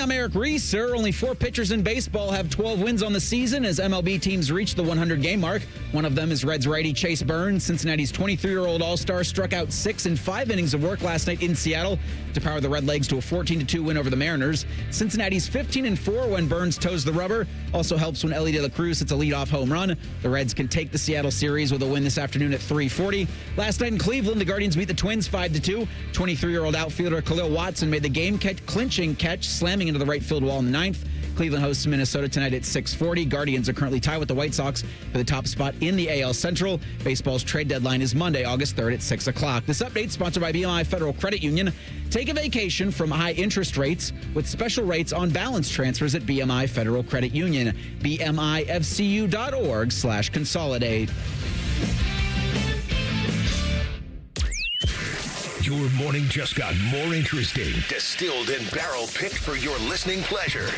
I'm Eric Reeser. Only 4 pitchers in baseball have 12 wins on the season as MLB teams reach the 100-game mark. One of them is Reds righty Chase Burns. Cincinnati's 23-year-old All-Star struck out 6 in 5 innings of work last night in Seattle to power the Redlegs to a 14-2 win over the Mariners. Cincinnati's 15-4 when Burns toes the rubber. Also helps when Ellie De La Cruz hits a leadoff home run. The Reds can take the Seattle series with a win this afternoon at 3:40. Last night in Cleveland, the Guardians beat the Twins 5-2. 23-year-old outfielder Khalil Watson made the game-clinching catch, slamming into the right field wall in the ninth. Cleveland hosts Minnesota tonight at 6:40. Guardians are currently tied with the White Sox for the top spot in the AL Central. Baseball's trade deadline is Monday, August 3rd at 6 o'clock. This update sponsored by BMI Federal Credit Union. Take a vacation from high interest rates with special rates on balance transfers at BMI Federal Credit Union. BMIFCU.org/consolidate. Your morning just got more interesting. Distilled and barrel-picked for your listening pleasure.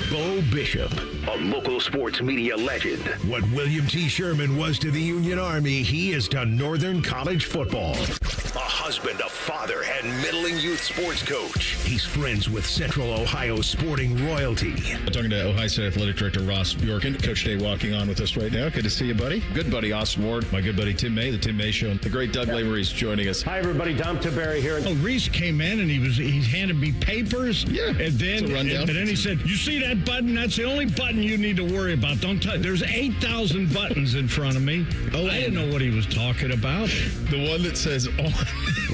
Bo Bishop, a local sports media legend. What William T. Sherman was to the Union Army, he is to Northern College football. A husband, a father, and middling youth sports coach. He's friends with Central Ohio sporting royalty. I'm talking to Ohio State Athletic Director Ross Bjorken. Coach Day walking on with us right now. Good to see you, buddy. Good buddy Austin Ward. My good buddy Tim May, the Tim May Show. The great Doug Lavery's joining us. Hi, everybody. Dom Barry here. Oh, Reese came in and he handed me papers. Yeah, and then he said, "You see that button? That's the only button you need to worry about. Don't touch. There's 8,000 buttons in front of me." Oh, I didn't know what he was talking about. The one that says on.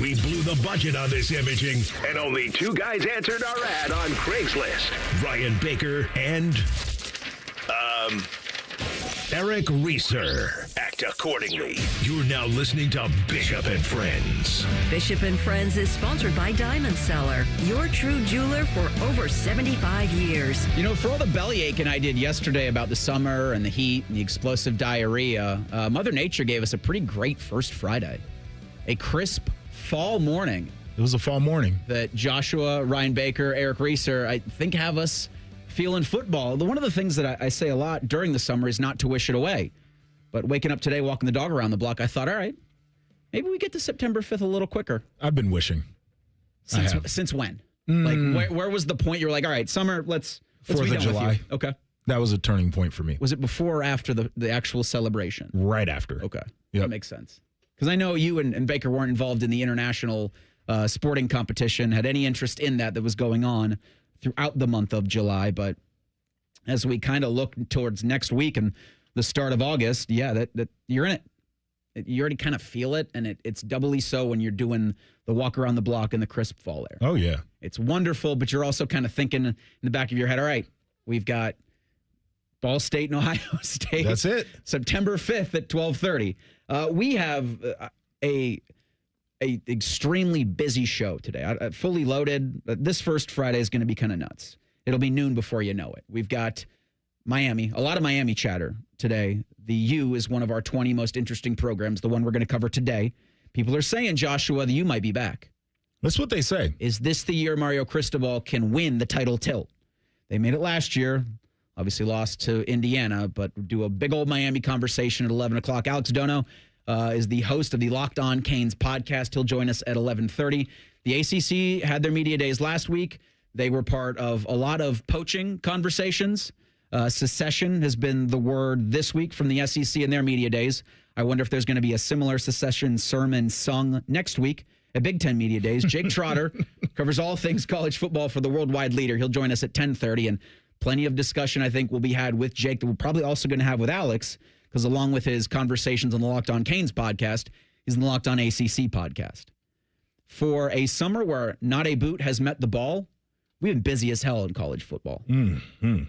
We blew the budget on this imaging, and only 2 guys answered our ad on Craigslist. Ryan Baker and Eric Reeser. Act accordingly. You're now listening to Bishop and Friends. Bishop and Friends is sponsored by Diamond Seller, your true jeweler for over 75 years. You know, for all the bellyache I did yesterday about the summer and the heat and the explosive diarrhea, Mother Nature gave us a pretty great first Friday. A crisp fall morning. It was a fall morning. That Joshua, Ryan Baker, Eric Reeser, I think have us feeling football. One of the things that I say a lot during the summer is not to wish it away. But waking up today, walking the dog around the block, I thought, all right, maybe we get to September 5th a little quicker. I've been wishing. Since when? Like, where was the point you were like, all right, summer, let's 4th of July. Okay. That was a turning point for me. Was it before or after the actual celebration? Right after. Okay. Yep. That makes sense. Because I know you and Baker weren't involved in the international sporting competition, had any interest in that was going on throughout the month of July. But as we kind of look towards next week and the start of August, yeah, that you're in it. You already kind of feel it, and it's doubly so when you're doing the walk around the block in the crisp fall air. Oh, yeah. It's wonderful, but you're also kind of thinking in the back of your head, all right, we've got Ball State and Ohio State. That's it. September 5th at 12:30. We have a extremely busy show today. Fully loaded. This first Friday is going to be kind of nuts. It'll be noon before you know it. We've got Miami, a lot of Miami chatter today. The U is one of our 20 most interesting programs, the one we're going to cover today. People are saying, Joshua, the U might be back. That's what they say. Is this the year Mario Cristobal can win the title tilt? They made it last year. Obviously lost to Indiana, but do a big old Miami conversation at 11 o'clock. Alex Donno is the host of the Locked On Canes podcast. He'll join us at 11:30. The ACC had their media days last week. They were part of a lot of poaching conversations. Secession has been the word this week from the SEC in their media days. I wonder if there's going to be a similar secession sermon sung next week at Big Ten Media Days. Jake Trotter covers all things college football for the worldwide leader. He'll join us at 10:30, and plenty of discussion, I think, will be had with Jake that we're probably also going to have with Alex, because along with his conversations on the Locked On Canes podcast, he's in the Locked On ACC podcast. For a summer where not a boot has met the ball, we've been busy as hell in college football. Mm-hmm.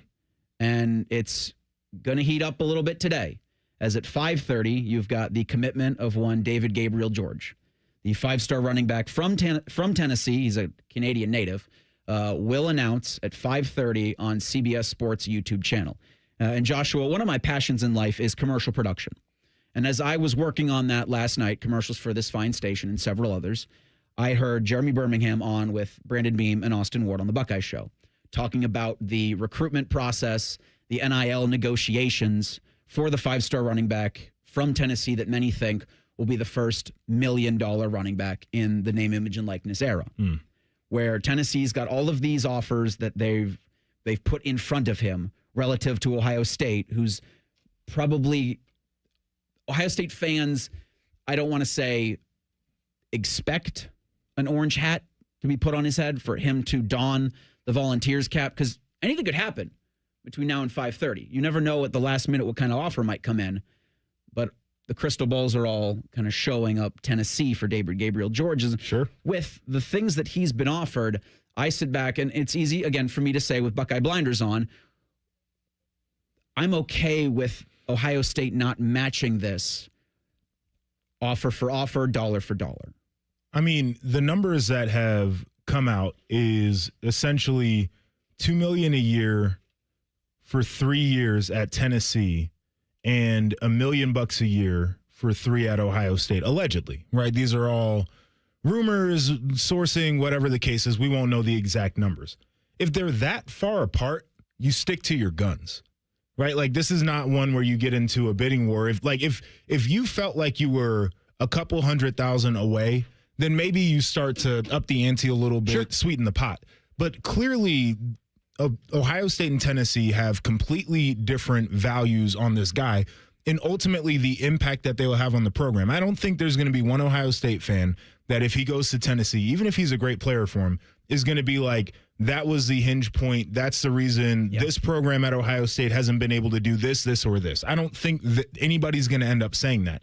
And it's going to heat up a little bit today, as at 5:30, you've got the commitment of one David Gabriel George, the 5-star running back from Tennessee. He's a Canadian native. Will announce at 5:30 on CBS Sports YouTube channel. And Joshua, one of my passions in life is commercial production. And as I was working on that last night, commercials for this fine station and several others, I heard Jeremy Birmingham on with Brandon Beam and Austin Ward on the Buckeye Show, talking about the recruitment process, the NIL negotiations for the 5-star running back from Tennessee that many think will be the first $1 million running back in the name, image, and likeness era. Where Tennessee's got all of these offers that they've they've put in front of him relative to Ohio State, who's probably Ohio State fans, I don't want to say expect an orange hat to be put on his head for him to don the Volunteers cap, because anything could happen between now and 5:30. You never know at the last minute what kind of offer might come in, but the crystal balls are all kind of showing up Tennessee for Gabriel George. Sure. With the things that he's been offered, I sit back, and it's easy, again, for me to say with Buckeye blinders on, I'm okay with Ohio State not matching this offer for offer, dollar for dollar. I mean, the numbers that have come out is essentially $2 million a year for 3 years at Tennessee and $1 million a year for 3 at Ohio State, allegedly, right? These are all rumors, sourcing, whatever the case is. We won't know the exact numbers. If they're that far apart, you stick to your guns, right? Like, this is not one where you get into a bidding war. If you felt like you were a couple $100,000 away, then maybe you start to up the ante a little bit, sure, sweeten the pot. But clearly, Ohio State and Tennessee have completely different values on this guy, and ultimately the impact that they will have on the program. I don't think there's going to be one Ohio State fan that if he goes to Tennessee, even if he's a great player for him, is going to be like, that was the hinge point. That's the reason this program at Ohio State hasn't been able to do this, this, or this. I don't think that anybody's going to end up saying that.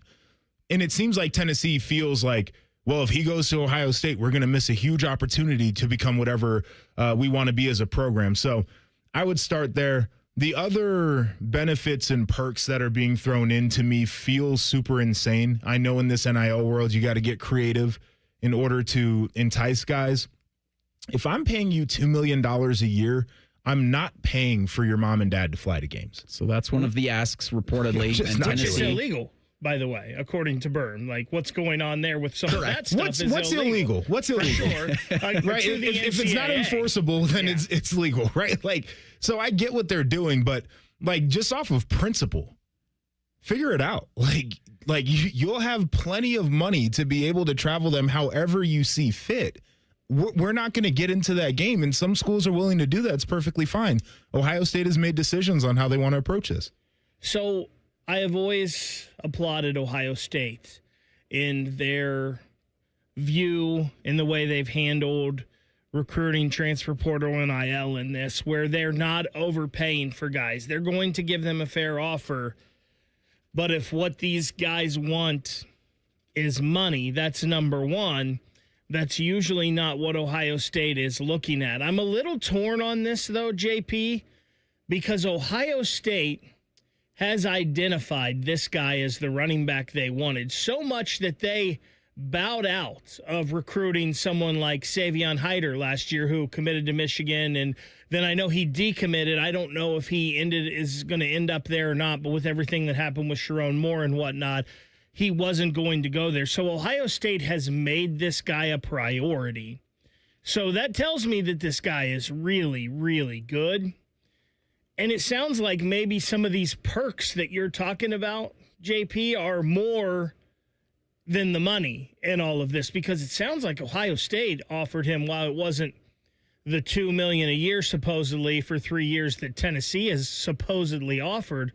And it seems like Tennessee feels like, well, if he goes to Ohio State, we're going to miss a huge opportunity to become whatever we want to be as a program. So I would start there. The other benefits and perks that are being thrown in to me feel super insane. I know in this NIL world, you got to get creative in order to entice guys. If I'm paying you $2 million a year, I'm not paying for your mom and dad to fly to games. So that's one of the asks reportedly. Which is illegal, by the way, according to Byrne. Like, what's going on there with some of that stuff what's is illegal. What's illegal? Sure. Right? If it's not enforceable, then it's legal, right? Like, so I get what they're doing, but like, just off of principle, figure it out. Like you'll have plenty of money to be able to travel them however you see fit. We're not going to get into that game, and some schools are willing to do that. It's perfectly fine. Ohio State has made decisions on how they want to approach this. So I have always applauded Ohio State in their view, in the way they've handled recruiting, transfer portal, and NIL in this, where they're not overpaying for guys. They're going to give them a fair offer. But if what these guys want is money, that's number one. That's usually not what Ohio State is looking at. I'm a little torn on this, though, JP, because Ohio State has identified this guy as the running back they wanted, so much that they bowed out of recruiting someone like Savion Hyder last year, who committed to Michigan, and then I know he decommitted. I don't know if he is going to end up there or not, but with everything that happened with Sharon Moore and whatnot, he wasn't going to go there. So Ohio State has made this guy a priority. So that tells me that this guy is really, really good. And it sounds like maybe some of these perks that you're talking about, JP, are more than the money in all of this, because it sounds like Ohio State offered him, while it wasn't the $2 million a year supposedly for 3 years that Tennessee has supposedly offered,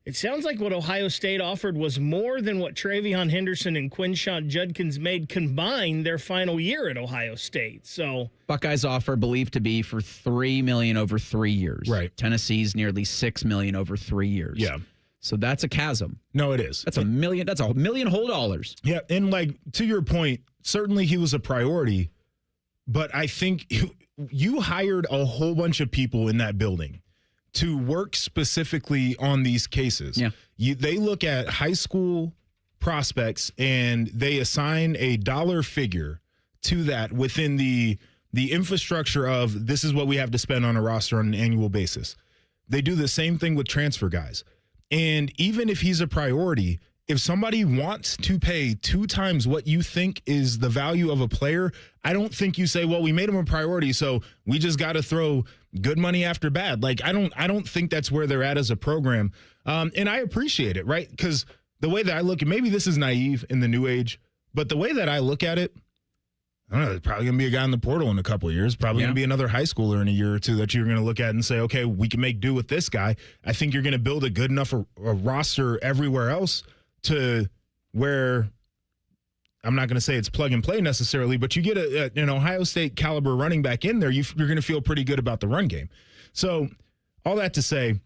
it sounds like what Ohio State offered was more than what Travion Henderson and Quinshon Judkins made combined their final year at Ohio State. So Buckeyes offer believed to be for $3 million over 3 years. Right. Tennessee's nearly $6 million over 3 years. Yeah. So that's a chasm. No, it is. That's $1 million. That's $1 million whole dollars. Yeah, and like, to your point, certainly he was a priority, but I think you hired a whole bunch of people in that building to work specifically on these cases. Yeah. They look at high school prospects and they assign a dollar figure to that within the infrastructure of, this is what we have to spend on a roster on an annual basis. They do the same thing with transfer guys. And even if he's a priority, if somebody wants to pay 2 times what you think is the value of a player, I don't think you say, well, we made him a priority, so we just got to throw good money after bad. Like, I don't think that's where they're at as a program. And I appreciate it, right? Because the way that I look at, maybe this is naive in the new age, but the way that I look at it, I don't know, there's probably going to be a guy in the portal in a couple of years, probably going to be another high schooler in a year or two that you're going to look at and say, okay, we can make do with this guy. I think you're going to build a good enough a roster everywhere else to where I'm not going to say it's plug and play necessarily, but you get an Ohio State caliber running back in there, you're going to feel pretty good about the run game. So all that to say,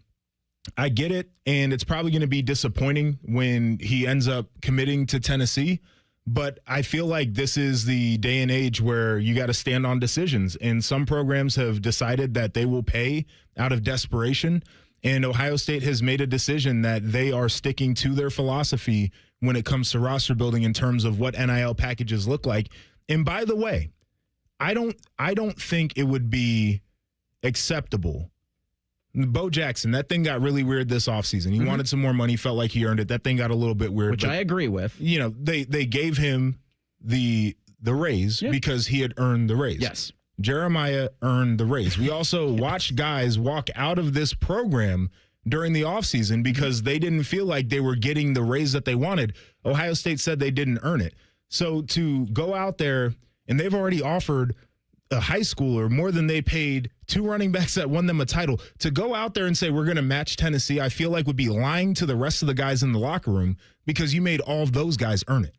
I get it, and it's probably going to be disappointing when he ends up committing to Tennessee, but I feel like this is the day and age where you got to stand on decisions, and some programs have decided that they will pay out of desperation, and Ohio State has made a decision that they are sticking to their philosophy when it comes to roster building in terms of what NIL packages look like. And by the way, I don't think it would be acceptable. Bo Jackson, that thing got really weird this offseason. He wanted some more money, felt like he earned it. That thing got a little bit weird. Which I agree with. You know, they gave him the raise because he had earned the raise. Yes. Jeremiah earned the raise. We also watched guys walk out of this program during the offseason because they didn't feel like they were getting the raise that they wanted. Ohio State said they didn't earn it. So to go out there, and they've already offered a high schooler more than they paid two running backs that won them a title, to go out there and say we're going to match Tennessee, I feel like would be lying to the rest of the guys in the locker room because you made all of those guys earn it.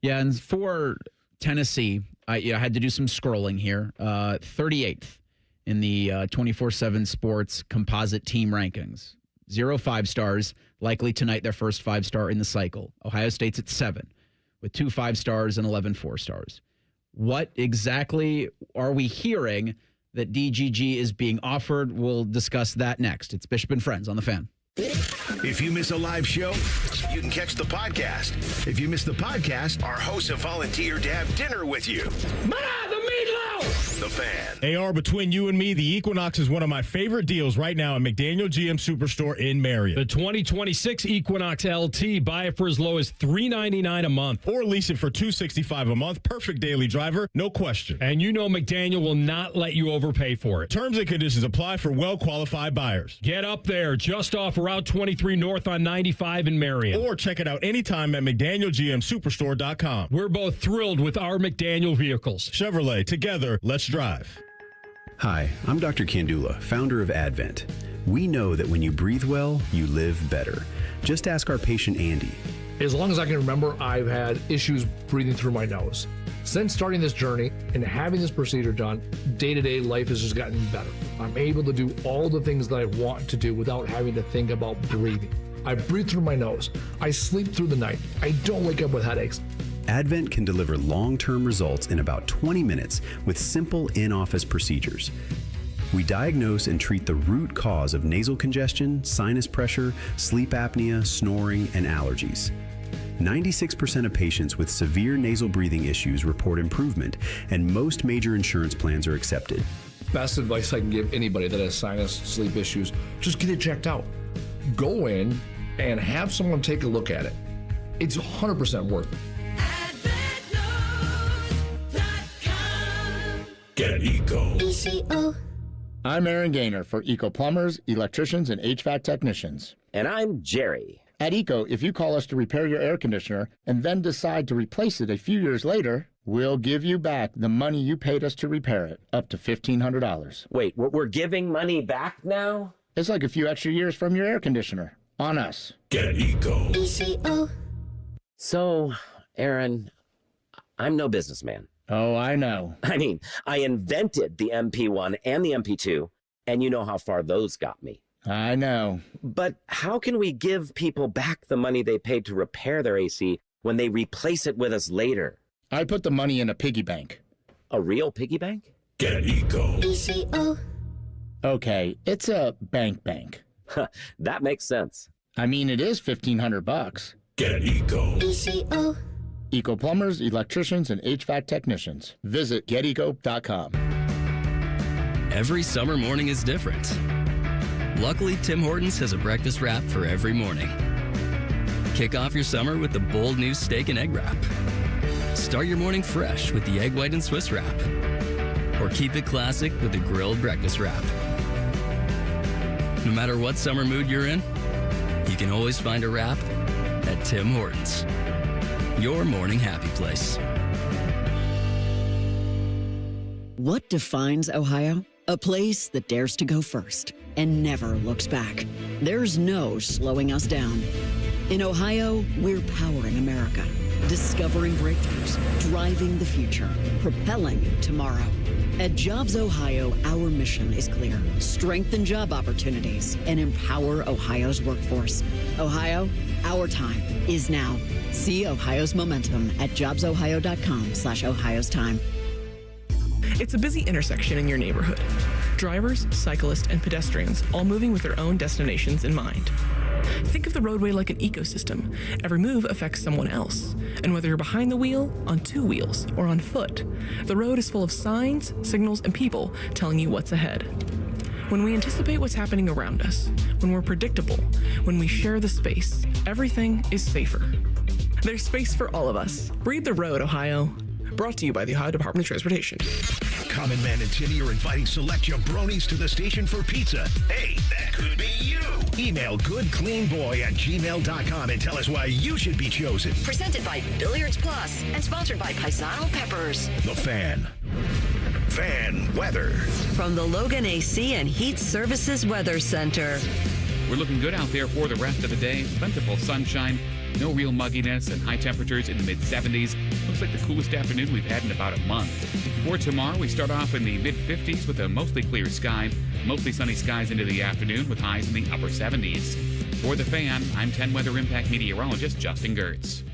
Yeah, and for Tennessee, I had to do some scrolling here. 38th in the 24/7 Sports composite team rankings. 0 5-stars, likely tonight their first 5-star in the cycle. Ohio State's at 7 with 2 5-stars and 11 4-stars. What exactly are we hearing that DGG is being offered? We'll discuss that next. It's Bishop and Friends on The Fan. If you miss a live show, you can catch the podcast. If you miss the podcast, our hosts have volunteered to have dinner with you. The Fan. AR, between you and me, the Equinox is one of my favorite deals right now at McDaniel GM Superstore in Marion. The 2026 Equinox LT, buy it for as low as $399 a month. Or lease it for $265 a month. Perfect daily driver, no question. And you know McDaniel will not let you overpay for it. Terms and conditions apply for well-qualified buyers. Get up there, just off Route 23 North on 95 in Marion. Or check it out anytime at McDanielGMSuperstore.com. We're both thrilled with our McDaniel vehicles. Chevrolet, together, let's drive. Hi, I'm Dr. Kandula, founder of Advent. We know that when you breathe well, you live better. Just ask our patient Andy. As long as I can remember, I've had issues breathing through my nose. Since starting this journey and having this procedure done, day-to-day life has just gotten better. I'm able to do all the things that I want to do without having to think about breathing. I breathe through my nose. I sleep through the night. I don't wake up with headaches. Advent can deliver long-term results in about 20 minutes with simple in-office procedures. We diagnose and treat the root cause of nasal congestion, sinus pressure, sleep apnea, snoring, and allergies. 96% of patients with severe nasal breathing issues report improvement, and most major insurance plans are accepted. Best advice I can give anybody that has sinus, sleep issues, just get it checked out. Go in and have someone take a look at it. It's 100% worth it. Get Eco. ECO. I'm Aaron Gaynor for Eco Plumbers, Electricians, and HVAC Technicians. And I'm Jerry. At Eco, if you call us to repair your air conditioner and then decide to replace it a few years later, we'll give you back the money you paid us to repair it, up to $1,500. Wait, we're giving money back now? It's like a few extra years from your air conditioner. On us. Get Eco. ECO. So, Aaron, I'm no businessman. Oh, I know. I mean, I invented the MP1 and the MP2, and you know how far those got me. I know. But how can we give people back the money they paid to repair their AC when they replace it with us later? I put the money in a piggy bank. A real piggy bank? Get Eco. ECO. Okay, it's a bank. That makes sense. I mean, it is $1,500. Get Eco. ECO. Eco Plumbers, Electricians, and HVAC Technicians. Visit GetEco.com. Every summer morning is different. Luckily, Tim Hortons has a breakfast wrap for every morning. Kick off your summer with the bold new steak and egg wrap. Start your morning fresh with the egg white and Swiss wrap. Or keep it classic with the grilled breakfast wrap. No matter what summer mood you're in, you can always find a wrap at Tim Hortons. Your morning happy place. What defines Ohio? A place that dares to go first and never looks back. There's no slowing us down. In Ohio, we're powering America, discovering breakthroughs, driving the future, propelling tomorrow. At Jobs Ohio, our mission is clear. Strengthen job opportunities and empower Ohio's workforce. Ohio, our time is now. See Ohio's momentum at jobsohio.com/Ohio's time. It's a busy intersection in your neighborhood. Drivers, cyclists, and pedestrians all moving with their own destinations in mind. Think of the roadway like an ecosystem. Every move affects someone else. And whether you're behind the wheel, on two wheels, or on foot, the road is full of signs, signals, and people telling you what's ahead. When we anticipate what's happening around us, when we're predictable, when we share the space, everything is safer. There's space for all of us. Breathe the road, Ohio. Brought to you by the Ohio Department of Transportation. Common Man and Timmy are inviting select jabronis to the station for pizza. Hey, that could be you. Email goodcleanboy@gmail.com and tell us why you should be chosen. Presented by Billiards Plus and sponsored by Paisano Peppers. The Fan. Fan weather. From the Logan AC and Heat Services Weather Center. We're looking good out there for the rest of the day. Plentiful sunshine, no real mugginess, and high temperatures in the mid-70s. Looks like the coolest afternoon we've had in about a month. For tomorrow, we start off in the mid-50s with a mostly clear sky. Mostly sunny skies into the afternoon with highs in the upper 70s. For The Fan, I'm 10 Weather Impact meteorologist Justin Gertz.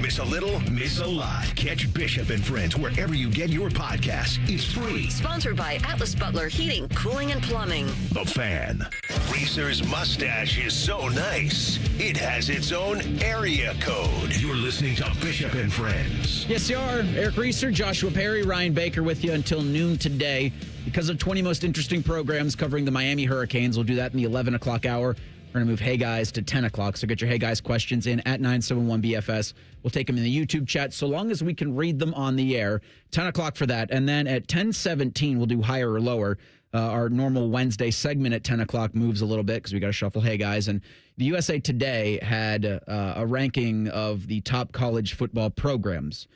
Miss a little, miss a lot. Catch Bishop and Friends wherever you get your podcasts. It's free. Sponsored by Atlas Butler Heating, Cooling, and Plumbing. The Fan. Reese's mustache is so nice, it has its own area code. You're listening to Bishop and Friends. Yes, you are. Eric Reeser, Joshua Perry, Ryan Baker with you until noon today. Because of 20 most interesting programs covering the Miami Hurricanes, we'll do that in the 11 o'clock hour. We're going to move Hey Guys to 10 o'clock. So get your Hey Guys questions in at 971BFS. We'll take them in the YouTube chat so long as we can read them on the air. 10 o'clock for that. And then at 10:17, we'll do Higher or Lower. Our normal Wednesday segment at 10 o'clock moves a little bit because we got to shuffle Hey Guys. And the USA Today had a ranking of the top college football programs.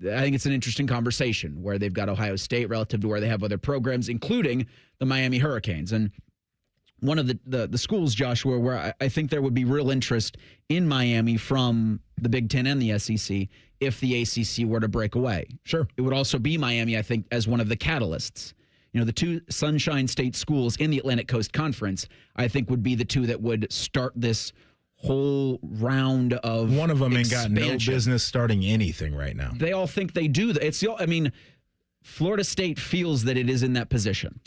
I think it's an interesting conversation where they've got Ohio State relative to where they have other programs, including the Miami Hurricanes. And one of the schools, Joshua, where I think there would be real interest in Miami from the Big Ten and the SEC if the ACC were to break away. Sure. It would also be Miami, I think, as one of the catalysts. You know, the two Sunshine State schools in the Atlantic Coast Conference, I think, would be the two that would start this whole round of one of them expansion. Ain't got no business starting anything right now. They all think they do. Florida State feels that it is in that position.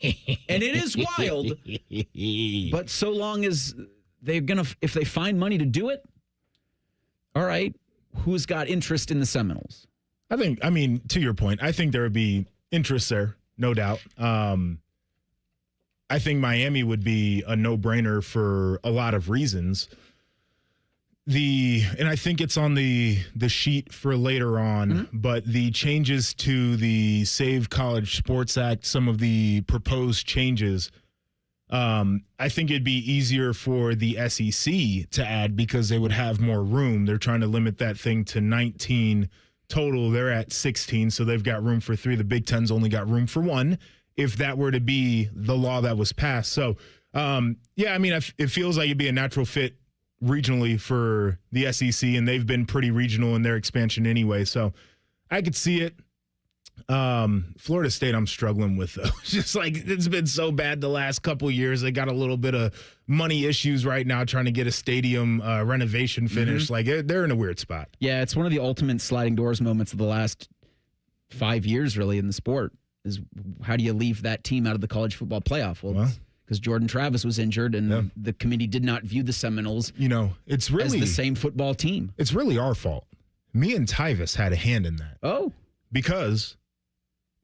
And it is wild, but so long as if they find money to do it, all right, who's got interest in the Seminoles? To your point, I think there would be interest there, no doubt. I think Miami would be a no-brainer for a lot of reasons. And I think it's on the sheet for later on, but the changes to the Save College Sports Act, some of the proposed changes, I think it'd be easier for the SEC to add because they would have more room. They're trying to limit that thing to 19 total. They're at 16, so they've got room for 3. The Big Ten's only got room for 1 if that were to be the law that was passed. So, it feels like it'd be a natural fit regionally for the SEC, and they've been pretty regional in their expansion anyway. So I could see it. Florida State, I'm struggling with, though. Just like it's been so bad the last couple years. They got a little bit of money issues right now trying to get a stadium renovation finished. Like they're in a weird spot. Yeah, it's one of the ultimate sliding doors moments of the last 5 years, really, in the sport, is how do you leave that team out of the college football playoff? Well, because Jordan Travis was injured, and the committee did not view the Seminoles it's really as the same football team. It's really our fault. Me and Tyvis had a hand in that. Oh. Because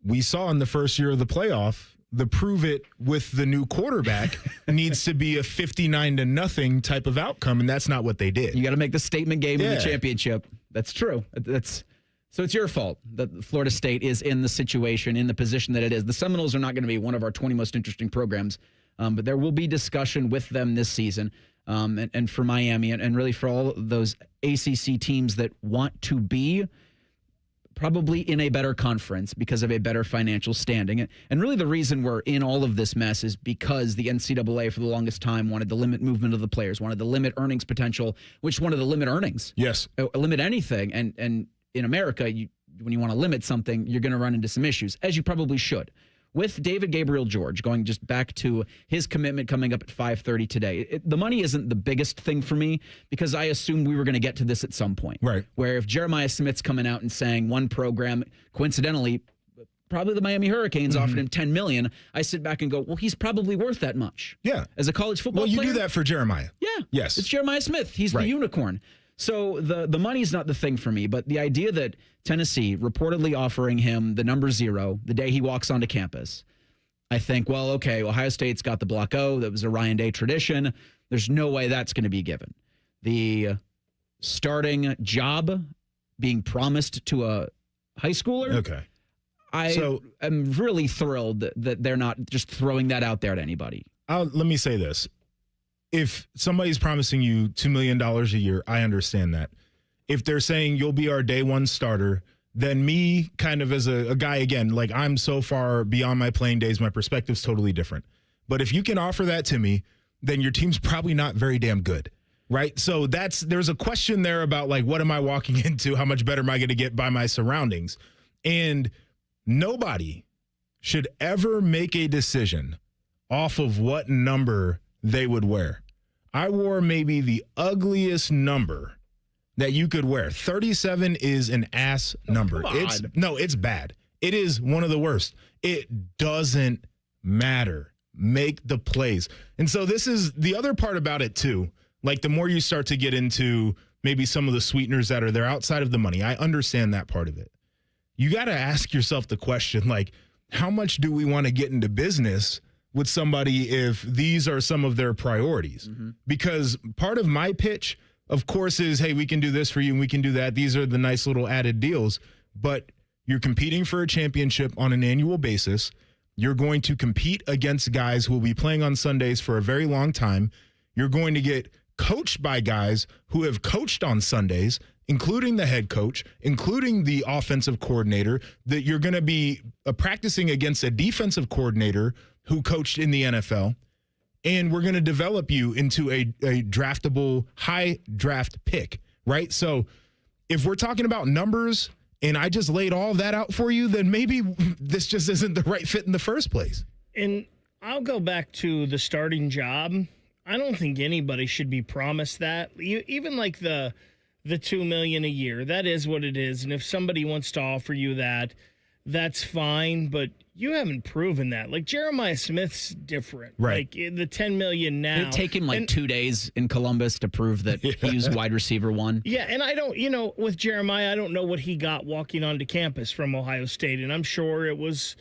we saw in the first year of the playoff, the prove it with the new quarterback needs to be a 59-0 type of outcome, and that's not what they did. You got to make the statement game in the championship. That's true. So it's your fault that Florida State is in the situation, in the position that it is. The Seminoles are not going to be one of our 20 most interesting programs. But there will be discussion with them this season, and for Miami, and really for all those ACC teams that want to be probably in a better conference because of a better financial standing. And really the reason we're in all of this mess is because the NCAA for the longest time wanted to limit movement of the players, wanted to limit earnings potential, which wanted to limit earnings. Yes. Limit anything. And in America, when you want to limit something, you're going to run into some issues, as you probably should. With David Gabriel George, going just back to his commitment coming up at 5:30 today, the money isn't the biggest thing for me because I assumed we were going to get to this at some point. Right. Where if Jeremiah Smith's coming out and saying one program, coincidentally, probably the Miami Hurricanes offered him $10 million, I sit back and go, well, he's probably worth that much. Yeah. As a college football player. Well, you player, do that for Jeremiah. Yeah. Yes. It's Jeremiah Smith. He's the unicorn. So the money's not the thing for me, but the idea that Tennessee reportedly offering him the number 0 the day he walks onto campus, I think, well, okay, Ohio State's got the Block O. That was a Ryan Day tradition. There's no way that's going to be given. The starting job being promised to a high schooler. Okay. I am really thrilled that they're not just throwing that out there to anybody. Let me say this. If somebody's promising you $2 million a year, I understand that. If they're saying you'll be our day one starter, then me kind of as a guy, again, like I'm so far beyond my playing days, my perspective's totally different. But if you can offer that to me, then your team's probably not very damn good, right? So there's a question there about like, what am I walking into? How much better am I going to get by my surroundings? And nobody should ever make a decision off of what number they would wear. I wore maybe the ugliest number that you could wear. 37 is an ass number. It's bad. It is one of the worst. It doesn't matter. Make the plays. And so this is the other part about it too. Like the more you start to get into maybe some of the sweeteners that are there outside of the money, I understand that part of it. You got to ask yourself the question, like, how much do we want to get into business with somebody if these are some of their priorities? Because part of my pitch, of course, is, hey, we can do this for you and we can do that. These are the nice little added deals. But you're competing for a championship on an annual basis. You're going to compete against guys who will be playing on Sundays for a very long time. You're going to get coached by guys who have coached on Sundays, including the head coach, including the offensive coordinator, that you're going to be practicing against a defensive coordinator who coached in the NFL. And we're going to develop you into a draftable high draft pick, right? So if we're talking about numbers and I just laid all that out for you, then maybe this just isn't the right fit in the first place. And I'll go back to the starting job. I don't think anybody should be promised that. Even like the $2 million a year, that is what it is. And if somebody wants to offer you that, that's fine, but you haven't proven that. Like Jeremiah Smith's different. Right. Like the $10 million now. It'd take him like 2 days in Columbus to prove that he's wide receiver 1. Yeah, and I don't, with Jeremiah, I don't know what he got walking onto campus from Ohio State, and I'm sure it was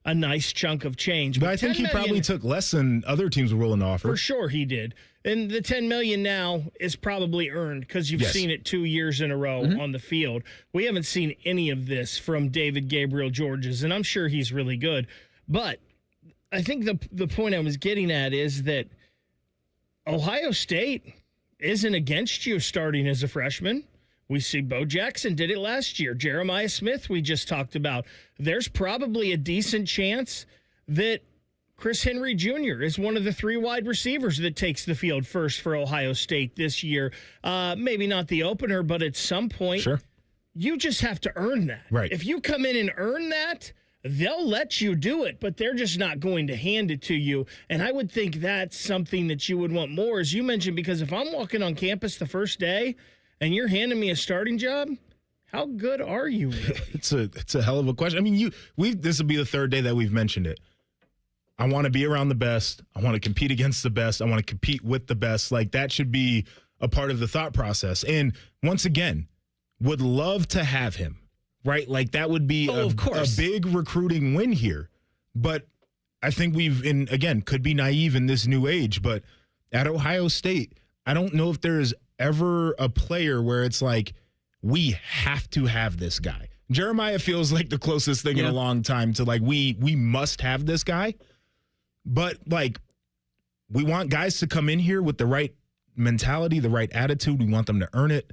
a nice chunk of change. But I think he probably took less than other teams were willing to offer. For sure he did. And the $10 million now is probably earned because you've seen it 2 years in a row on the field. We haven't seen any of this from David Gabriel George's, and I'm sure he's really good. But I think the point I was getting at is that Ohio State isn't against you starting as a freshman. We see Bo Jackson did it last year. Jeremiah Smith, we just talked about. There's probably a decent chance that Chris Henry Jr. is one of the 3 wide receivers that takes the field first for Ohio State this year. Maybe not the opener, but at some point, you just have to earn that. Right. If you come in and earn that, they'll let you do it, but they're just not going to hand it to you. And I would think that's something that you would want more, as you mentioned, because if I'm walking on campus the first day and you're handing me a starting job, how good are you really? It's a hell of a question. I mean, this will be the 3rd day that we've mentioned it. I want to be around the best. I want to compete against the best. I want to compete with the best. Like that should be a part of the thought process. And once again, would love to have him, right? Like that would be a big recruiting win here. But I think could be naive in this new age, but at Ohio State, I don't know if there's ever a player where it's like, we have to have this guy. Jeremiah feels like the closest thing in a long time to like, we must have this guy. But like, we want guys to come in here with the right mentality, the right attitude. We want them to earn it.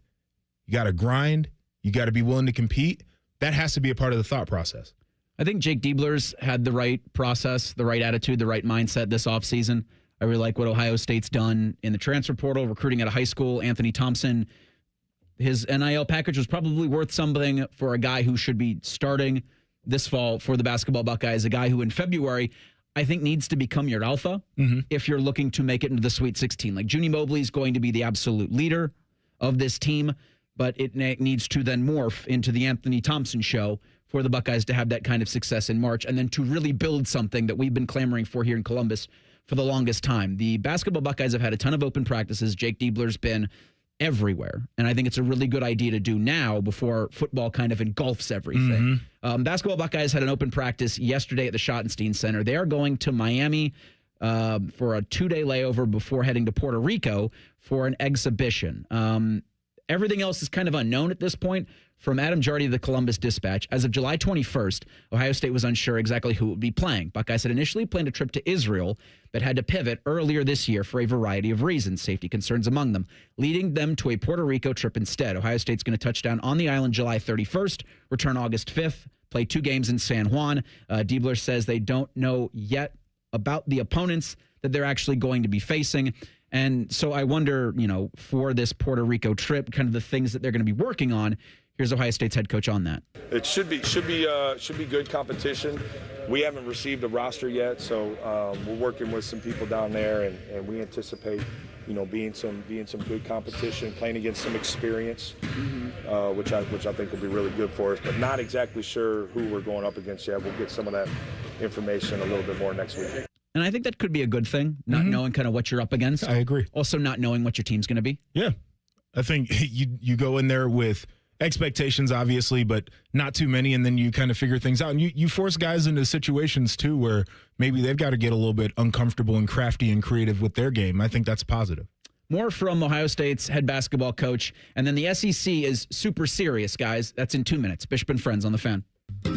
You got to grind. You got to be willing to compete. that has to be a part of the thought process. I think Jake Diebler's had the right process, the right attitude, the right mindset this offseason. I really like what Ohio State's done in the transfer portal, recruiting at a high school. Anthony Thompson, his NIL package was probably worth something for a guy who should be starting this fall for the basketball Buckeyes, a guy who in February I think needs to become your alpha if you're looking to make it into the Sweet 16. Like Junie Mobley is going to be the absolute leader of this team, but it needs to then morph into the Anthony Thompson show for the Buckeyes to have that kind of success in March and then to really build something that we've been clamoring for here in Columbus for the longest time. The basketball Buckeyes have had a ton of open practices. Jake Diebler's been everywhere, and I think it's a really good idea to do now before football kind of engulfs everything. Basketball Buckeyes had an open practice yesterday at the Schottenstein Center. They are going to Miami for a 2-day layover before heading to Puerto Rico for an exhibition. Everything else is kind of unknown at this point. From Adam Jardy of the Columbus Dispatch, as of July 21st, Ohio State was unsure exactly who would be playing. Buckeyes had initially planned a trip to Israel, but had to pivot earlier this year for a variety of reasons, safety concerns among them, leading them to a Puerto Rico trip instead. Ohio State's going to touch down on the island July 31st, return August 5th, play 2 games in San Juan. Diebler says they don't know yet about the opponents that they're actually going to be facing. And so I wonder, for this Puerto Rico trip, kind of the things that they're going to be working on. Here's Ohio State's head coach on that. It should be good competition. We haven't received a roster yet, so we're working with some people down there, and we anticipate, being some good competition, playing against some experience, which I think will be really good for us. But not exactly sure who we're going up against yet. We'll get some of that information a little bit more next week. And I think that could be a good thing, not knowing kind of what you're up against. I agree. Also, not knowing what your team's going to be. Yeah, I think you go in there with expectations, obviously, but not too many, and then you kind of figure things out. And you force guys into situations, too, where maybe they've got to get a little bit uncomfortable and crafty and creative with their game. I think that's positive. More from Ohio State's head basketball coach. And then the SEC is super serious, guys. That's in 2 minutes. Bishop and Friends on the Fan.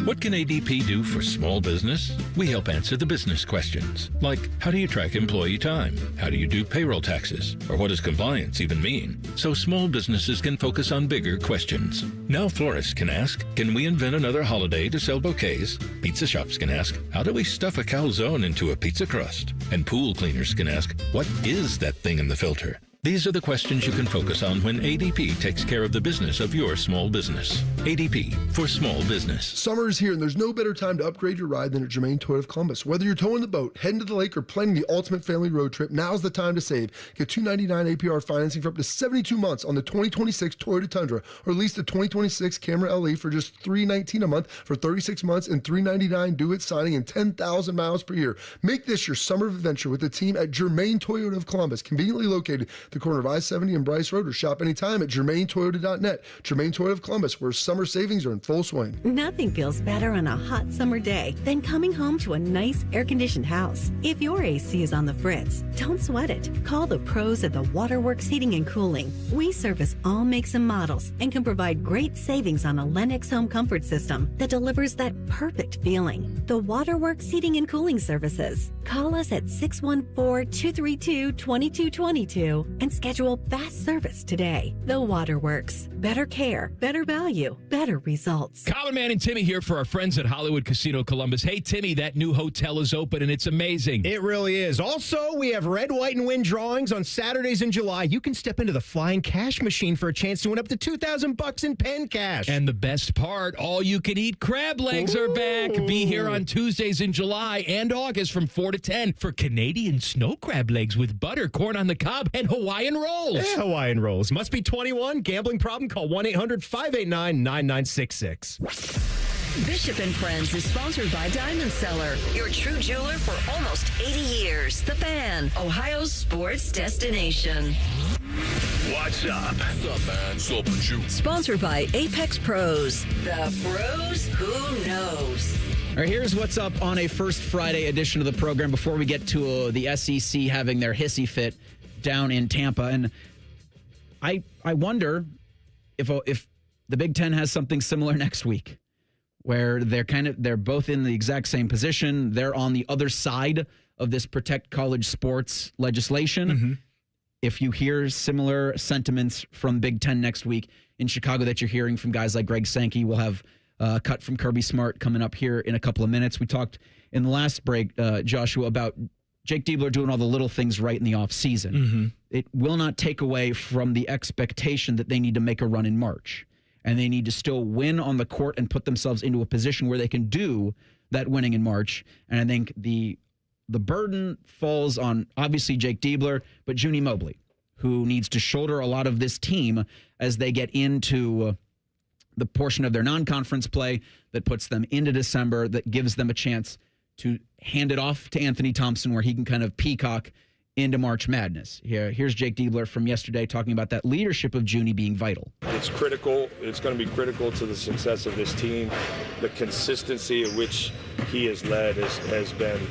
What can ADP do for small business? We help answer the business questions, like how do you track employee time? How do you do payroll taxes? Or what does compliance even mean? So small businesses can focus on bigger questions. Now florists can ask, can we invent another holiday to sell bouquets? Pizza shops can ask, how do we stuff a calzone into a pizza crust? And pool cleaners can ask, what is that thing in the filter? These are the questions you can focus on when ADP takes care of the business of your small business. ADP for small business. Summer is here, and there's no better time to upgrade your ride than at Germain Toyota of Columbus. Whether you're towing the boat, heading to the lake, or planning the ultimate family road trip, now's the time to save. Get $299 APR financing for up to 72 months on the 2026 Toyota Tundra, or lease the 2026 Camry LE for just $319 a month for 36 months and $399 due at signing and 10,000 miles per year. Make this your summer adventure with the team at Germain Toyota of Columbus, conveniently located the corner of I-70 and Bryce Road, or shop anytime at GermainToyota.net. Germain Toyota of Columbus, where summer savings are in full swing. Nothing feels better on a hot summer day than coming home to a nice air-conditioned house. If your AC is on the fritz, don't sweat it. Call the pros at the Waterworks Heating and Cooling. We service all makes and models and can provide great savings on a Lennox home comfort system that delivers that perfect feeling. The Waterworks Heating and Cooling Services. Call us at 614-232-2222 and schedule fast service today. The Waterworks. Better care, better value, better results. Common Man and Timmy here for our friends at Hollywood Casino Columbus. Hey, Timmy, that new hotel is open and it's amazing. It really is. Also, we have red, white, and win drawings on Saturdays in July. You can step into the flying cash machine for a chance to win up to $2,000 in pen cash. And the best part, all you can eat crab legs are back. Be here on Tuesdays in July and August from 4 to 10 for Canadian snow crab legs with butter, corn on the cob, and Hawaiian rolls. Yeah, Hawaiian rolls. Must be 21. Gambling problem? Call 1-800-589-9966. Bishop and Friends is sponsored by Diamond Seller, your true jeweler for almost 80 years. The Fan, Ohio's sports destination. What's up? What's up, man? What's up with you? Sponsored by Apex Pros. The pros who knows. All right, here's what's up on a First Friday edition of the program before we get to the SEC having their hissy fit down in Tampa. And I wonder if the Big Ten has something similar next week, where they're both in the exact same position. They're on the other side of this protect college sports legislation. If you hear similar sentiments from Big Ten next week in Chicago that you're hearing from guys like Greg Sankey, we'll have cut from Kirby Smart coming up here in a couple of minutes. We talked in the last break, Joshua, about Jake Diebler doing all the little things right in the offseason. Mm-hmm. It will not take away from the expectation that they need to make a run in March. And they need to still win on the court and put themselves into a position where they can do that winning in March. And I think the burden falls on, obviously, Jake Diebler, but Junie Mobley, who needs to shoulder a lot of this team as they get into the portion of their non-conference play that puts them into December, that gives them a chance to hand it off to Anthony Thompson, where he can kind of peacock into March Madness. Here's Jake Diebler from yesterday talking about that leadership of Junie being vital. It's critical. It's going to be critical to the success of this team. The consistency at which he has led has been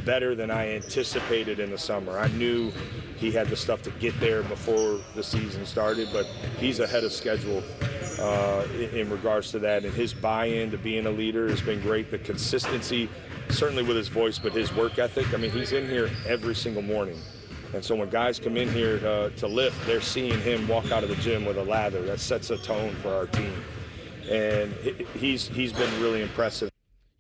better than I anticipated in the summer. I knew he had the stuff to get there before the season started, but he's ahead of schedule in regards to that. And his buy-in to being a leader has been great. The consistency, certainly with his voice, but his work ethic. I mean, he's in here every single morning. And so when guys come in here to lift, they're seeing him walk out of the gym with a lather. That sets a tone for our team. And he's been really impressive.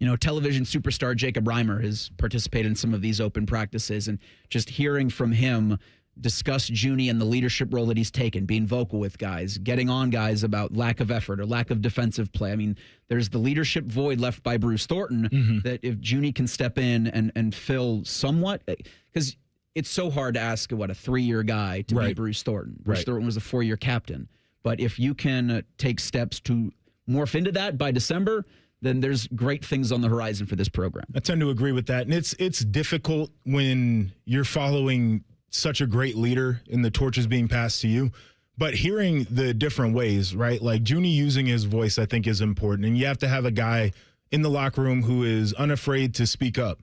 You know, television superstar Jacob Reimer has participated in some of these open practices, and just hearing from him discuss Junie and the leadership role that he's taken, being vocal with guys, getting on guys about lack of effort or lack of defensive play. I mean, there's the leadership void left by Bruce Thornton that if Junie can step in and fill somewhat, because it's so hard to ask, a 3-year guy to be Bruce Thornton. Bruce Thornton was a 4-year captain. But if you can take steps to morph into that by December, then there's great things on the horizon for this program. I tend to agree with that. And it's difficult when you're following such a great leader and the torch is being passed to you. But hearing the different ways, right? Like Junie using his voice, I think is important. And you have to have a guy in the locker room who is unafraid to speak up.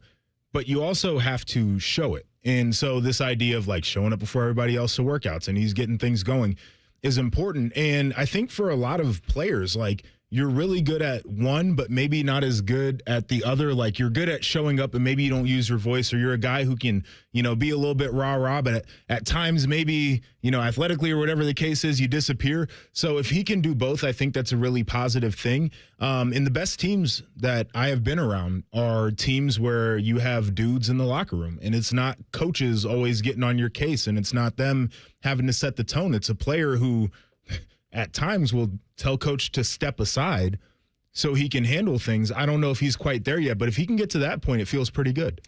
But you also have to show it. And so this idea of like showing up before everybody else to workouts and he's getting things going is important. And I think for a lot of players, like, you're really good at one, but maybe not as good at the other. Like you're good at showing up and maybe you don't use your voice, or you're a guy who can, be a little bit rah-rah, but at times maybe, athletically or whatever the case is, you disappear. So if he can do both, I think that's a really positive thing. And the best teams that I have been around are teams where you have dudes in the locker room and it's not coaches always getting on your case and it's not them having to set the tone. It's a player who at times will tell coach to step aside so he can handle things. I don't know if he's quite there yet, but if he can get to that point, it feels pretty good.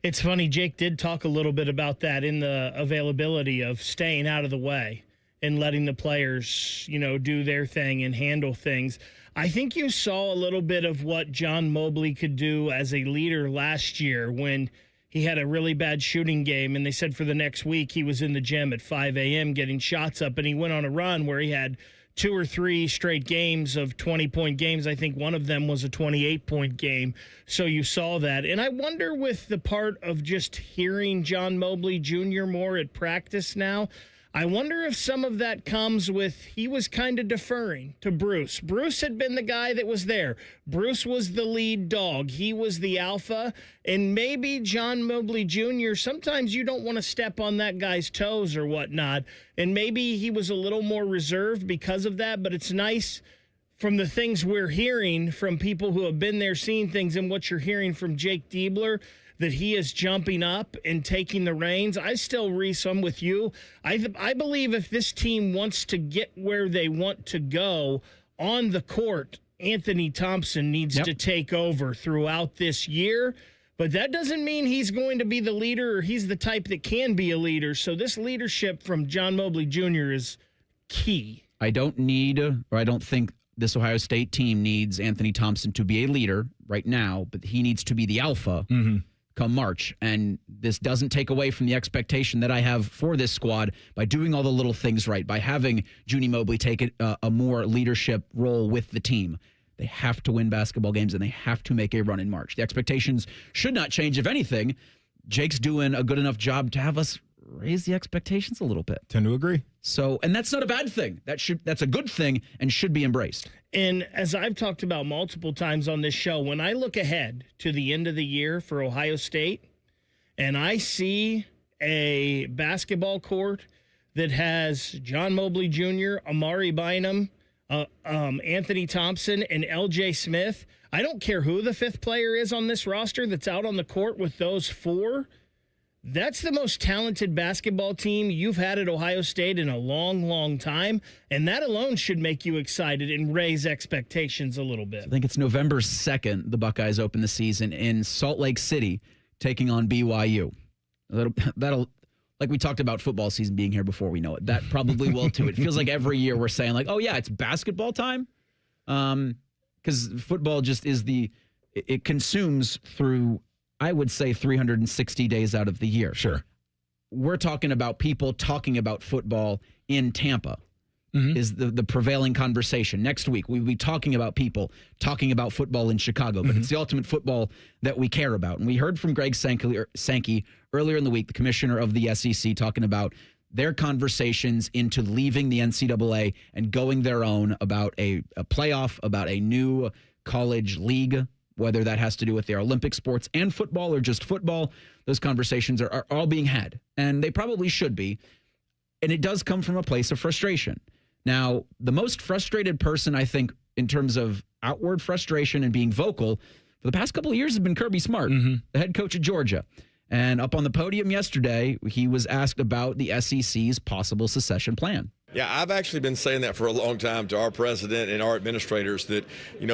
It's funny, Jake did talk a little bit about that in the availability of staying out of the way and letting the players, do their thing and handle things. I think you saw a little bit of what John Mobley could do as a leader last year when he had a really bad shooting game, and they said for the next week he was in the gym at 5 a.m. getting shots up, and he went on a run where he had 2 or 3 straight games of 20-point games. I think one of them was a 28-point game. So you saw that. And I wonder, with the part of just hearing John Mobley Jr. more at practice now, I wonder if some of that comes with he was kind of deferring to Bruce. Bruce had been the guy that was there. Bruce was the lead dog. He was the alpha. And maybe John Mobley Jr., sometimes you don't want to step on that guy's toes or whatnot. And maybe he was a little more reserved because of that. But it's nice from the things we're hearing from people who have been there, seeing things, and what you're hearing from Jake Diebler, that he is jumping up and taking the reins. I still, Reese, I'm with you. I believe if this team wants to get where they want to go on the court, Anthony Thompson needs to take over throughout this year. But that doesn't mean he's going to be the leader, or he's the type that can be a leader. So this leadership from John Mobley Jr. is key. I don't think this Ohio State team needs Anthony Thompson to be a leader right now, but he needs to be the alpha come March. And this doesn't take away from the expectation that I have for this squad by doing all the little things right, by having Junie Mobley take a more leadership role with the team. They have to win basketball games, and they have to make a run in March. The expectations should not change. If anything, Jake's doing a good enough job to have us raise the expectations a little bit. Tend to agree. So, and that's not a bad thing. That's a good thing and should be embraced. And as I've talked about multiple times on this show, when I look ahead to the end of the year for Ohio State and I see a basketball court that has John Mobley Jr., Amari Bynum, Anthony Thompson, and L.J. Smith. I don't care who the fifth player is on this roster that's out on the court with those four. That's the most talented basketball team you've had at Ohio State in a long, long time, and that alone should make you excited and raise expectations a little bit. I think it's November 2nd, the Buckeyes open the season in Salt Lake City, taking on BYU. That'll like we talked about football season being here before we know it. That probably will too. It feels like every year we're saying like, oh yeah, it's basketball time. Because football just is it consumes through, I would say, 360 days out of the year. Sure. We're talking about people talking about football in Tampa is the prevailing conversation. Next week, we'll be talking about people talking about football in Chicago, but it's the ultimate football that we care about. And we heard from Greg Sankey earlier in the week, the commissioner of the SEC, talking about their conversations into leaving the NCAA and going their own about a playoff, about a new college league, whether that has to do with their Olympic sports and football or just football. Those conversations are all being had, and they probably should be. And it does come from a place of frustration. Now, the most frustrated person, I think, in terms of outward frustration and being vocal for the past couple of years has been Kirby Smart, the head coach of Georgia. And up on the podium yesterday, he was asked about the SEC's possible secession plan. Yeah, I've actually been saying that for a long time to our president and our administrators that,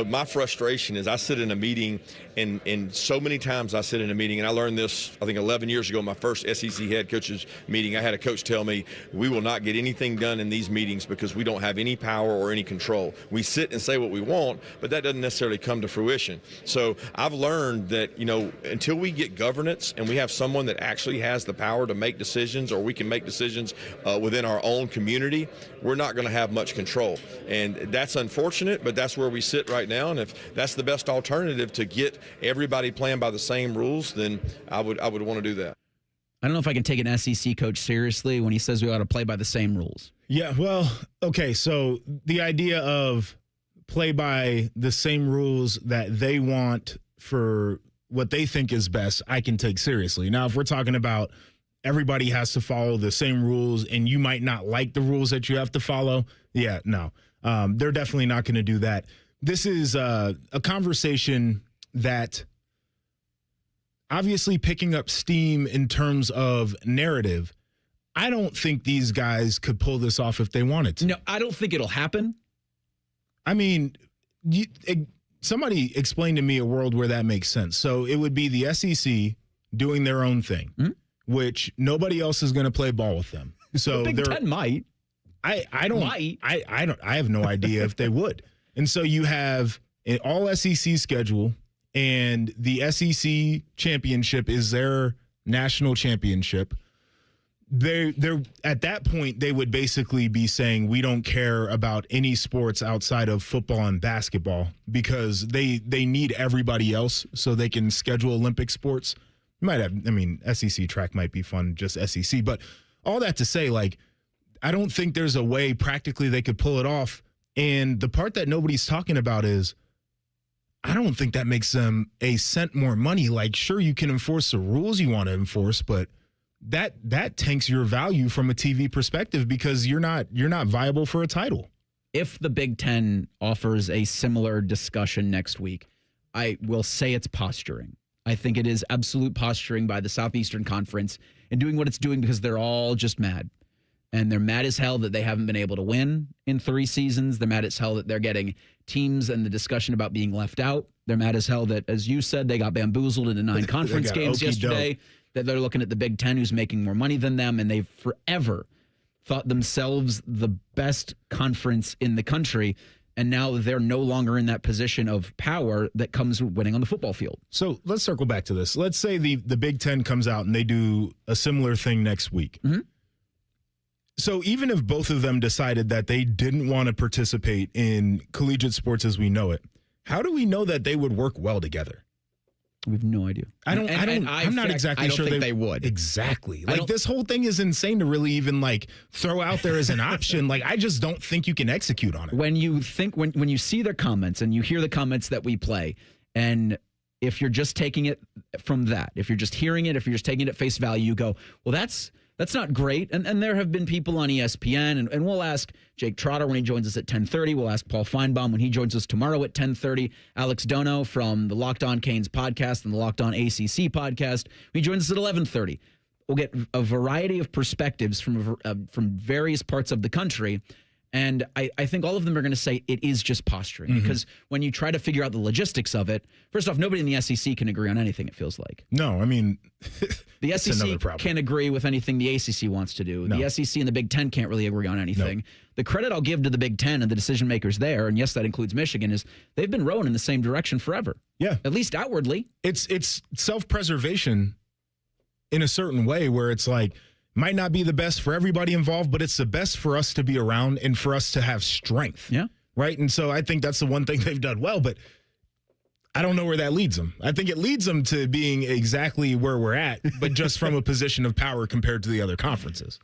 my frustration is I sit in a meeting and so many times I sit in a meeting, and I learned this, I think 11 years ago, my first SEC head coaches meeting. I had a coach tell me, we will not get anything done in these meetings because we don't have any power or any control. We sit and say what we want, but that doesn't necessarily come to fruition. So I've learned that, until we get governance and we have someone that actually has the power to make decisions, or we can make decisions within our own community, we're not going to have much control. And that's unfortunate, but that's where we sit right now. And if that's the best alternative to get everybody playing by the same rules, then I would want to do that. I don't know if I can take an SEC coach seriously when he says we ought to play by the same rules. Yeah, well, okay, so the idea of play by the same rules that they want for what they think is best, I can take seriously. Now, if we're talking about everybody has to follow the same rules and you might not like the rules that you have to follow, yeah, no. They're definitely not going to do that. This is a conversation that obviously picking up steam in terms of narrative. I don't think these guys could pull this off if they wanted to. No, I don't think it'll happen. I mean, somebody explain to me a world where that makes sense. So it would be the SEC doing their own thing, which nobody else is going to play ball with them. So the Big Ten might. I have no idea if they would. And so you have an all SEC schedule, and the SEC championship is their national championship. They're at that point, they would basically be saying, we don't care about any sports outside of football and basketball, because they need everybody else so they can schedule Olympic sports. SEC track might be fun, just SEC. But all that to say, I don't think there's a way practically they could pull it off. And the part that nobody's talking about is, I don't think that makes them a cent more money. Sure, you can enforce the rules you want to enforce, but that tanks your value from a TV perspective, because you're not viable for a title. If the Big Ten offers a similar discussion next week, I will say it's posturing. I think it is absolute posturing by the Southeastern Conference and doing what it's doing because they're all just mad. And they're mad as hell that they haven't been able to win in 3 seasons. They're mad as hell that they're getting teams and the discussion about being left out. They're mad as hell that, as you said, they got bamboozled into 9 conference games yesterday, that they're looking at the Big Ten, who's making more money than them, and they've forever thought themselves the best conference in the country. And now they're no longer in that position of power that comes with winning on the football field. So let's circle back to this. Let's say the Big Ten comes out and they do a similar thing next week. So even if both of them decided that they didn't want to participate in collegiate sports as we know it, how do we know that they would work well together? We have no idea. I'm not exactly sure think they would. Exactly. This whole thing is insane to really even throw out there as an option. I just don't think you can execute on it. When you see their comments and you hear the comments that we play, and if you're just taking it from that, if you're just hearing it, if you're just taking it at face value, you go, well, That's not great. And there have been people on ESPN, and we'll ask Jake Trotter when he joins us at 10:30. We'll ask Paul Feinbaum when he joins us tomorrow at 10:30. Alex Donno from the Locked On Canes podcast and the Locked On ACC podcast. He joins us at 11:30. We'll get a variety of perspectives from various parts of the country. And I think all of them are going to say it is just posturing, because when you try to figure out the logistics of it, first off, nobody in the SEC can agree on anything, it feels like. No, I mean, the SEC can't agree with anything the ACC wants to do. No. The SEC and the Big Ten can't really agree on anything. No. The credit I'll give to the Big Ten and the decision makers there, and yes, that includes Michigan, is they've been rowing in the same direction forever. Yeah. At least outwardly. It's self-preservation in a certain way where it's like, might not be the best for everybody involved, but it's the best for us to be around and for us to have strength. Yeah. Right? And so I think that's the one thing they've done well, but I don't know where that leads them. I think it leads them to being exactly where we're at, but just from a position of power compared to the other conferences.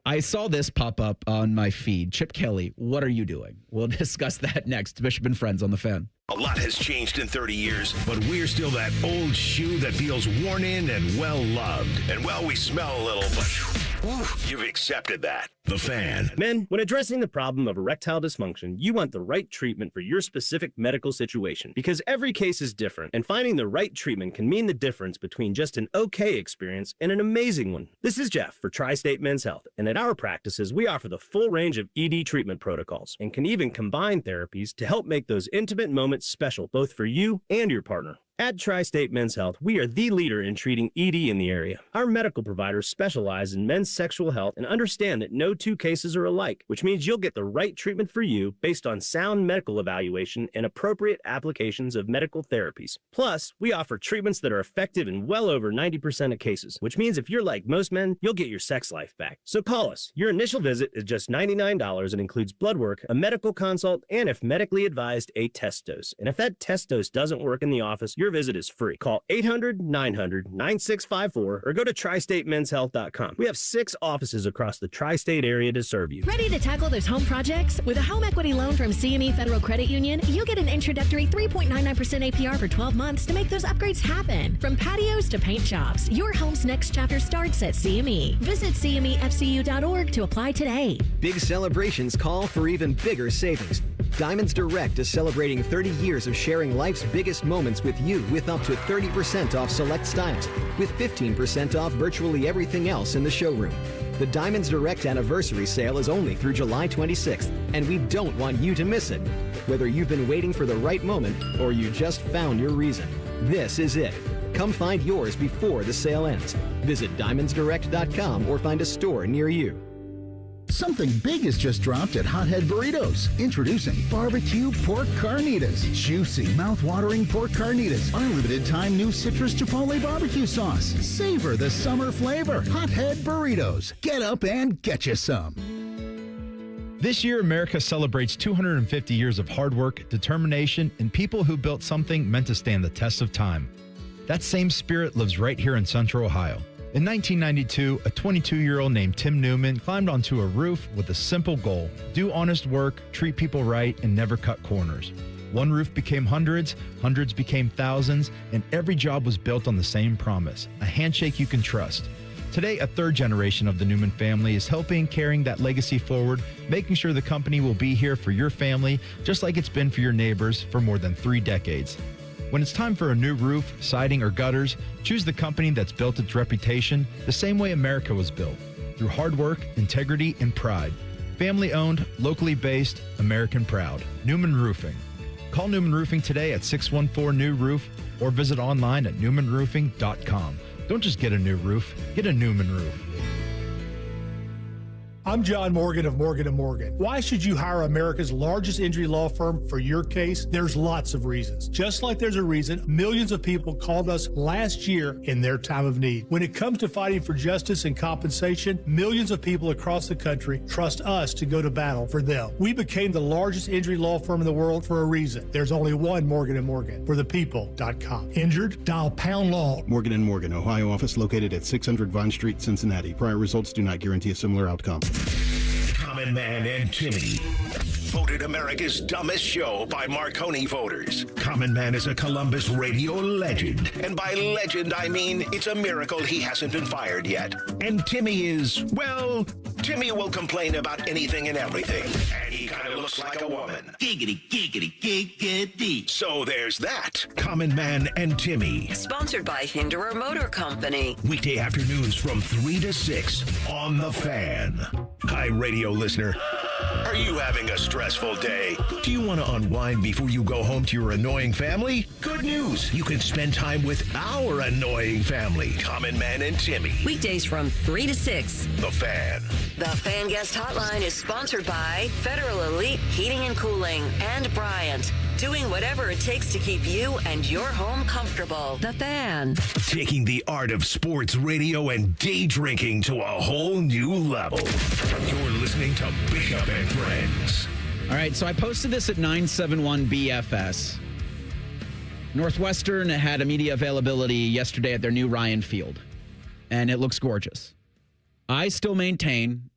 I saw this pop up on my feed. Chip Kelly, what are you doing? We'll discuss that next. Bishop and Friends on the Fan. A lot has changed in 30 years, but we're still that old shoe that feels worn in and well-loved. And, well, we smell a little, but you've accepted that. The Fan. Men, when addressing the problem of erectile dysfunction, you want the right treatment for your specific medical situation, because every case is different, and finding the right treatment can mean the difference between just an okay experience and an amazing one. This is Jeff for Tri-State Men's Health, and at our practices, we offer the full range of ED treatment protocols and can even combine therapies to help make those intimate moments special, both for you and your partner. At Tri-State Men's Health, we are the leader in treating ED in the area. Our medical providers specialize in men's sexual health and understand that no two cases are alike, which means you'll get the right treatment for you based on sound medical evaluation and appropriate applications of medical therapies. Plus, we offer treatments that are effective in well over 90% of cases, which means if you're like most men, you'll get your sex life back. So call us. Your initial visit is just $99 and includes blood work, a medical consult, and if medically advised, a test dose. And if that test dose doesn't work in the office, your visit is free. Call 800-900-9654 or go to tristatemenshealth.com. We have 6 offices across the tri-state area to serve you. Ready to tackle those home projects? With a home equity loan from CME Federal Credit Union, you get an introductory 3.99% APR for 12 months to make those upgrades happen. From patios to paint jobs, your home's next chapter starts at CME. Visit CMEFCU.org to apply today. Big celebrations call for even bigger savings. Diamonds Direct is celebrating 30 years of sharing life's biggest moments with you, with up to 30% off select styles, with 15% off virtually everything else in the showroom. The Diamonds Direct anniversary sale is only through July 26th, and we don't want you to miss it. Whether you've been waiting for the right moment or you just found your reason, this is it. Come find yours before the sale ends. Visit diamondsdirect.com or find a store near you. Something big has just dropped at Hothead Burritos. Introducing barbecue pork carnitas. Juicy, mouth-watering pork carnitas. Our limited-time new citrus chipotle barbecue sauce. Savor the summer flavor. Hothead Burritos. Get up and get you some. This year, America celebrates 250 years of hard work, determination, and people who built something meant to stand the test of time. That same spirit lives right here in Central Ohio. In 1992, a 22-year-old named Tim Newman climbed onto a roof with a simple goal: do honest work, treat people right, and never cut corners. One roof became hundreds, hundreds became thousands, and every job was built on the same promise: a handshake you can trust. Today, a third generation of the Newman family is helping carrying that legacy forward, making sure the company will be here for your family, just like it's been for your neighbors for more than 3 decades. When it's time for a new roof, siding, or gutters, choose the company that's built its reputation the same way America was built, through hard work, integrity, and pride. Family owned, locally based, American proud. Newman Roofing. Call Newman Roofing today at 614-NEW-ROOF or visit online at newmanroofing.com. Don't just get a new roof, get a Newman roof. I'm John Morgan of Morgan & Morgan. Why should you hire America's largest injury law firm for your case? There's lots of reasons. Just like there's a reason millions of people called us last year in their time of need. When it comes to fighting for justice and compensation, millions of people across the country trust us to go to battle for them. We became the largest injury law firm in the world for a reason. There's only one Morgan & Morgan, for the people.com. Injured? Dial #law. Morgan & Morgan, Ohio office located at 600 Vine Street, Cincinnati. Prior results do not guarantee a similar outcome. Common Man and Timmy. Voted America's dumbest show by Marconi voters. Common Man is a Columbus radio legend. And by legend, I mean it's a miracle he hasn't been fired yet. And Timmy is, well, Timmy will complain about anything and everything. And he kind of looks like a woman. Giggity, giggity, giggity. So there's that. Common Man and Timmy. Sponsored by Hinderer Motor Company. Weekday afternoons from 3 to 6 on The Fan. Hi, radio listener. Are you having a stressful day? Do you want to unwind before you go home to your annoying family? Good news. You can spend time with our annoying family, Common Man and Timmy. Weekdays from 3 to 6. The Fan. The Fan Guest Hotline is sponsored by Federal Elite Heating and Cooling and Bryant. Doing whatever it takes to keep you and your home comfortable. The Fan. Taking the art of sports radio and day drinking to a whole new level. You're listening to Bishop and Friends. All right, so I posted this at 971 BFS. Northwestern had a media availability yesterday at their new Ryan Field, and it looks gorgeous. I still maintain,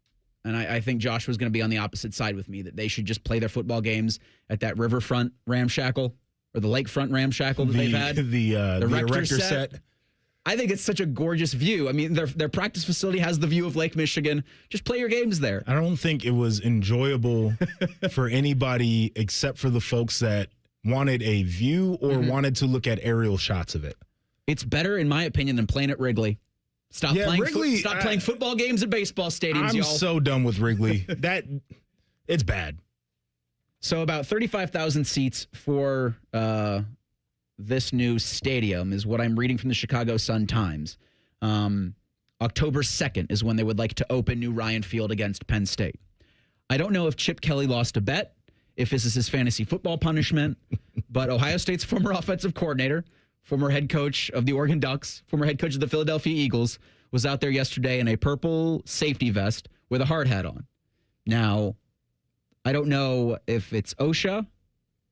and I think Josh was going to be on the opposite side with me, that they should just play their football games at that riverfront ramshackle or the lakefront ramshackle that they've had. The erector set. I think it's such a gorgeous view. I mean, their practice facility has the view of Lake Michigan. Just play your games there. I don't think it was enjoyable for anybody except for the folks that wanted a view or wanted to look at aerial shots of it. It's better, in my opinion, than playing at Wrigley. Stop playing football games at baseball stadiums, I'm y'all. so done with Wrigley. It's bad. So about 35,000 seats for this new stadium is what I'm reading from the Chicago Sun-Times. October 2nd is when they would like to open new Ryan Field against Penn State. I don't know if Chip Kelly lost a bet, if this is his fantasy football punishment, but Ohio State's former offensive coordinator, former head coach of the Oregon Ducks, former head coach of the Philadelphia Eagles, was out there yesterday in a purple safety vest with a hard hat on. Now, I don't know if it's OSHA,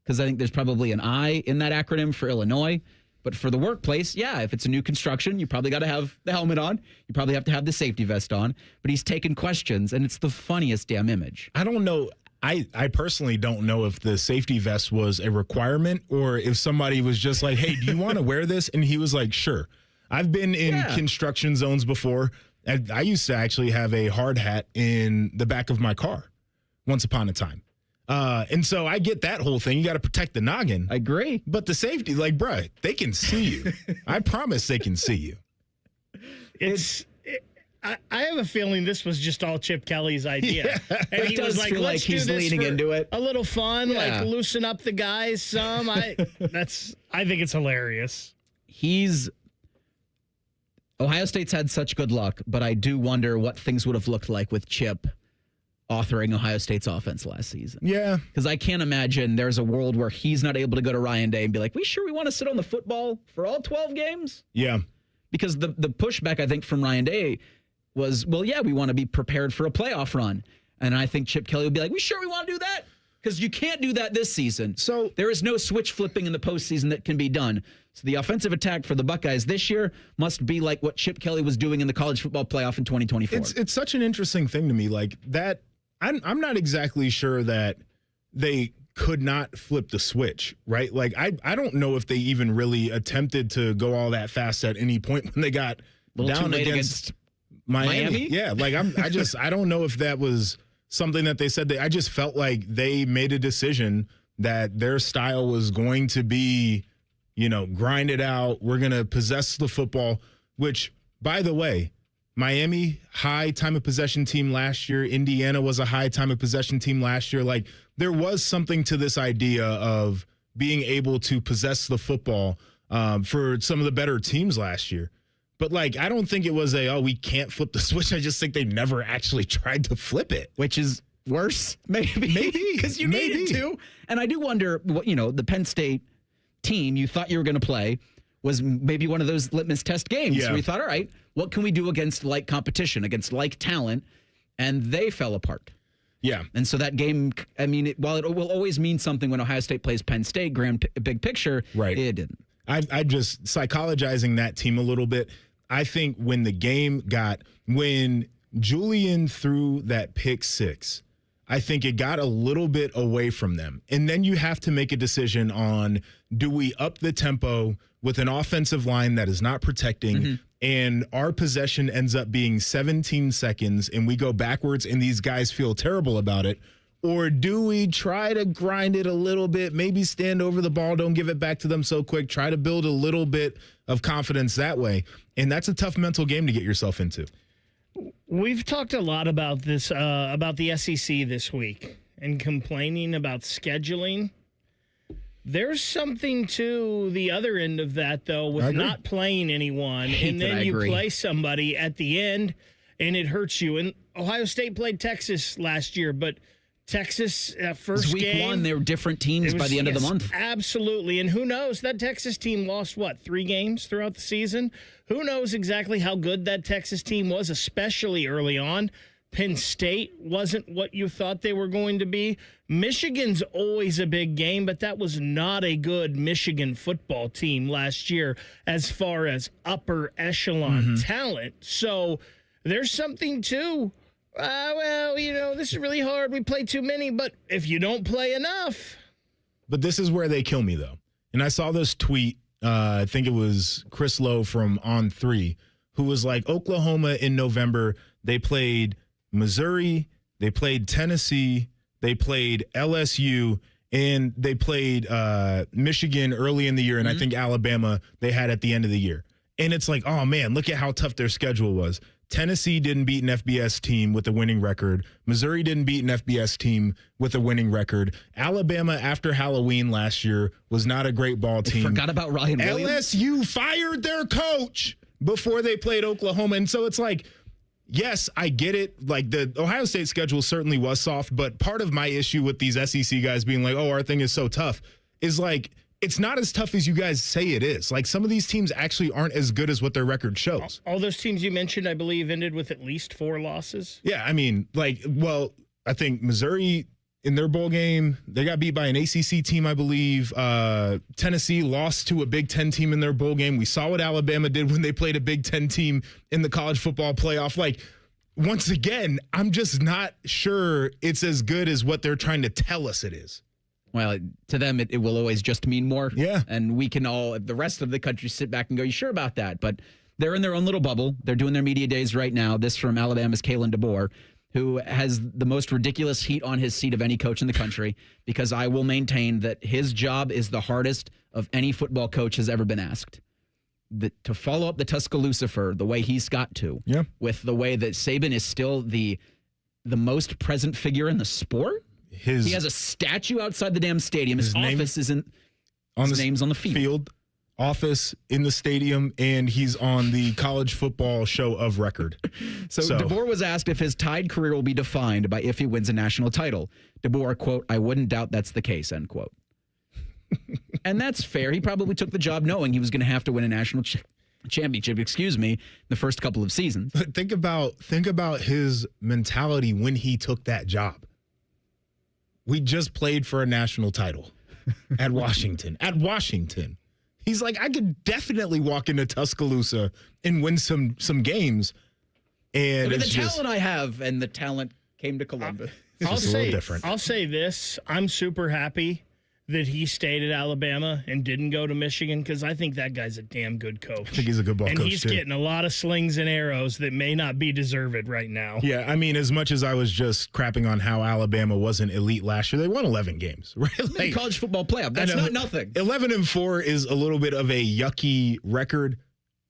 because I think there's probably an I in that acronym for Illinois. But for the workplace, yeah, if it's a new construction, you probably got to have the helmet on. You probably have to have the safety vest on. But he's taking questions, and it's the funniest damn image. I don't know. I personally don't know if the safety vest was a requirement or if somebody was just like, hey, do you want to wear this? And he was like, sure. I've been in construction zones before. And I used to actually have a hard hat in the back of my car once upon a time. And so I get that whole thing. You got to protect the noggin. I agree. But the safety, like, bruh, they can see you. I promise they can see you. I have a feeling this was just all Chip Kelly's idea. Yeah, and he was like, let's do this for into it. A little fun, like loosen up the guys some. I think it's hilarious. Ohio State's had such good luck, but I do wonder what things would have looked like with Chip authoring Ohio State's offense last season. Yeah. Because I can't imagine there's a world where he's not able to go to Ryan Day and be like, we sure we want to sit on the football for all 12 games? Yeah. Because the pushback, I think, from Ryan Day was, well, yeah, we want to be prepared for a playoff run. And I think Chip Kelly would be like, we sure we want to do that? Because you can't do that this season. So there is no switch flipping in the postseason that can be done. So the offensive attack for the Buckeyes this year must be like what Chip Kelly was doing in the college football playoff in 2024. It's such an interesting thing to me. Like that, I'm not exactly sure that they could not flip the switch, right? Like I don't know if they even really attempted to go all that fast at any point when they got down against Miami. Yeah, like I don't know if that was something that they said. I just felt like they made a decision that their style was going to be, grind it out. We're going to possess the football, which, by the way, Miami, high time of possession team last year. Indiana was a high time of possession team last year. Like, there was something to this idea of being able to possess the football for some of the better teams last year. But, like, I don't think it was we can't flip the switch. I just think they never actually tried to flip it. Which is worse, maybe. Because you needed to. And I do wonder, the Penn State team you thought you were going to play was maybe one of those litmus test games where you thought, all right, what can we do against like competition, against like talent? And they fell apart. Yeah. And so that game, while it will always mean something when Ohio State plays Penn State, big picture, right. It didn't. I just psychologizing that team a little bit. I think when Julian threw that pick six, I think it got a little bit away from them. And then you have to make a decision on, do we up the tempo with an offensive line that is not protecting, and our possession ends up being 17 seconds and we go backwards and these guys feel terrible about it? Or do we try to grind it a little bit, maybe stand over the ball, don't give it back to them so quick, try to build a little bit of confidence that way? And that's a tough mental game to get yourself into. We've talked a lot about this, about the SEC this week and complaining about scheduling. There's something to the other end of that, though, with not playing anyone. And then you play somebody at the end and it hurts you. And Ohio State played Texas last year, but Texas, first week game. One, they were different teams by the end of the month. Absolutely. And who knows? That Texas team lost, 3 games throughout the season? Who knows exactly how good that Texas team was, especially early on. Penn State wasn't what you thought they were going to be. Michigan's always a big game, but that was not a good Michigan football team last year as far as upper echelon talent. So there's something to... this is really hard. We play too many, but if you don't play enough. But this is where they kill me, though. And I saw this tweet, I think it was Chris Lowe from On3, who was like, Oklahoma in November, they played Missouri, they played Tennessee, they played LSU, and they played Michigan early in the year, and I think Alabama they had at the end of the year. And it's like, oh, man, look at how tough their schedule was. Tennessee didn't beat an FBS team with a winning record. Missouri didn't beat an FBS team with a winning record. Alabama, after Halloween last year, was not a great ball team. Forgot about Ryan Williams. LSU fired their coach before they played Oklahoma. And so it's like, yes, I get it. Like, the Ohio State schedule certainly was soft, but part of my issue with these SEC guys being like, oh, our thing is so tough, is like, it's not as tough as you guys say it is. Like, some of these teams actually aren't as good as what their record shows. All those teams you mentioned, I believe, ended with at least 4 losses. Yeah, I mean, I think Missouri in their bowl game, they got beat by an ACC team, I believe. Tennessee lost to a Big Ten team in their bowl game. We saw what Alabama did when they played a Big Ten team in the college football playoff. Like, once again, I'm just not sure it's as good as what they're trying to tell us it is. Well, to them, it will always just mean more. Yeah. And we can all, the rest of the country, sit back and go, you sure about that? But they're in their own little bubble. They're doing their media days right now. This from Alabama's Kalen DeBoer, who has the most ridiculous heat on his seat of any coach in the country, because I will maintain that his job is the hardest of any football coach has ever been asked. To follow up the Tuscaloosa the way he's got to, with the way that Saban is still the most present figure in the sport. He has a statue outside the damn stadium. His office isn't. His name's on the field. Office in the stadium, and he's on the college football show of record. So DeBoer was asked if his Tide career will be defined by if he wins a national title. DeBoer, quote, "I wouldn't doubt that's the case," end quote. And that's fair. He probably took the job knowing he was going to have to win a national championship, the first couple of seasons. But think about his mentality when he took that job. We just played for a national title at Washington. He's like, I could definitely walk into Tuscaloosa and win some games. And look at the talent I have, and the talent came to Columbus. I'll say this. I'm super happy that he stayed at Alabama and didn't go to Michigan, because I think that guy's a damn good coach. I think he's a good ball coach, and he's getting a lot of slings and arrows that may not be deserved right now. Yeah, I mean, as much as I was just crapping on how Alabama wasn't elite last year, they won 11 games, right? Like, college football playoff, that's not nothing. 11-4 is a little bit of a yucky record,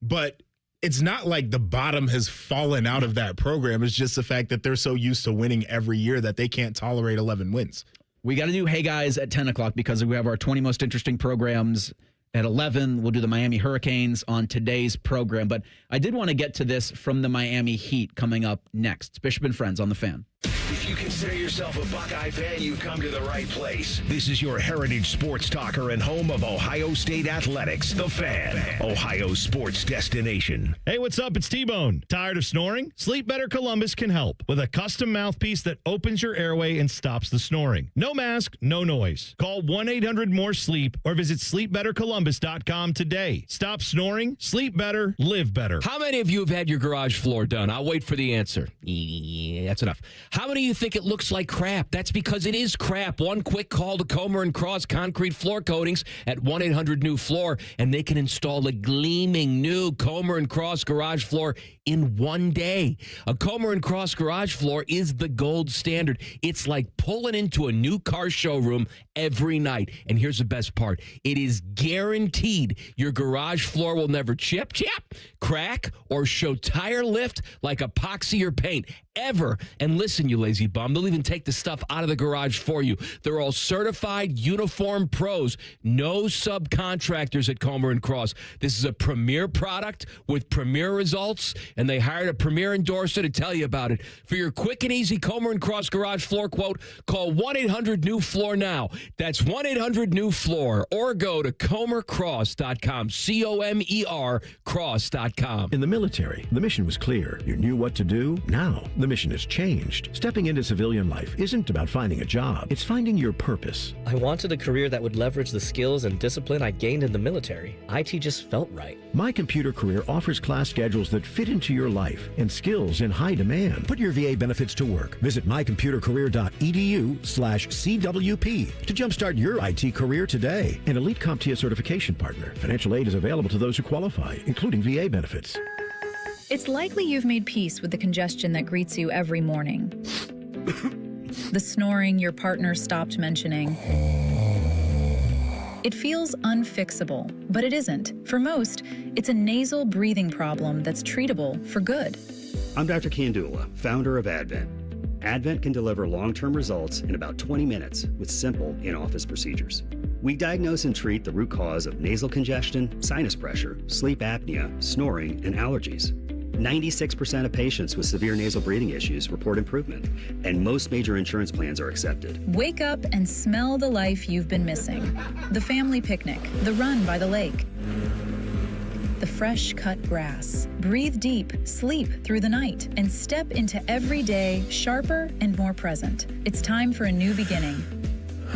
but it's not like the bottom has fallen out of that program. It's just the fact that they're so used to winning every year that they can't tolerate 11 wins. We got to do Hey Guys at 10 o'clock because we have our 20 most interesting programs at 11. We'll do the Miami Hurricanes on today's program. But I did want to get to this from the Miami Heat coming up next. It's Bishop and Friends on The Fan. If you consider yourself a Buckeye fan, you've come to the right place. This is your heritage sports talker and home of Ohio State Athletics, The Fan, Ohio's sports destination. Hey, what's up? It's T-Bone. Tired of snoring? Sleep Better Columbus can help with a custom mouthpiece that opens your airway and stops the snoring. No mask, no noise. Call 1-800-MORE-SLEEP or visit sleepbettercolumbus.com today. Stop snoring, sleep better, live better. How many of you have had your garage floor done? I'll wait for the answer. That's enough. How many of you think it looks like crap? That's because it is crap. One quick call to Comer & Cross Concrete Floor Coatings at 1-800-NEW-FLOOR, and they can install a gleaming new Comer & Cross garage floor in one day. A Comer & Cross garage floor is the gold standard. It's like pulling into a new car showroom every night. And here's the best part. It is guaranteed your garage floor will never chip, crack, or show tire lift like epoxy or paint ever. And listen, you lazy bum, they'll even take the stuff out of the garage for you. They're all certified uniform pros. No subcontractors at Comer & Cross. This is a premier product with premier results, and they hired a premier endorser to tell you about it. For your quick and easy Comer & Cross garage floor quote, call 1-800-NEW-FLOOR now. That's 1-800-NEW-FLOOR, or go to comercross.com, C-O-M-E-R cross.com. In the military, the mission was clear. You knew what to do. Now, the mission has changed. Stepping into civilian life isn't about finding a job. It's finding your purpose. I wanted a career that would leverage the skills and discipline I gained in the military. IT just felt right. My Computer Career offers class schedules that fit into your life and skills in high demand. Put your VA benefits to work. Visit mycomputercareer.edu/CWP to jumpstart your IT career today. An elite CompTIA certification partner. Financial aid is available to those who qualify, including VA benefits. It's likely you've made peace with the congestion that greets you every morning. The snoring your partner stopped mentioning. It feels unfixable, but it isn't. For most, it's a nasal breathing problem that's treatable for good. I'm Dr. Kandula, founder of Advent. Advent can deliver long-term results in about 20 minutes with simple in-office procedures. We diagnose and treat the root cause of nasal congestion, sinus pressure, sleep apnea, snoring, and allergies. 96% of patients with severe nasal breathing issues report improvement, and most major insurance plans are accepted. Wake up and smell the life you've been missing. The family picnic, the run by the lake, the fresh cut grass. Breathe deep, sleep through the night, and step into every day sharper and more present. It's time for a new beginning.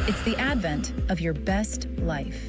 It's the advent of your best life.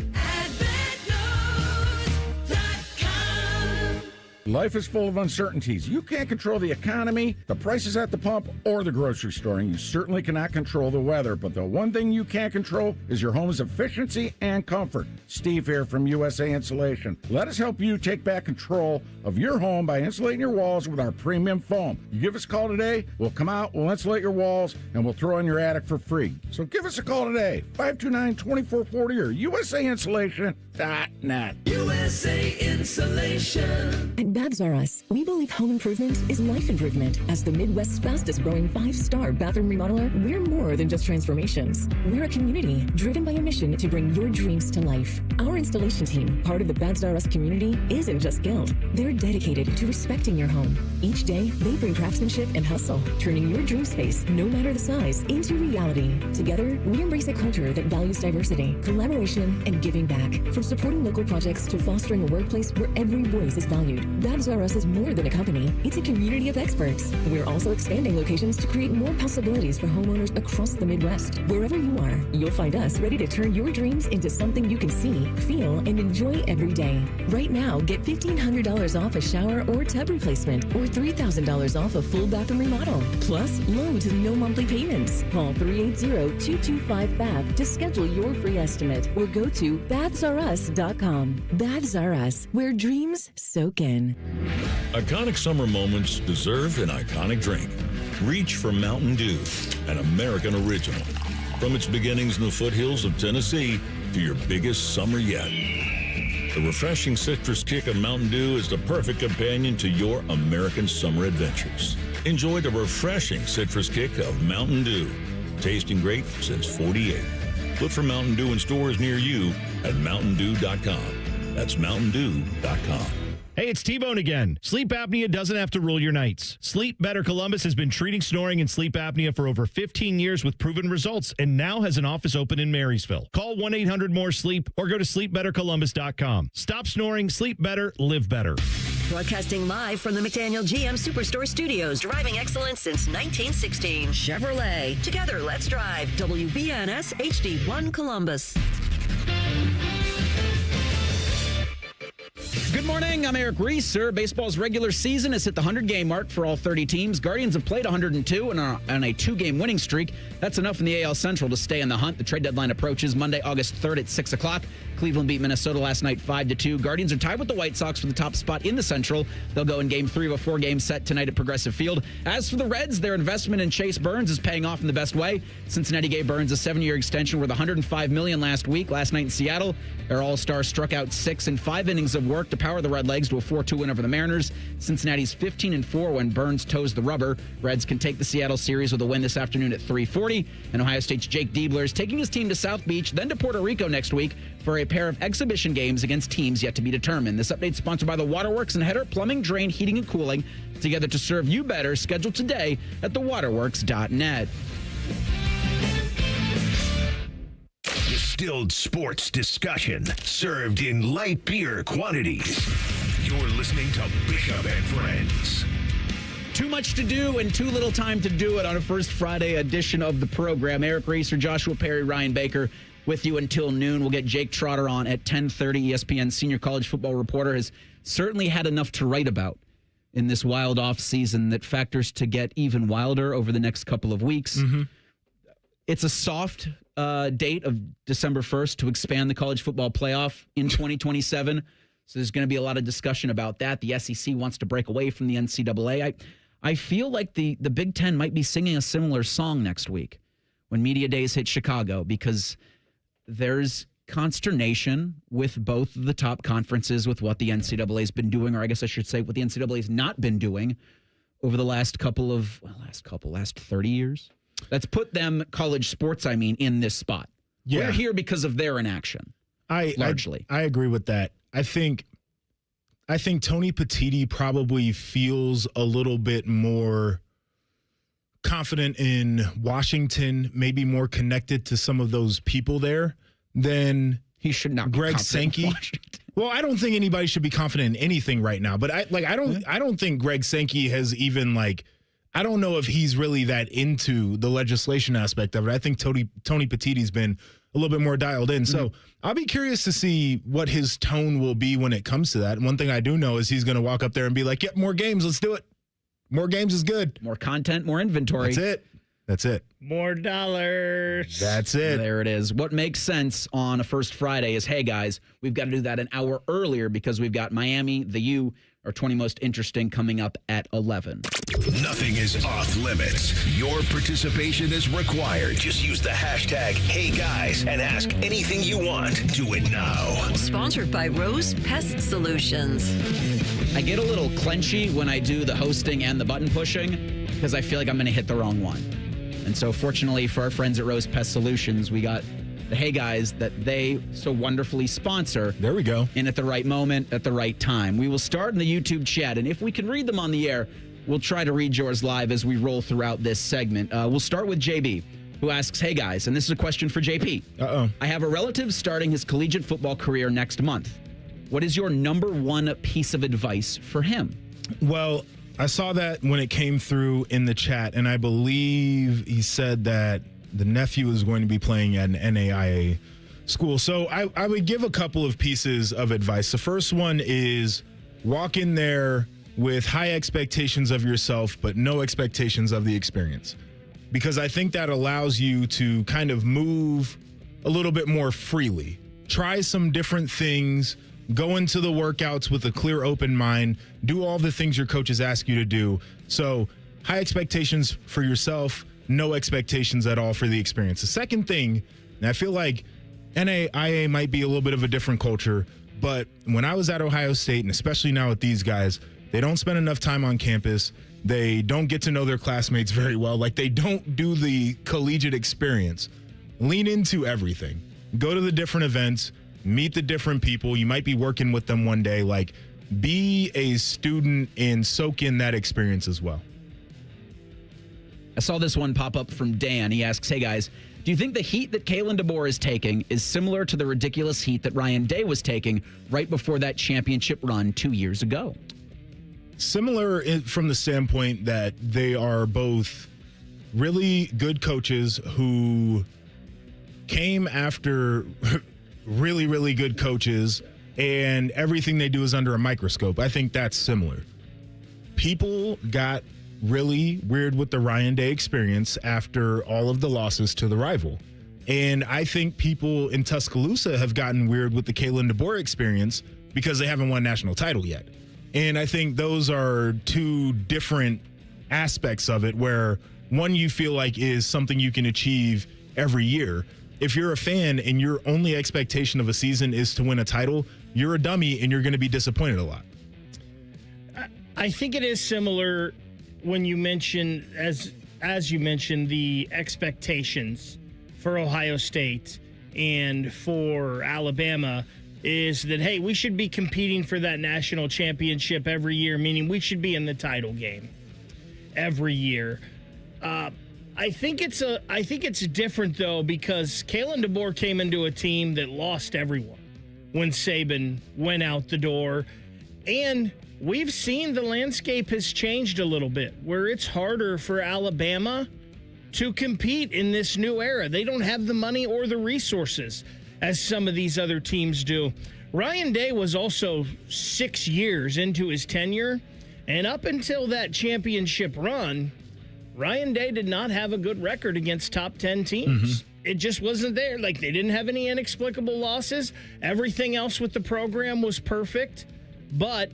Life is full of uncertainties. You can't control the economy, the prices at the pump, or the grocery store, and you certainly cannot control the weather. But the one thing you can control is your home's efficiency and comfort. Steve here from USA Insulation. Let us help you take back control of your home by insulating your walls with our premium foam. You give us a call today, we'll come out, we'll insulate your walls, and we'll throw in your attic for free. So give us a call today, 529-2440 or USAinsulation.net. USA Insulation. At Babs R Us, we believe home improvement is life improvement. As the Midwest's fastest growing 5-star bathroom remodeler, we're more than just transformations. We're a community driven by a mission to bring your dreams to life. Our installation team, part of the Babs R Us community, isn't just skilled. They're dedicated to respecting your home. Each day, they bring craftsmanship and hustle, turning your dream space, no matter the size, into reality. Together, we embrace a culture that values diversity, collaboration, and giving back. From supporting local projects to fostering a workplace where every voice is valued, Babs R Us is more than a company. It's a community of experts. We're also expanding locations to create more possibilities for homeowners across the Midwest. Wherever you are, you'll find us ready to turn your dreams into something you can see, feel, and enjoy every day. Right now, get $1,500 off a shower or tub replacement, or $3,000 off a full bathroom remodel. Plus, low to no monthly payments. Call 380-225-BAB to schedule your free estimate, or go to babsrus.com. Babs R Us, where dreams soak in. Iconic summer moments deserve an iconic drink. Reach for Mountain Dew, an American original. From its beginnings in the foothills of Tennessee to your biggest summer yet. The refreshing citrus kick of Mountain Dew is the perfect companion to your American summer adventures. Enjoy the refreshing citrus kick of Mountain Dew. Tasting great since '48. Look for Mountain Dew in stores near you at mountaindew.com. That's mountaindew.com. Hey, it's T-Bone again. Sleep apnea doesn't have to rule your nights. Sleep Better Columbus has been treating snoring and sleep apnea for over 15 years with proven results and now has an office open in Marysville. Call 1-800-MORE-SLEEP or go to sleepbettercolumbus.com. Stop snoring, sleep better, live better. Broadcasting live from the McDaniel GM Superstore Studios. Driving excellence since 1916. Chevrolet. Together, let's drive. WBNS HD1 Columbus. Good morning. I'm Eric Reeser. Baseball's regular season has hit the 100-game mark for all 30 teams. Guardians have played 102 and are on a 2-game winning streak. That's enough in the AL Central to stay in the hunt. The trade deadline approaches Monday, August 3rd at 6 o'clock. Cleveland beat Minnesota last night 5-2. Guardians are tied with the White Sox for the top spot in the Central. They'll go in Game 3 of a 4-game set tonight at Progressive Field. As for the Reds, their investment in Chase Burns is paying off in the best way. Cincinnati gave Burns a 7-year extension worth $105 million last week. Last night in Seattle, their all-star struck out 6 in 5 innings of work to power the Redlegs to a 4-2 win over the Mariners. Cincinnati's 15-4 when Burns toes the rubber. Reds can take the Seattle series with a win this afternoon at 3:40. And Ohio State's Jake Diebler is taking his team to South Beach, then to Puerto Rico next week for a pair of exhibition games against teams yet to be determined. This update is sponsored by the Waterworks and Header Plumbing, Drain, Heating, and Cooling. Together to serve you better. Scheduled today at thewaterworks.net. Distilled sports discussion served in light beer quantities. You're listening to Bishop and Friends. Too much to do and too little time to do it on a first Friday edition of the program. Eric Reeser, Joshua Perry, Ryan Baker with you until noon. We'll get Jake Trotter on at 10:30. ESPN senior college football reporter has certainly had enough to write about in this wild off season that factors to get even wilder over the next couple of weeks. Mm-hmm. It's a soft date of December 1st to expand the college football playoff in 2027. So there's going to be a lot of discussion about that. The SEC wants to break away from the NCAA. I feel like the Big Ten might be singing a similar song next week when Media Days hit Chicago, because there's consternation with both the top conferences with what the NCAA has been doing, or I guess I should say what the NCAA has not been doing over the last 30 years. That's put them, college sports, in this spot. Yeah. We're here because of their inaction, largely. I agree with that. I think Tony Petitti probably feels a little bit more confident in Washington, maybe more connected to some of those people there than he should not. Greg Sankey. Well, I don't think anybody should be confident in anything right now. But I don't think Greg Sankey has even I don't know if he's really that into the legislation aspect of it. I think Tony Petitti's been a little bit more dialed in. So I'll be curious to see what his tone will be when it comes to that. And one thing I do know is he's going to walk up there and be like, "Yep, more games. Let's do it. More games is good. More content, more inventory. That's it. More dollars. That's it. There it is. What makes sense on a first Friday is, hey, guys, we've got to do that an hour earlier because we've got Miami, the U, our 20 most interesting coming up at 11. Nothing is off limits. Your participation is required. Just use the hashtag #HeyGuys and ask anything you want. Do it now. Sponsored by Rose Pest Solutions. I get a little clenchy when I do the hosting and the button pushing because I feel like I'm going to hit the wrong one. And so fortunately for our friends at Rose Pest Solutions, we got the Hey Guys that they so wonderfully sponsor. There we go. And at the right moment, at the right time. We will start in the YouTube chat, and if we can read them on the air, we'll try to read yours live as we roll throughout this segment. We'll start with JB, who asks, hey guys, and this is a question for JP. Uh-oh. I have a relative starting his collegiate football career next month. What is your number one piece of advice for him? Well, I saw that when it came through in the chat, and I believe he said that the nephew is going to be playing at an NAIA school. So I would give a couple of pieces of advice. The first one is walk in there with high expectations of yourself, but no expectations of the experience. Because I think that allows you to kind of move a little bit more freely. Try some different things. Go into the workouts with a clear, open mind. Do all the things your coaches ask you to do. So high expectations for yourself, no expectations at all for the experience. The second thing, and I feel like NAIA might be a little bit of a different culture, but when I was at Ohio State, and especially now with these guys, they don't spend enough time on campus. They don't get to know their classmates very well. They don't do the collegiate experience. Lean into everything. Go to the different events. Meet the different people. You might be working with them one day. Be a student and soak in that experience as well. I saw this one pop up from Dan. He asks, hey guys, do you think the heat that Kalen DeBoer is taking is similar to the ridiculous heat that Ryan Day was taking right before that championship run 2 years ago? Similar from the standpoint that they are both really good coaches who came after really, really good coaches and everything they do is under a microscope. I think that's similar. People got really weird with the Ryan Day experience after all of the losses to the rival. And I think people in Tuscaloosa have gotten weird with the Kalen DeBoer experience because they haven't won a national title yet. And I think those are two different aspects of it, where one you feel like is something you can achieve every year. If you're a fan and your only expectation of a season is to win a title, you're a dummy and you're going to be disappointed a lot. I think it is similar when you mention, as you mentioned, the expectations for Ohio State and for Alabama is that, hey, we should be competing for that national championship every year, meaning we should be in the title game every year. I think it's different, though, because Kalen DeBoer came into a team that lost everyone when Saban went out the door. And we've seen the landscape has changed a little bit, where it's harder for Alabama to compete in this new era. They don't have the money or the resources as some of these other teams do. Ryan Day was also 6 years into his tenure, and up until that championship run, Ryan Day did not have a good record against top 10 teams. It just wasn't there. Like, they didn't have any inexplicable losses. Everything else with the program was perfect, but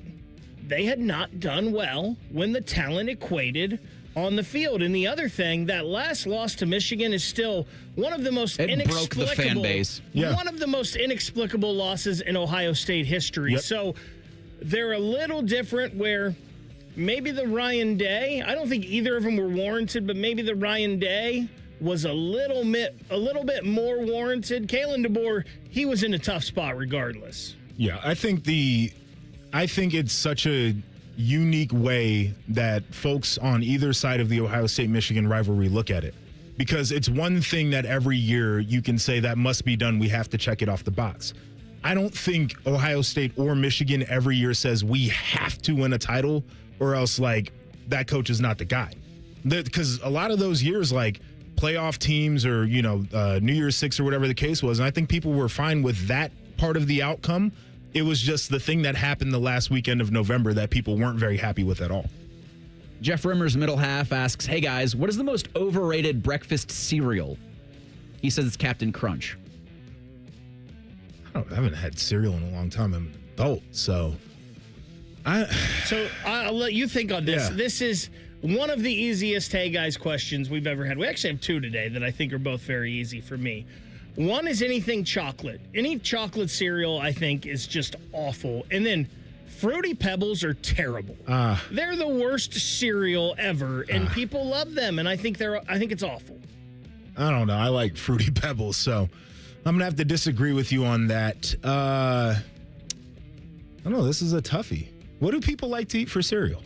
they had not done well when the talent equated on the field. And the other thing, that last loss to Michigan is still one of the most inexplicable. Broke the fan base. One of the most inexplicable losses in Ohio State history. So they're a little different, where maybe the Ryan Day, I don't think either of them were warranted, but maybe the Ryan Day was a little bit more warranted. Kalen DeBoer, he was in a tough spot regardless. Yeah, I think it's such a unique way that folks on either side of the Ohio State-Michigan rivalry look at it. Because it's one thing that every year you can say that must be done, we have to check it off the box. I don't think Ohio State or Michigan every year says we have to win a title, or else, like, that coach is not the guy. Because a lot of those years, like, playoff teams or, New Year's Six or whatever the case was, and I think people were fine with that part of the outcome. It was just the thing that happened the last weekend of November that people weren't very happy with at all. Jeff Rimmer's middle half asks, hey guys, what is the most overrated breakfast cereal? He says it's Captain Crunch. I haven't had cereal in a long time. I'm an adult, so I'll let you think on this. Yeah. This is one of the easiest hey guys questions we've ever had. We actually have two today that I think are both very easy for me. One is anything chocolate. Any chocolate cereal, I think, is just awful. And then Fruity Pebbles are terrible. They're the worst cereal ever, and people love them, and I think it's awful. I don't know. I like Fruity Pebbles, so I'm going to have to disagree with you on that. I don't know. This is a toughie. What do people like to eat for cereal?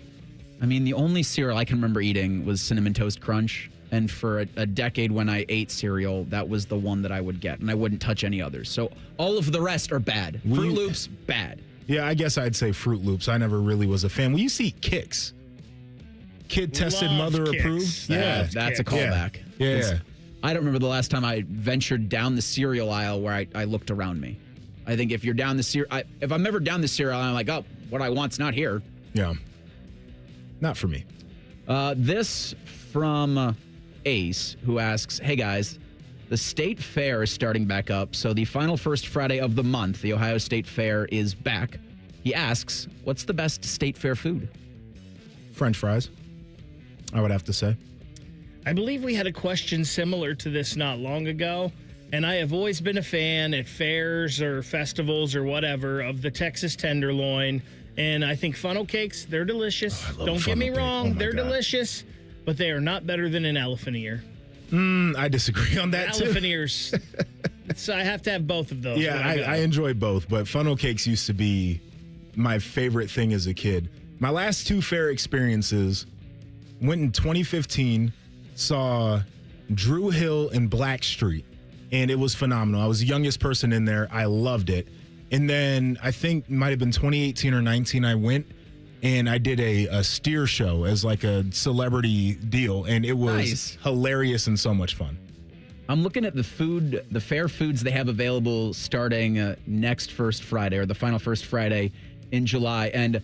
I mean, the only cereal I can remember eating was Cinnamon Toast Crunch. And for a decade when I ate cereal, that was the one that I would get, and I wouldn't touch any others. So all of the rest are bad. Fruit Loops, bad. Yeah, I guess I'd say Fruit Loops. I never really was a fan. We used to eat Kix. Kid tested, mother approved. Yeah, that's a callback. Yeah. I don't remember the last time I ventured down the cereal aisle where I looked around me. I think if you're down the cereal, if I'm ever down the cereal aisle, I'm like, oh, what I want's not here. Yeah. Not for me. This from Ace, who asks, hey guys, the state fair is starting back up, so the final first Friday of the month, the Ohio State Fair is back. He asks, what's the best state fair food? French fries, I would have to say. I believe we had a question similar to this not long ago, and I have always been a fan at fairs or festivals or whatever of the Texas tenderloin, and I think funnel cakes, they're delicious. Don't get me wrong, they're delicious. But they are not better than an elephant ear. I disagree on that, too. Elephant ears. So I have to have both of those. Yeah, I enjoy both, but funnel cakes used to be my favorite thing as a kid. My last two fair experiences went in 2015, saw Drew Hill and Blackstreet, and it was phenomenal. I was the youngest person in there. I loved it. And then I think it might have been 2018 or 19, I went and I did a steer show as like a celebrity deal, and it was hilarious and so much fun. I'm looking at the fair foods they have available starting next first Friday, or the final first Friday in July. And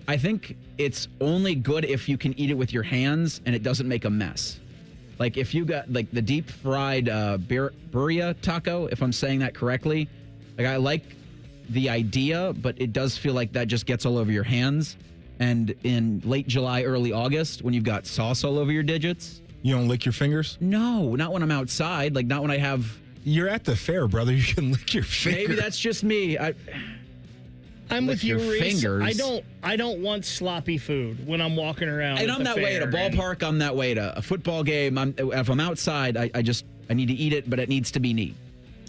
I think it's only good if you can eat it with your hands and it doesn't make a mess. Like if you got like the deep fried birria taco, if I'm saying that correctly, like I like the idea, but it does feel like that just gets all over your hands. And in late July, early August, when you've got sauce all over your digits. You don't lick your fingers? No, not when I'm outside. Like not when I have. You're at the fair, brother. You can lick your fingers. Maybe that's just me. I'm with you, Reese. Fingers. I don't want sloppy food when I'm walking around. And I'm that way at a ballpark. I'm that way at a football game. If I'm outside, I need to eat it, but it needs to be neat.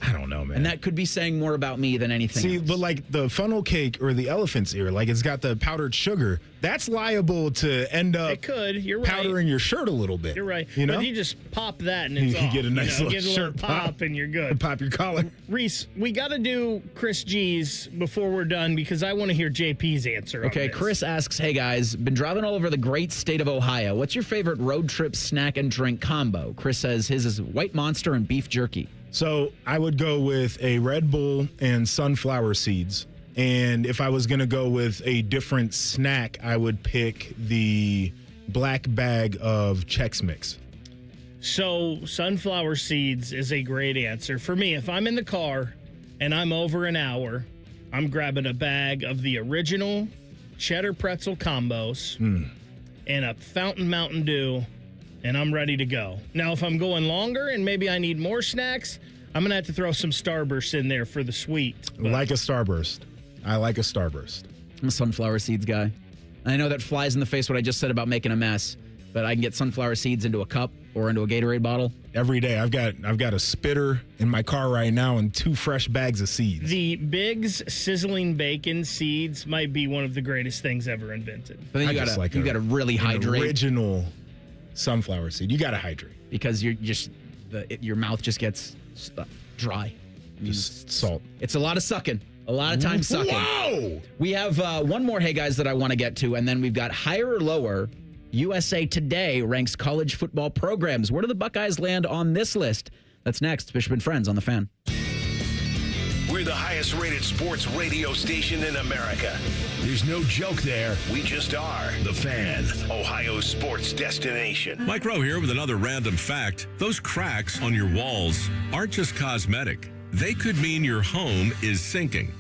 I don't know, man. And that could be saying more about me than anything else. But like the funnel cake or the elephant's ear, like it's got the powdered sugar, that's liable to end up You're powdering your shirt a little bit. You're right. You know? But you just pop that and it's you off. get a nice little give it a shirt pop and you're good. Pop your collar. Reese, we got to do Chris G's before we're done because I want to hear JP's answer. Okay, Chris asks, hey guys, been driving all over the great state of Ohio. What's your favorite road trip snack and drink combo? Chris says his is White Monster and beef jerky. So I would go with a Red Bull and sunflower seeds. And if I was going to go with a different snack, I would pick the black bag of Chex Mix. So sunflower seeds is a great answer. For me, if I'm in the car and I'm over an hour, I'm grabbing a bag of the original cheddar pretzel combos and a Fountain Mountain Dew, and I'm ready to go. Now, if I'm going longer and maybe I need more snacks, I'm going to have to throw some Starburst in there for the sweet. Like a Starburst. I like a Starburst. I'm a sunflower seeds guy. I know that flies in the face what I just said about making a mess, but I can get sunflower seeds into a cup or into a Gatorade bottle. Every day. I've got a spitter in my car right now and 2 fresh bags of seeds. The Biggs sizzling bacon seeds might be one of the greatest things ever invented. But then you got to really hydrate. Original sunflower seed. You got to hydrate because you're just your mouth just gets dry. Just salt. It's a lot of sucking. A lot of time sucking. Whoa! We have one more, hey guys, that I want to get to, and then we've got higher or lower. USA Today ranks college football programs. Where do the Buckeyes land on this list? That's next. Bishop and Friends on The Fan. We're the highest rated sports radio station in America. There's no joke there. We just are. The Fan, Ohio's sports destination. Mike Rowe here with another random fact. Those cracks on your walls aren't just cosmetic. They could mean your home is sinking.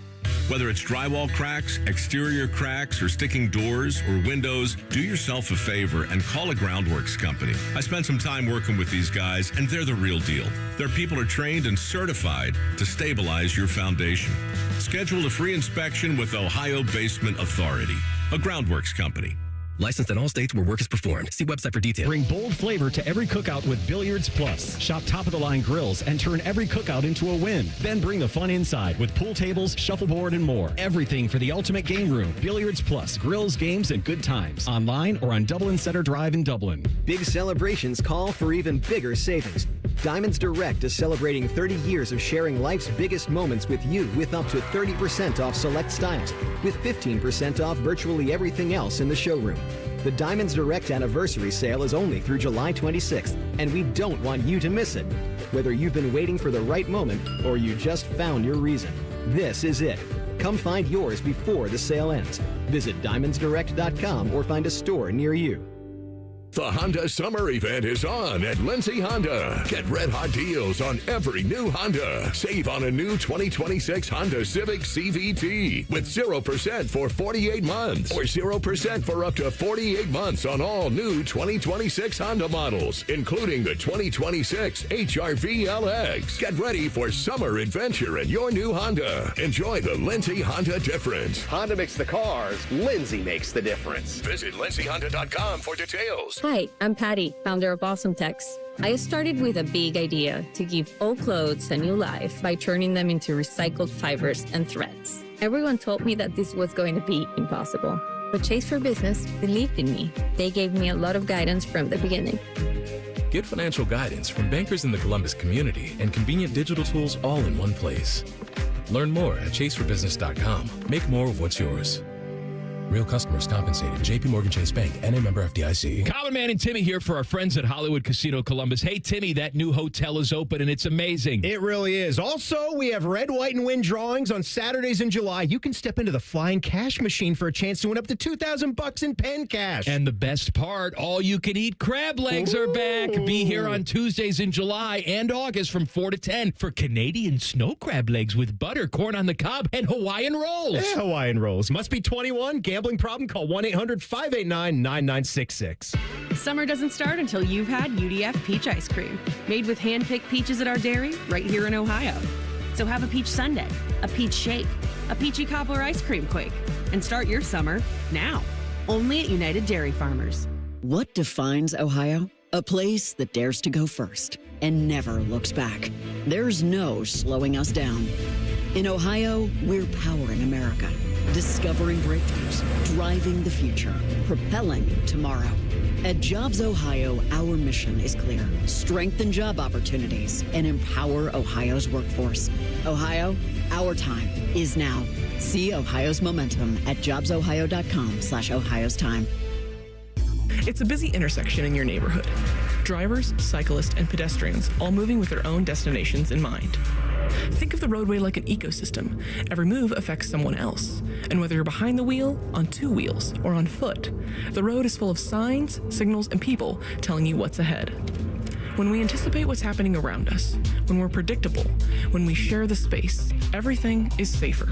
Whether it's drywall cracks, exterior cracks, or sticking doors or windows, do yourself a favor and call a groundworks company. I spent some time working with these guys, and they're the real deal. Their people are trained and certified to stabilize your foundation. Schedule a free inspection with Ohio Basement Authority, a groundworks company. Licensed in all states where work is performed. See website for details. Bring bold flavor to every cookout with Billiards Plus. Shop top-of-the-line grills and turn every cookout into a win. Then bring the fun inside with pool tables, shuffleboard, and more. Everything for the ultimate game room. Billiards Plus. Grills, games, and good times. Online or on Dublin Center Drive in Dublin. Big celebrations call for even bigger savings. Diamonds Direct is celebrating 30 years of sharing life's biggest moments with you with up to 30% off select styles, with 15% off virtually everything else in the showroom. The Diamonds Direct anniversary sale is only through July 26th, and we don't want you to miss it. Whether you've been waiting for the right moment or you just found your reason, this is it. Come find yours before the sale ends. Visit diamondsdirect.com or find a store near you. The Honda Summer Event is on at Lindsay Honda. Get red-hot deals on every new Honda. Save on a new 2026 Honda Civic CVT with 0% for 48 months or 0% for up to 48 months on all new 2026 Honda models, including the 2026 HR-V LX. Get ready for summer adventure in your new Honda. Enjoy the Lindsay Honda difference. Honda makes the cars. Lindsay makes the difference. Visit lindsayhonda.com for details. Hi, I'm Patty, founder of Awesome Tex. I started with a big idea to give old clothes a new life by turning them into recycled fibers and threads. Everyone told me that this was going to be impossible, but Chase for Business believed in me. They gave me a lot of guidance from the beginning. Get financial guidance from bankers in the Columbus community and convenient digital tools all in one place. Learn more at chaseforbusiness.com. Make more of what's yours. Real customers compensated. JP Morgan Chase Bank and a member FDIC. Common Man and Timmy here for our friends at Hollywood Casino Columbus. Hey, Timmy, that new hotel is open and it's amazing. It really is. Also, we have red, white, and win drawings on Saturdays in July. You can step into the flying cash machine for a chance to win up to $2,000 in pen cash. And the best part, all-you-can-eat crab legs are back. Be here on Tuesdays in July and August from 4 to 10 for Canadian snow crab legs with butter, corn on the cob, and Hawaiian rolls. Yeah, Hawaiian rolls. Must be 21. Gambling problem? Call 1-800-589-9966. Summer doesn't start until you've had UDF peach ice cream, made with hand-picked peaches at our dairy right here in Ohio. So have a peach sundae, a peach shake, a peachy cobbler ice cream quake, and start your summer now. Only at United Dairy Farmers. What defines Ohio? A place that dares to go first and never looks back. There's no slowing us down. In Ohio, we're powering America, discovering breakthroughs, driving the future, propelling tomorrow. At Jobs Ohio, our mission is clear. Strengthen job opportunities and empower Ohio's workforce. Ohio, our time is now. See Ohio's momentum at jobsohio.com/Ohio's time. It's a busy intersection in your neighborhood. Drivers, cyclists, and pedestrians all moving with their own destinations in mind. Think of the roadway like an ecosystem. Every move affects someone else. And whether you're behind the wheel, on two wheels, or on foot, the road is full of signs, signals, and people telling you what's ahead. When we anticipate what's happening around us, when we're predictable, when we share the space, everything is safer.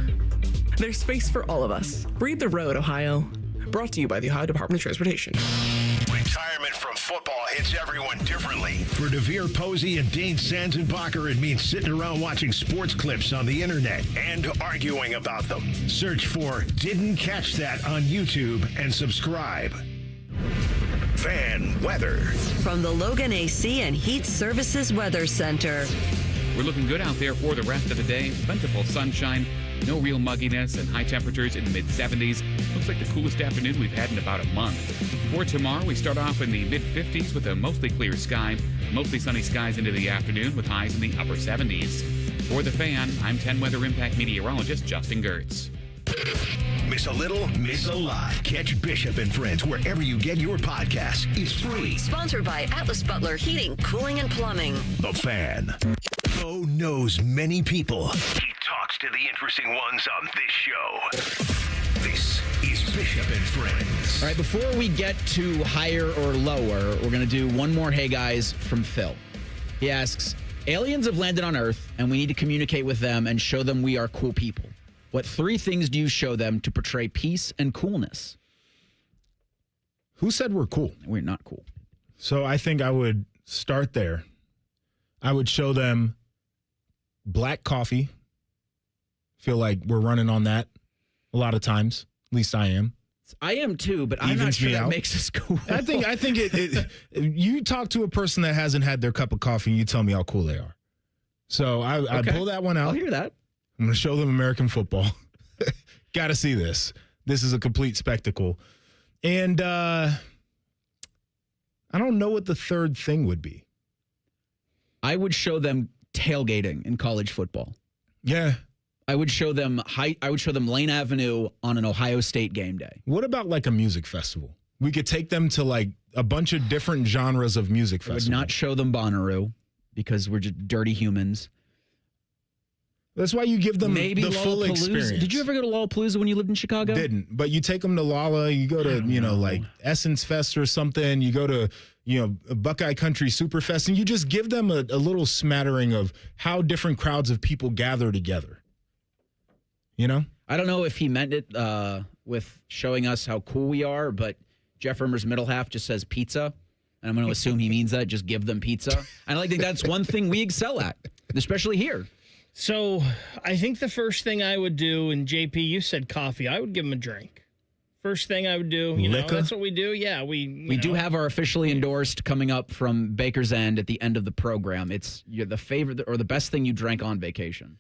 There's space for all of us. Breathe the road, Ohio. Brought to you by the Ohio Department of Transportation. Retirement from football hits everyone differently. For DeVere Posey and Dane Sanzenbacher, it means sitting around watching sports clips on the internet and arguing about them. Search for Didn't Catch That on YouTube and subscribe. Fan weather. From the Logan AC and Heat Services Weather Center. We're looking good out there for the rest of the day. Plentiful sunshine, no real mugginess, and high temperatures in the mid-70s. Looks like the coolest afternoon we've had in about a month. For tomorrow, we start off in the mid-50s with a mostly clear sky. Mostly sunny skies into the afternoon with highs in the upper 70s. For the Fan, I'm 10 Weather Impact meteorologist Justin Gertz. Miss a little, miss a lot. Catch Bishop and Friends wherever you get your podcasts. It's free. Sponsored by Atlas Butler Heating, Cooling, and Plumbing. The Fan. Bo knows many people. He talks to the interesting ones on this show. This is Bishop and Friends. All right, before we get to higher or lower, we're going to do one more Hey Guys from Phil. He asks, aliens have landed on Earth, and we need to communicate with them and show them we are cool people. What 3 things do you show them to portray peace and coolness? Who said we're cool? We're not cool. So I think I would start there. I would show them black coffee. Feel like we're running on that a lot of times. At least I am. I am too, but I'm not sure that makes us cool. I think it you talk to a person that hasn't had their cup of coffee and you tell me how cool they are. So I pull that one out. I'll hear that. I'm going to show them American football. Got to see this. This is a complete spectacle. And I don't know what the third thing would be. I would show them tailgating in college football. Yeah. I would show them Lane Avenue on an Ohio State game day. What about like a music festival? We could take them to like a bunch of different genres of music festivals. I would not show them Bonnaroo because we're just dirty humans. That's why you give them maybe the full experience. Did you ever go to Lollapalooza when you lived in Chicago? Didn't, but you take them to Lolla, you go to, like Essence Fest or something, you go to, Buckeye Country Superfest, and you just give them a little smattering of how different crowds of people gather together. I don't know if he meant it with showing us how cool we are, but Jeff Rimmer's middle half just says pizza, and I'm going to assume he means that. Just give them pizza. And I think that's one thing we excel at, especially here. So I think the first thing I would do, and JP, you said coffee, I would give them a drink. First thing I would do, that's what we do. Yeah, we do have our officially endorsed coming up from Baker's End at the end of the program. It's the favorite or the best thing you drank on vacation.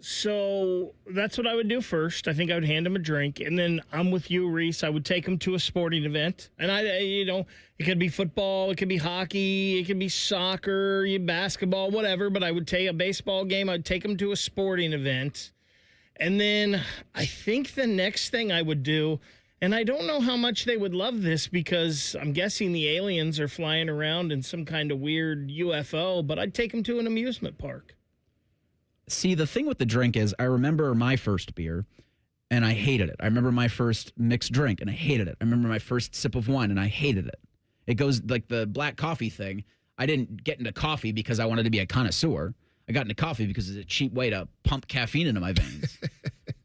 So that's what I would do first. I think I would hand them a drink, and then I'm with you, Reese. I would take them to a sporting event, and it could be football, it could be hockey, it could be soccer, basketball, whatever. But I would take a baseball game. I'd take them to a sporting event, and then I think the next thing I would do, And I don't know how much they would love this because I'm guessing the aliens are flying around in some kind of weird UFO, but I'd take them to an amusement park. See, the thing with the drink is I remember my first beer, and I hated it. I remember my first mixed drink, and I hated it. I remember my first sip of wine, and I hated it. It goes like the black coffee thing. I didn't get into coffee because I wanted to be a connoisseur. I got into coffee because it's a cheap way to pump caffeine into my veins.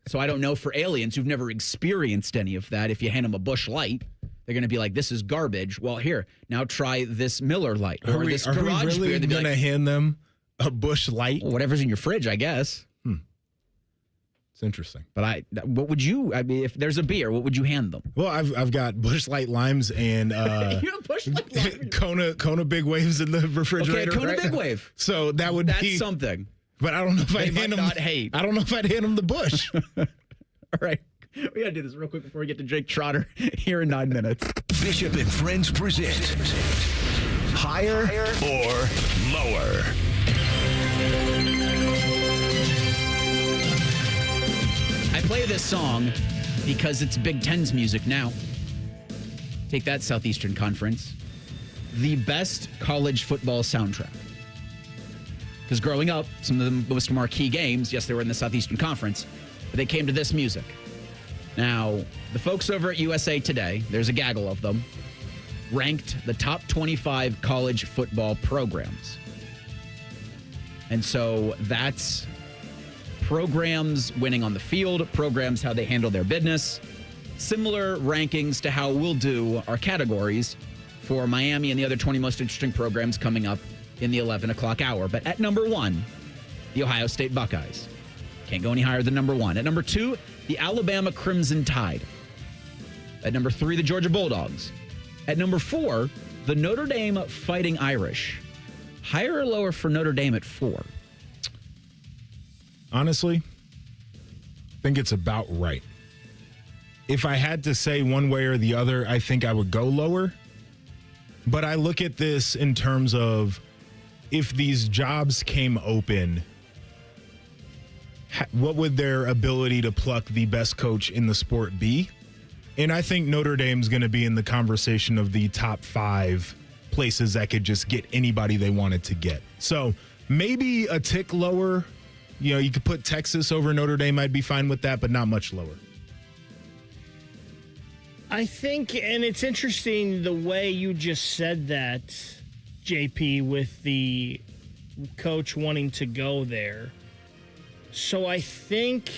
So I don't know for aliens who've never experienced any of that. If you hand them a Busch Light, they're going to be like, this is garbage. Well, here, now try this Miller Light or this garage really beer. They'd be going to like, hand them a Busch Light? Well, whatever's in your fridge, I guess. It's interesting. But what would you, I mean, if there's a beer, what would you hand them? Well, I've got Busch Light Limes and You have Busch Light Limes? Kona Big Waves in the refrigerator. Okay, Kona right Big now. Wave. So that's be something. But I don't know if I'd hand them. Not hate. I don't know if I'd hand them the Busch. All right. We got to do this real quick before we get to Jake Trotter here in 9 minutes. Bishop and Friends present Higher or Lower. I play this song because it's Big Ten's music now. Take that, Southeastern Conference. The best college football soundtrack. Because growing up, some of the most marquee games, yes, they were in the Southeastern Conference, but they came to this music. Now, the folks over at USA Today, there's a gaggle of them, ranked the top 25 college football programs. And so that's programs winning on the field, programs how they handle their business, similar rankings to how we'll do our categories for Miami and the other 20 most interesting programs coming up in the 11 o'clock hour. But at number 1, the Ohio State Buckeyes. Can't go any higher than number 1. At number 2, the Alabama Crimson Tide. At number 3, the Georgia Bulldogs. At number 4, the Notre Dame Fighting Irish. Higher or lower for Notre Dame at 4? Honestly, I think it's about right. If I had to say one way or the other, I think I would go lower. But I look at this in terms of if these jobs came open, what would their ability to pluck the best coach in the sport be? And I think Notre Dame's going to be in the conversation of the top 5 places that could just get anybody they wanted to get. So maybe a tick lower. You know, you could put Texas over Notre Dame. I'd be fine with that, but not much lower. I think, and it's interesting the way you just said that, JP, with the coach wanting to go there. So I think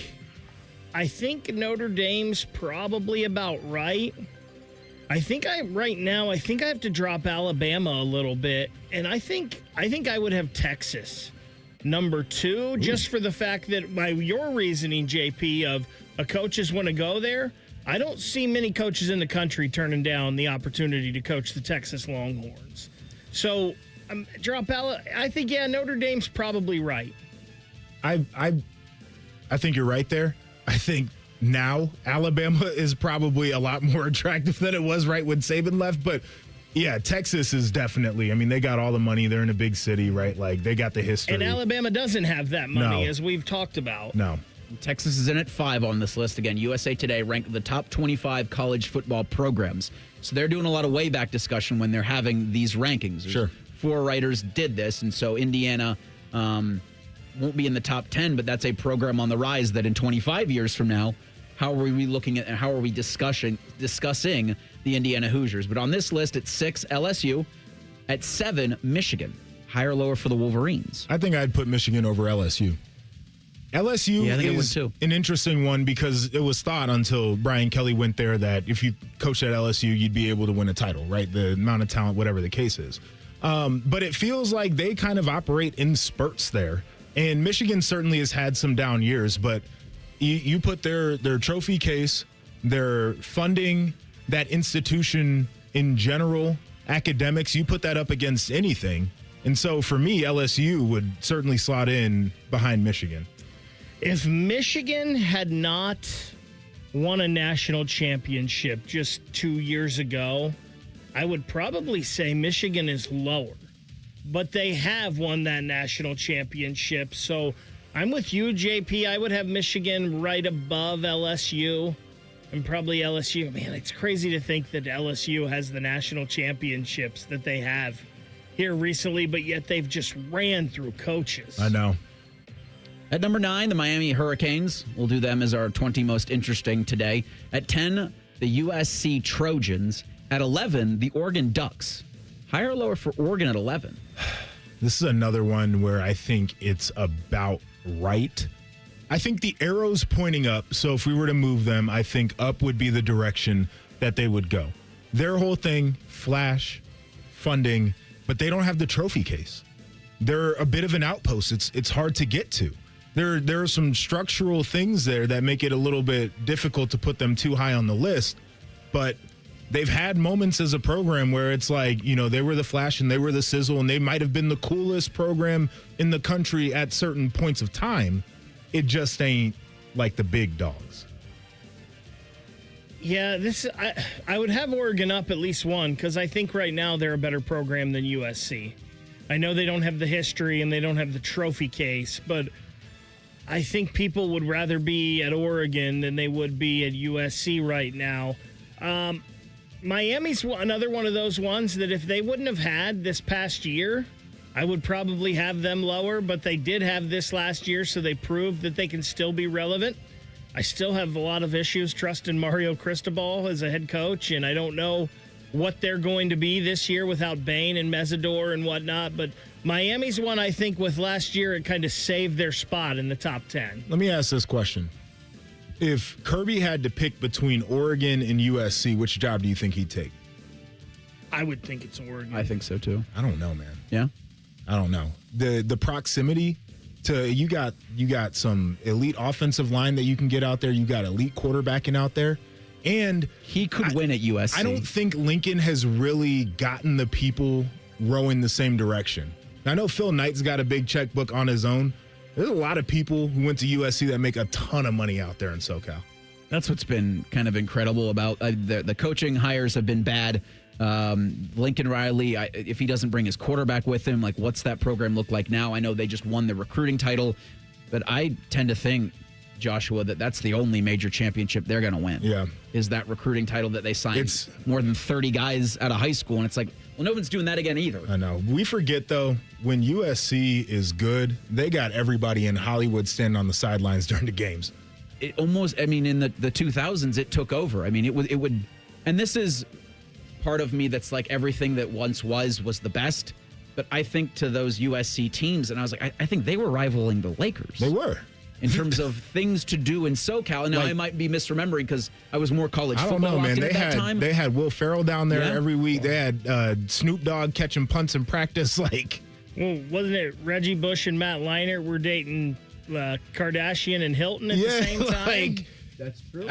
Notre Dame's probably about right. I think I have to drop Alabama a little bit, and I think I would have Texas number 2, just for the fact that by your reasoning, JP, of a coaches want to go there. I don't see many coaches in the country turning down the opportunity to coach the Texas Longhorns. So I think, Notre Dame's probably right. I think you're right there. I think now Alabama is probably a lot more attractive than it was right when Saban left. But, yeah, Texas is definitely, I mean, they got all the money. They're in a big city, right? Like, they got the history. And Alabama doesn't have that money, as we've talked about. No. Texas is in at 5 on this list. Again, USA Today ranked the top 25 college football programs. So they're doing a lot of way back discussion when they're having these rankings. Sure. 4 writers did this, and so Indiana won't be in the top 10, but that's a program on the rise that in 25 years from now, how are we looking at and how are we discussing the Indiana Hoosiers? But on this list, at 6, LSU. At 7, Michigan. Higher or lower for the Wolverines? I think I'd put Michigan over LSU. LSU is an interesting one because it was thought until Brian Kelly went there that if you coached at LSU, you'd be able to win a title, right? The amount of talent, whatever the case is. But it feels like they kind of operate in spurts there. And Michigan certainly has had some down years, but you put their trophy case, their funding, that institution in general, academics, you put that up against anything. And so for me, LSU would certainly slot in behind Michigan. If Michigan had not won a national championship just 2 years ago, I would probably say Michigan is lower. But they have won that national championship. So I'm with you, JP. I would have Michigan right above LSU. and probably LSU. Man, it's crazy to think that LSU has the national championships that they have here recently, but yet they've just ran through coaches. I know. At number 9, the Miami Hurricanes. We'll do them as our 20 most interesting today. At 10, the USC Trojans. At 11, the Oregon Ducks. Higher or lower for Oregon at 11? This is another one where I think it's about right. I think the arrow's pointing up, so if we were to move them, I think up would be the direction that they would go. Their whole thing, flash, funding, but they don't have the trophy case. They're a bit of an outpost. It's hard to get to. There are some structural things there that make it a little bit difficult to put them too high on the list, but they've had moments as a program where it's like, they were the flash and they were the sizzle, and they might have been the coolest program in the country at certain points of time. It just ain't like the big dogs. Yeah, I would have Oregon up at least one, because I think right now they're a better program than USC. I know they don't have the history and they don't have the trophy case, but I think people would rather be at Oregon than they would be at USC right now. Miami's another one of those ones that if they wouldn't have had this past year, I would probably have them lower, but they did have this last year, so they proved that they can still be relevant. I still have a lot of issues trusting Mario Cristobal as a head coach, and I don't know what they're going to be this year without Bain and Mesidor and whatnot, but Miami's one, I think, with last year, it kind of saved their spot in the top 10. Let me ask this question. If Kirby had to pick between Oregon and USC, which job do you think he'd take? I would think it's Oregon. I think so, too. I don't know, man. Yeah? I don't know. The proximity to you got some elite offensive line that you can get out there. You got elite quarterbacking out there. And he could win at USC. I don't think Lincoln has really gotten the people rowing the same direction. I know Phil Knight's got a big checkbook on his own. There's a lot of people who went to USC that make a ton of money out there in SoCal. That's what's been kind of incredible about the coaching hires have been bad. Lincoln Riley, if he doesn't bring his quarterback with him, like what's that program look like now? I know they just won the recruiting title, but I tend to think, Joshua, that's the only major championship they're going to win. Yeah. Is that recruiting title that they signed. It's more than 30 guys out of high school, and it's like, well, no one's doing that again either. I know. We forget, though, when USC is good, they got everybody in Hollywood standing on the sidelines during the games. It almost, in the 2000s, it took over. It would, and this is part of me that's like everything that once was the best. But I think to those USC teams, and I was like, I think they were rivaling the Lakers. They were. In terms of things to do in SoCal. And now I might be misremembering because I was more college football. I don't know, man. They had Will Ferrell down there every week. They had Snoop Dogg catching punts in practice. Well, wasn't it Reggie Bush and Matt Leinart were dating Kardashian and Hilton at the same time? That's true.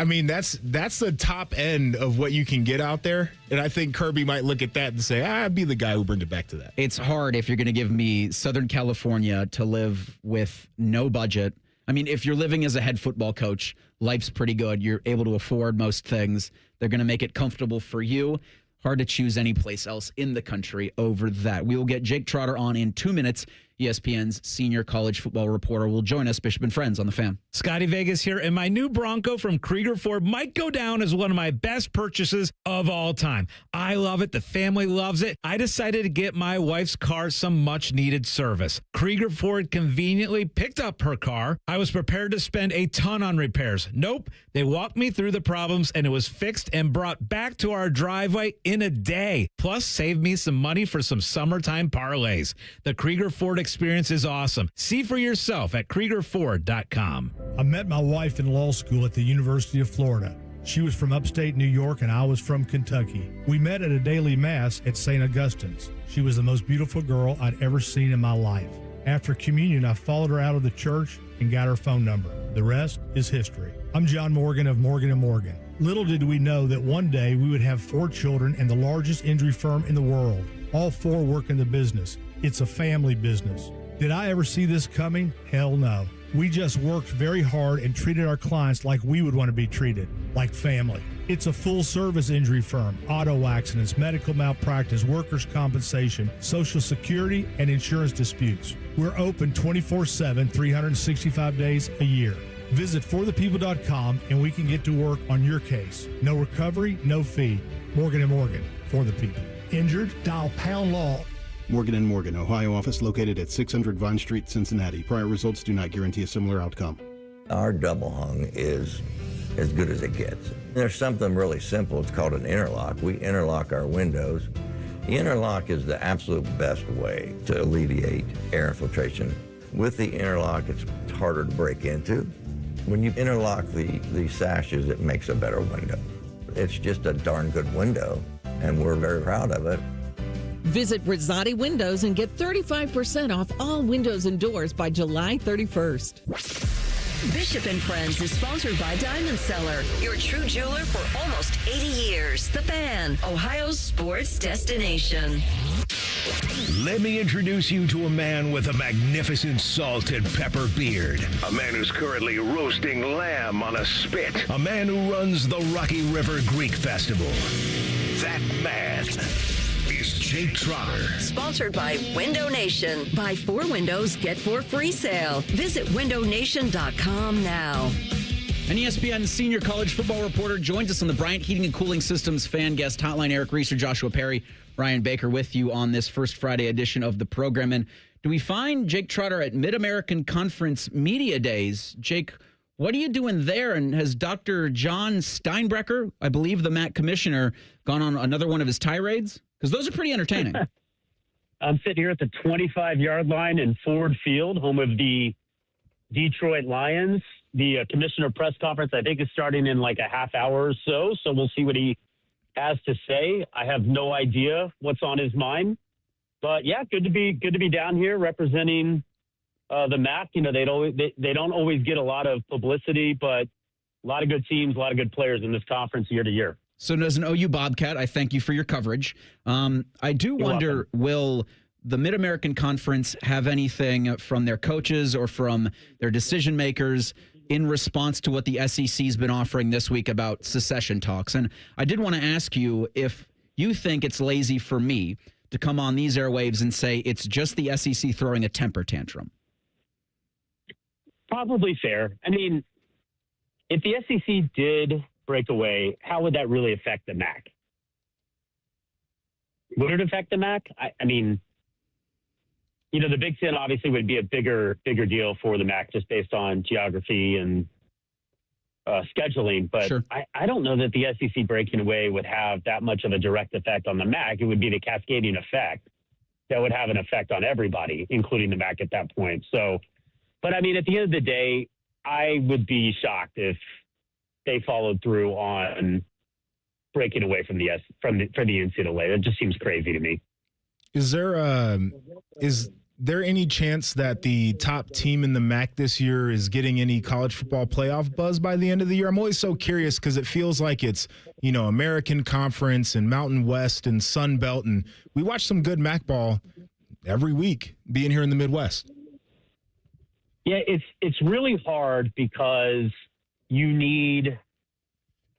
That's the top end of what you can get out there. And I think Kirby might look at that and say, I'd be the guy who brings it back to that. It's hard if you're going to give me Southern California to live with no budget. If you're living as a head football coach, life's pretty good. You're able to afford most things. They're going to make it comfortable for you. Hard to choose any place else in the country over that. We will get Jake Trotter on in 2 minutes. ESPN's senior college football reporter will join us, Bishop and Friends on the Fan. Scotty Vegas here, and my new Bronco from Krieger Ford might go down as one of my best purchases of all time. I love it. The family loves it. I decided to get my wife's car some much-needed service. Krieger Ford conveniently picked up her car. I was prepared to spend a ton on repairs. Nope. They walked me through the problems, and it was fixed and brought back to our driveway in a day. Plus, saved me some money for some summertime parlays. The Krieger Ford experience is awesome. See for yourself at KriegerFord.com. I met my wife in law school at the University of Florida. She was from upstate New York and I was from Kentucky. We met at a daily mass at St. Augustine's. She was the most beautiful girl I'd ever seen in my life. After communion, I followed her out of the church and got her phone number. The rest is history. I'm John Morgan of Morgan & Morgan. Little did we know that one day we would have 4 children and the largest injury firm in the world. All 4 work in the business. It's a family business. Did I ever see this coming? Hell no. We just worked very hard and treated our clients like we would want to be treated, like family. It's a full-service injury firm, auto accidents, medical malpractice, workers' compensation, Social Security, and insurance disputes. We're open 24/7, 365 days a year. Visit forthepeople.com and we can get to work on your case. No recovery, no fee. Morgan & Morgan, for the people. Injured? Dial pound law. Morgan & Morgan, Ohio office located at 600 Vine Street, Cincinnati. Prior results do not guarantee a similar outcome. Our double hung is as good as it gets. There's something really simple. It's called an interlock. We interlock our windows. The interlock is the absolute best way to alleviate air infiltration. With the interlock, it's harder to break into. When you interlock the sashes, it makes a better window. It's just a darn good window, and we're very proud of it. Visit Rosati Windows and get 35% off all windows and doors by July 31st. Bishop and Friends is sponsored by Diamond Seller, your true jeweler for almost 80 years. The Fan, Ohio's sports destination. Let me introduce you to a man with a magnificent salt and pepper beard. A man who's currently roasting lamb on a spit. A man who runs the Rocky River Greek Festival. That man is Jake Trotter. Sponsored by Window Nation. Buy 4 windows, get 4 free sale. Visit windownation.com now. An ESPN senior college football reporter joins us on the Bryant Heating and Cooling Systems fan guest hotline. Eric Reeser, Joshua Perry, Ryan Baker with you on this first Friday edition of the program. And do we find Jake Trotter at Mid-American Conference Media Days? Jake, what are you doing there? And has Dr. John Steinbrecher, I believe the MAC commissioner, gone on another one of his tirades? Because those are pretty entertaining. I'm sitting here at the 25-yard line in Ford Field, home of the Detroit Lions. The commissioner press conference, I think, is starting in like a half hour or so. So we'll see what he has to say. I have no idea what's on his mind. But yeah, good to be down here representing the MAC. You know, they don't always get a lot of publicity, but a lot of good teams, a lot of good players in this conference year to year. So as an OU Bobcat, I thank you for your coverage. I do wonder, will the Mid-American Conference have anything from their coaches or from their decision makers in response to what the SEC's been offering this week about secession talks? And I did want to ask you if you think it's lazy for me to come on these airwaves and say it's just the SEC throwing a temper tantrum. Probably fair. I mean, if the SEC did break away, how would that really affect the MAC? Would it affect the MAC? I mean, you know, the Big Ten obviously would be a bigger deal for the MAC just based on geography and scheduling. But sure. I don't know that the SEC breaking away would have that much of a direct effect on the MAC. It would be the cascading effect that would have an effect on everybody, including the MAC at that point. So, but I mean, at the end of the day, I would be shocked if they followed through on breaking away from the NCAA. That just seems crazy to me. Is there any chance that the top team in the MAC this year is getting any college football playoff buzz by the end of the year? I'm always so curious because it feels like it's, you know, American Conference and Mountain West and Sun Belt, and we watch some good MAC ball every week being here in the Midwest. Yeah, it's really hard because you need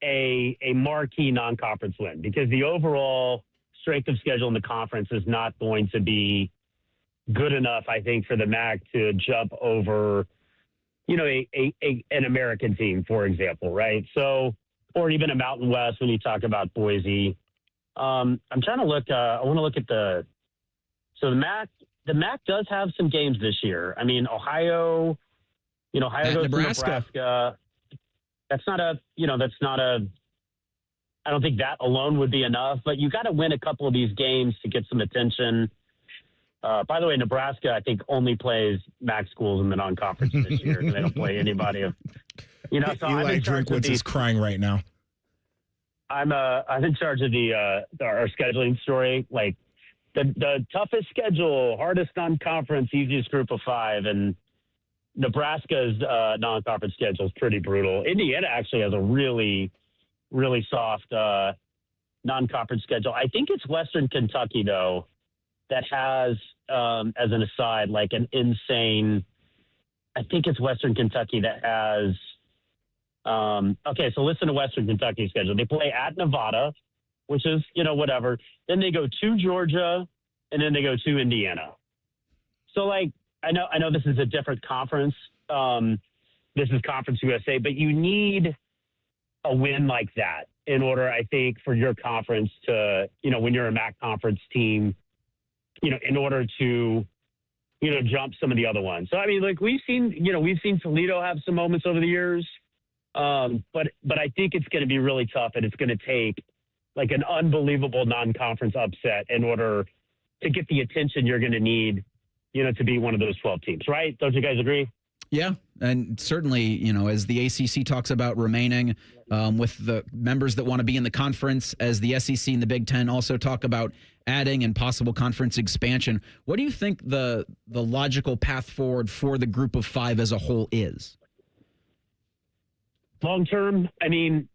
a marquee non-conference win because the overall strength of schedule in the conference is not going to be good enough, I think, for the MAC to jump over, you know, an American team, for example, right? So, or even a Mountain West when you talk about Boise. I'm trying to look. I want to look at the MAC. The MAC does have some games this year. I mean, Ohio. You know, Ohio goes to Nebraska. That's not a. I don't think that alone would be enough, but you got to win a couple of these games to get some attention. By the way, Nebraska, I think, only plays MAC schools in the non-conference this year. They don't play anybody of, you know. So Eli Drinkwitz is crying right now. I'm in charge of our scheduling story. Like the toughest schedule, hardest non-conference, easiest group of 5, and Nebraska's non-conference schedule is pretty brutal. Indiana actually has a really, really soft non-conference schedule. I think it's Western Kentucky though that has, as an aside, like an insane. I think it's Western Kentucky that has. Okay, so listen to Western Kentucky's schedule. They play at Nevada, which is, you know, whatever. Then they go to Georgia, and then they go to Indiana. So, like, I know this is a different conference. this is Conference USA, but you need a win like that in order, I think, for your conference to, when you're a MAC conference team, in order to, jump some of the other ones. So, I mean, like we've seen Toledo have some moments over the years, but I think it's going to be really tough, and it's going to take like an unbelievable non-conference upset in order to get the attention you're going to need, to be one of those 12 teams, right? Don't you guys agree? Yeah, and certainly, as the ACC talks about remaining with the members that want to be in the conference, as the SEC and the Big Ten also talk about adding and possible conference expansion, what do you think the logical path forward for the group of 5 as a whole is? Long term, I mean,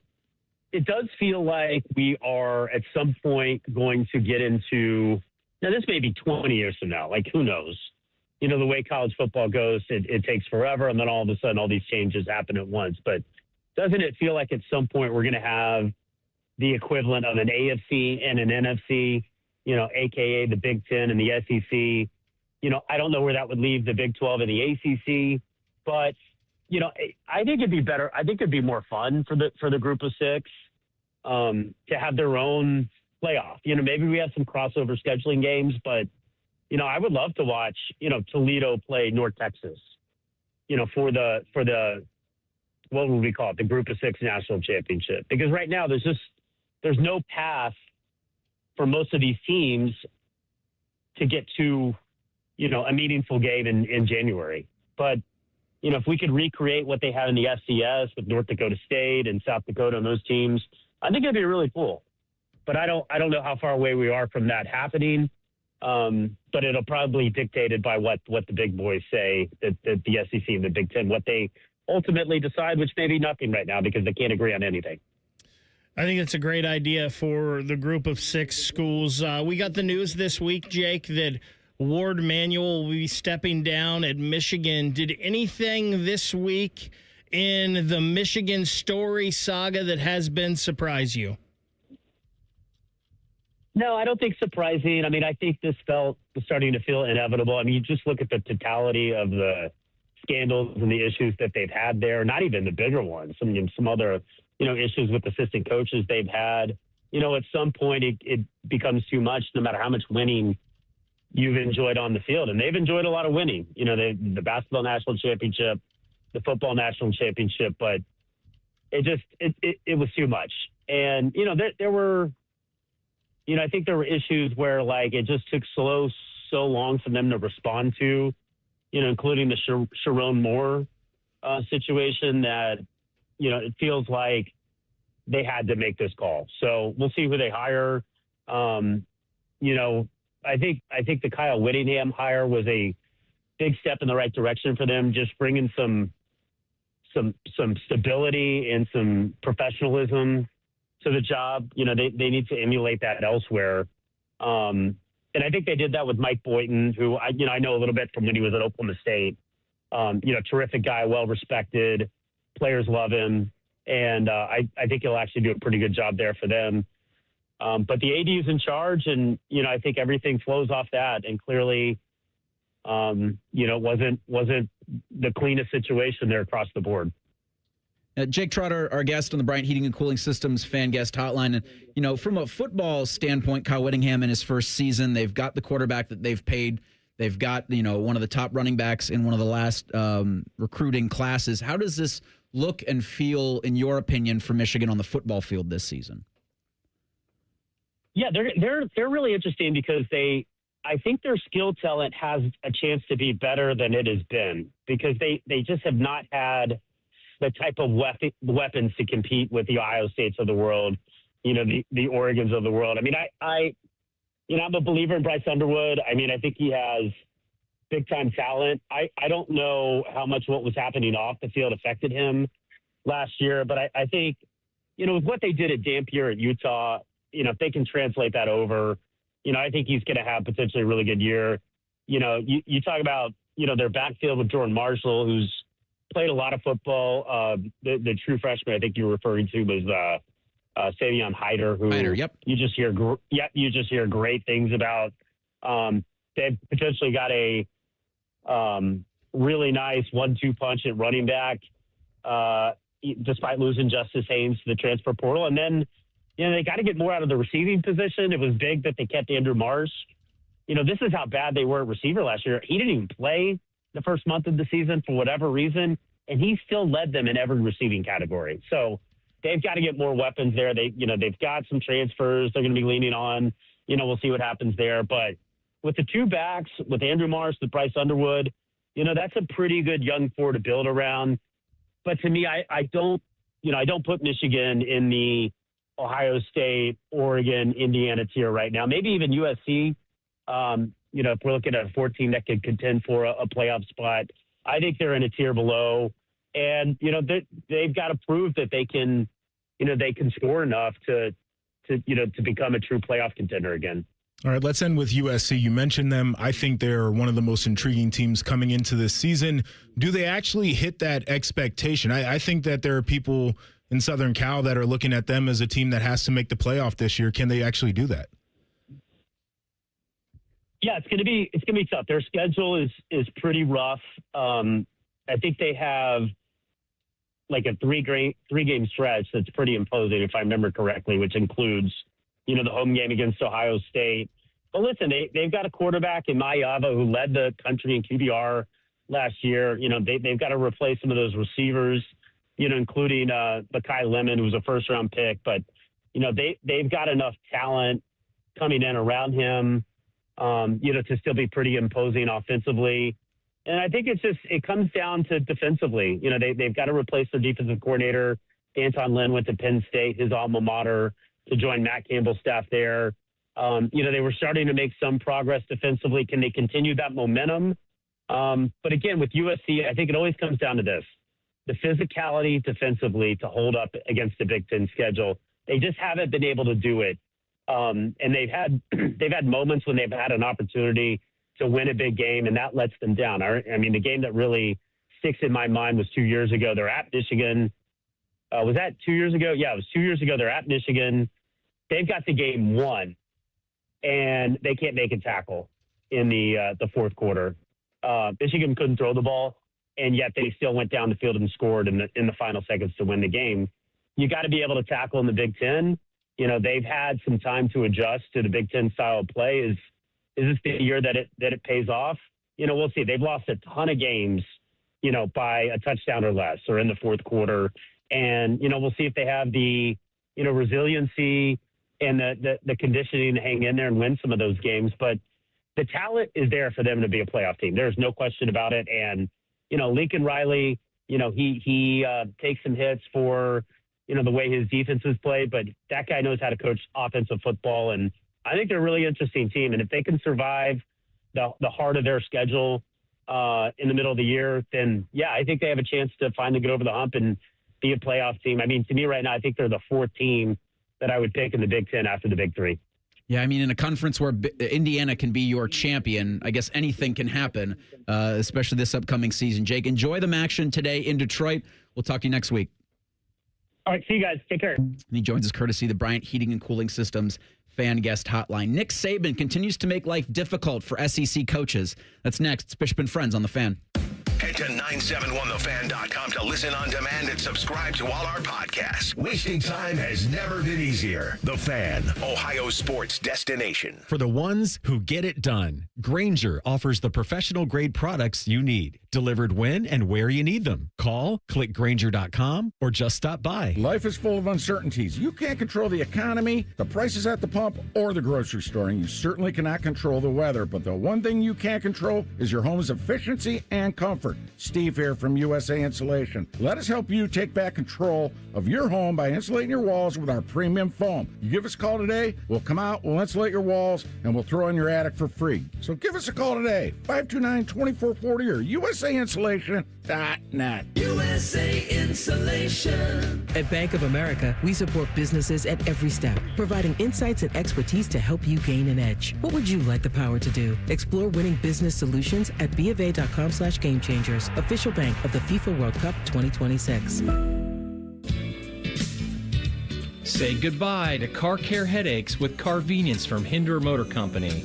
it does feel like we are at some point going to get into, now this may be 20 years from now, like who knows? The way college football goes, it takes forever, and then all of a sudden all these changes happen at once. But doesn't it feel like at some point we're going to have the equivalent of an AFC and an NFC, AKA the Big Ten and the SEC? I don't know where that would leave the Big 12 and the ACC, but, I think it'd be better. I think it'd be more fun for the group of 6 to have their own playoff. Maybe we have some crossover scheduling games, but I would love to watch, Toledo play North Texas, for the what would we call it, the Group of 6 national championship. Because right now there's no path for most of these teams to get to, a meaningful game in January. But, if we could recreate what they had in the FCS with North Dakota State and South Dakota and those teams, I think it'd be really cool. But I don't know how far away we are from that happening. But it'll probably be dictated by what the big boys say, that the SEC and the Big Ten, what they ultimately decide, which may be nothing right now because they can't agree on anything. I think it's a great idea for the group of 6 schools. We got the news this week, Jake, that Ward Manuel will be stepping down at Michigan. Did anything this week in the Michigan story saga that has been surprise you? No, I don't think surprising. I mean, I think this was starting to feel inevitable. I mean, you just look at the totality of the scandals and the issues that they've had there, not even the bigger ones. I mean, some other, issues with assistant coaches they've had. At some point it becomes too much, no matter how much winning you've enjoyed on the field. And they've enjoyed a lot of winning, the basketball national championship, the football national championship, but it was too much. And, there were, I think there were issues where, like, it just took so long for them to respond to, including the Sharon Moore situation that, it feels like they had to make this call. So we'll see who they hire. I think the Kyle Whittingham hire was a big step in the right direction for them, just bringing some stability and some professionalism to the job. They need to emulate that elsewhere. And I think they did that with Mike Boynton, who I know a little bit from when he was at Oklahoma State. Terrific guy, well-respected. Players love him. And I think he'll actually do a pretty good job there for them. But the AD is in charge, and, I think everything flows off that. And clearly, it wasn't the cleanest situation there across the board. Jake Trotter, our guest on the Bryant Heating and Cooling Systems fan guest hotline. And, from a football standpoint, Kyle Whittingham in his first season, they've got the quarterback that they've paid. They've got, one of the top running backs in one of the last recruiting classes. How does this look and feel, in your opinion, for Michigan on the football field this season? Yeah, they're really interesting because I think their skill talent has a chance to be better than it has been because they just have not had the type of weapons to compete with the Ohio States of the world, the Oregons of the world. I mean, I'm a believer in Bryce Underwood. I mean, I think he has big time talent. I don't know how much what was happening off the field affected him last year, but I think, with what they did at Dampier at Utah, if they can translate that over, I think he's going to have potentially a really good year. You talk about, their backfield with Jordan Marshall, who's played a lot of football. The true freshman I think you were referring to was Savion Hyder, who yep. you just hear great things about. They've potentially got a really nice 1-2 punch at running back despite losing Justice Haynes to the transfer portal. And then, they got to get more out of the receiving position. It was big that they kept Andrew Marsh. This is how bad they were at receiver last year. He didn't even play the first month of the season for whatever reason, and he still led them in every receiving category. So they've got to get more weapons there. They've got some transfers they're going to be leaning on. We'll see what happens there. But with the two backs, with Andrew Marsh, with Bryce Underwood, that's a pretty good young four to build around. But to me, I don't put Michigan in the Ohio State, Oregon, Indiana tier right now. Maybe even USC. If we're looking at a 14 that could contend for a playoff spot, I think they're in a tier below. And, they've got to prove that they can score enough to become a true playoff contender again. All right, let's end with USC. You mentioned them. I think they're one of the most intriguing teams coming into this season. Do they actually hit that expectation? I think that there are people in Southern Cal that are looking at them as a team that has to make the playoff this year. Can they actually do that? Yeah, it's gonna be tough. Their schedule is pretty rough. I think they have like a three game stretch that's pretty imposing, if I remember correctly, which includes the home game against Ohio State. But listen, they've got a quarterback in Mayava who led the country in QBR last year. They've got to replace some of those receivers, including Mekhi Lemon, who was a first round pick. But they've got enough talent coming in around him. To still be pretty imposing offensively. And I think it comes down to defensively. They've got to replace their defensive coordinator. Anton Lynn went to Penn State, his alma mater, to join Matt Campbell's staff there. They were starting to make some progress defensively. Can they continue that momentum? But again, with USC, I think it always comes down to this. The physicality defensively to hold up against the Big Ten schedule. They just haven't been able to do it. And they've had moments when they've had an opportunity to win a big game, and that lets them down. I mean, the game that really sticks in my mind was 2 years ago. They're at Michigan. Was that 2 years ago? Yeah, it was 2 years ago. They're at Michigan. They've got the game won, and they can't make a tackle in the fourth quarter. Michigan couldn't throw the ball, and yet they still went down the field and scored in the final seconds to win the game. You got to be able to tackle in the Big Ten. They've had some time to adjust to the Big Ten style of play. Is this the year that it pays off? We'll see. They've lost a ton of games, by a touchdown or less, or in the fourth quarter. And, we'll see if they have the, resiliency and the conditioning to hang in there and win some of those games. But the talent is there for them to be a playoff team. There's no question about it. And, Lincoln Riley, he takes some hits for, the way his defense is played, but that guy knows how to coach offensive football. And I think they're a really interesting team. And if they can survive the heart of their schedule in the middle of the year, then I think they have a chance to finally get over the hump and be a playoff team. I mean, to me right now, I think they're the fourth team that I would pick in the Big Ten after the Big Three. Yeah, I mean, in a conference where Indiana can be your champion, I guess anything can happen, especially this upcoming season. Jake, enjoy the action today in Detroit. We'll talk to you next week. All right, see you guys. Take care. And he joins us courtesy of the Bryant Heating and Cooling Systems fan guest hotline. Nick Saban continues to make life difficult for SEC coaches. That's next. It's Bishop and Friends on The Fan. Head to 971thefan.com to listen on demand and subscribe to all our podcasts. Wasting time has never been easier. The Fan, Ohio sports destination. For the ones who get it done, Grainger offers the professional grade products you need, delivered when and where you need them. Call, click Grainger.com, or just stop by. Life is full of uncertainties. You can't control the economy, the prices at the pump, or the grocery store, and you certainly cannot control the weather. But the one thing you can control is your home's efficiency and comfort. Steve here from USA Insulation. Let us help you take back control of your home by insulating your walls with our premium foam. You give us a call today, we'll come out, we'll insulate your walls, and we'll throw in your attic for free. So give us a call today, 529-2440 or usaiinsulation.net. USA Insulation. At Bank of America, we support businesses at every step, providing insights and expertise to help you gain an edge. What would you like the power to do? Explore winning business solutions at BofA.com/GameChangers, official bank of the FIFA World Cup 2026. Say goodbye to car care headaches with Carvenience from Hinderer Motor Company.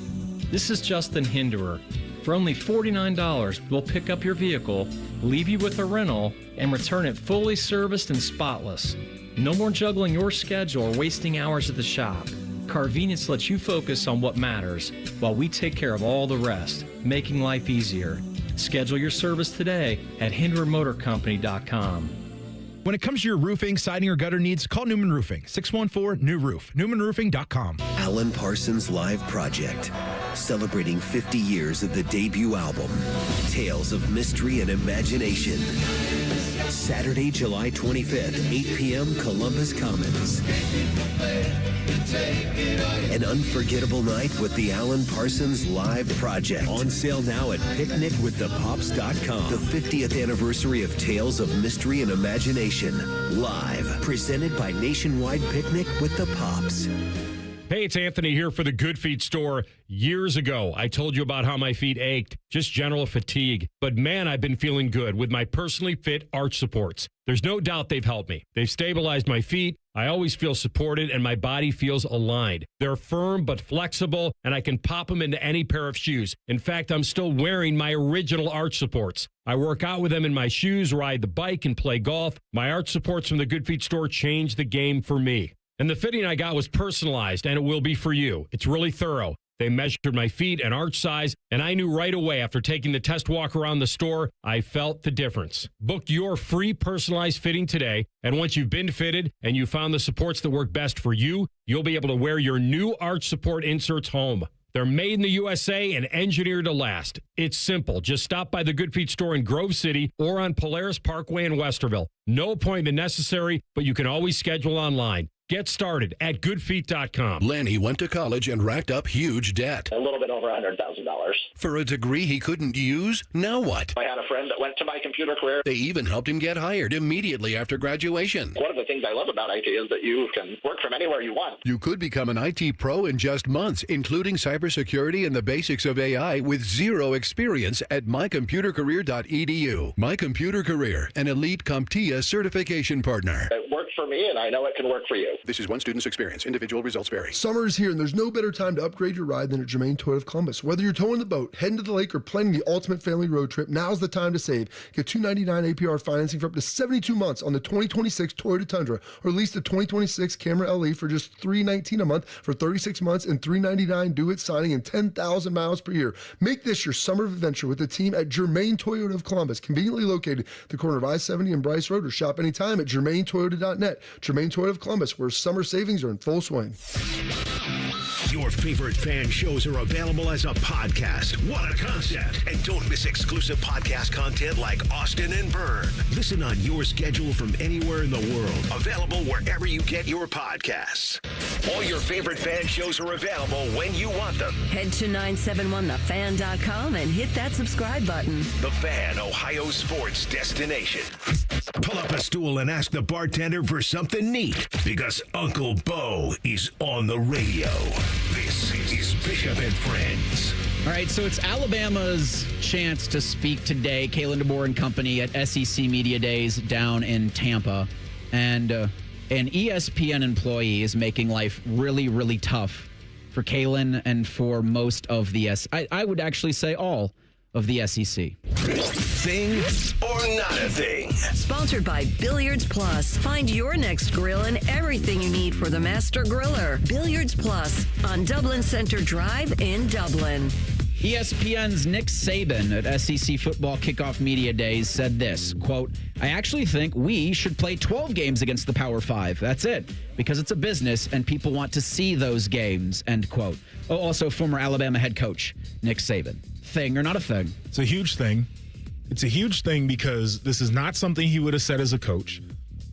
This is Justin Hinderer. For only $49, we'll pick up your vehicle, leave you with a rental, and return it fully serviced and spotless. No more juggling your schedule or wasting hours at the shop. Carvenience lets you focus on what matters while we take care of all the rest, making life easier. Schedule your service today at HindredMotorCompany.com. When it comes to your roofing, siding, or gutter needs, call Newman Roofing, 614-NEW-ROOF, NewmanRoofing.com. Alan Parsons Live Project, celebrating 50 years of the debut album, Tales of Mystery and Imagination. Saturday, July 25th, 8 p.m., Columbus Commons. An unforgettable night with the Alan Parsons Live Project. On sale now at picnicwiththepops.com. The 50th anniversary of Tales of Mystery and Imagination. Live. Presented by Nationwide Picnic with the Pops. Hey, it's Anthony here for the Good Feet store. Years ago, I told you about how my feet ached, just general fatigue. But man, I've been feeling good with my personally fit arch supports. There's no doubt they've helped me. They've stabilized my feet. I always feel supported and my body feels aligned. They're firm but flexible, and I can pop them into any pair of shoes. In fact, I'm still wearing my original arch supports. I work out with them in my shoes, ride the bike, and play golf. My arch supports from the Good Feet store changed the game for me. And the fitting I got was personalized, and it will be for you. It's really thorough. They measured my feet and arch size, and I knew right away after taking the test walk around the store, I felt the difference. Book your free personalized fitting today, and once you've been fitted and you found the supports that work best for you, you'll be able to wear your new arch support inserts home. They're made in the USA and engineered to last. It's simple. Just stop by the Good Feet store in Grove City or on Polaris Parkway in Westerville. No appointment necessary, but you can always schedule online. Get started at goodfeet.com. Lanny went to college and racked up huge debt. A little bit over $100,000. For a degree he couldn't use? Now what? I had a friend that went to my computer career. They even helped him get hired immediately after graduation. One of the things I love about IT is that you can work from anywhere you want. You could become an IT pro in just months, including cybersecurity and the basics of AI with zero experience at mycomputercareer.edu. My Computer Career, an elite CompTIA certification partner. It worked for me, and I know it can work for you. This is one student's experience. Individual results vary. Summer is here, and there's no better time to upgrade your ride than at Germain Toyota of Columbus. Whether you're towing the boat, heading to the lake, or planning the ultimate family road trip, now's the time to save. Get $299 APR financing for up to 72 months on the 2026 Toyota Tundra, or lease the 2026 Camry LE for just $319 a month for 36 months and $399 due-it signing and 10,000 miles per year. Make this your summer adventure with the team at Germain Toyota of Columbus, conveniently located at the corner of I-70 and Bryce Road, or shop anytime at germaintoyota.net. Germain Toyota of Columbus, where summer savings are in full swing. Your favorite fan shows are available as a podcast. What a concept. And don't miss exclusive podcast content like Austin and Byrne. Listen on your schedule from anywhere in the world. Available wherever you get your podcasts. All your favorite fan shows are available when you want them. Head to 971thefan.com and hit that subscribe button. The Fan, Ohio sports destination. Pull up a stool and ask the bartender for something neat, because Uncle Bo is on the radio. This is Bishop and Friends. All right, so it's Alabama's chance to speak today. Kalen DeBoer and company at SEC Media Days down in Tampa. And an ESPN employee is making life really, really tough for Kalen and for most of the I would actually say all of the SEC. Thing or not a thing? Sponsored by Billiards Plus. Find your next grill and everything you need for the master griller. Billiards Plus on Dublin Center Drive in Dublin. ESPN's Nick Saban at SEC Football Kickoff Media Days said this, quote, "I actually think we should play 12 games against the Power 5. That's it, because it's a business and people want to see those games," end quote. Oh, also former Alabama head coach Nick Saban. Thing or not a thing? It's a huge thing. It's a huge thing because this is not something he would have said as a coach.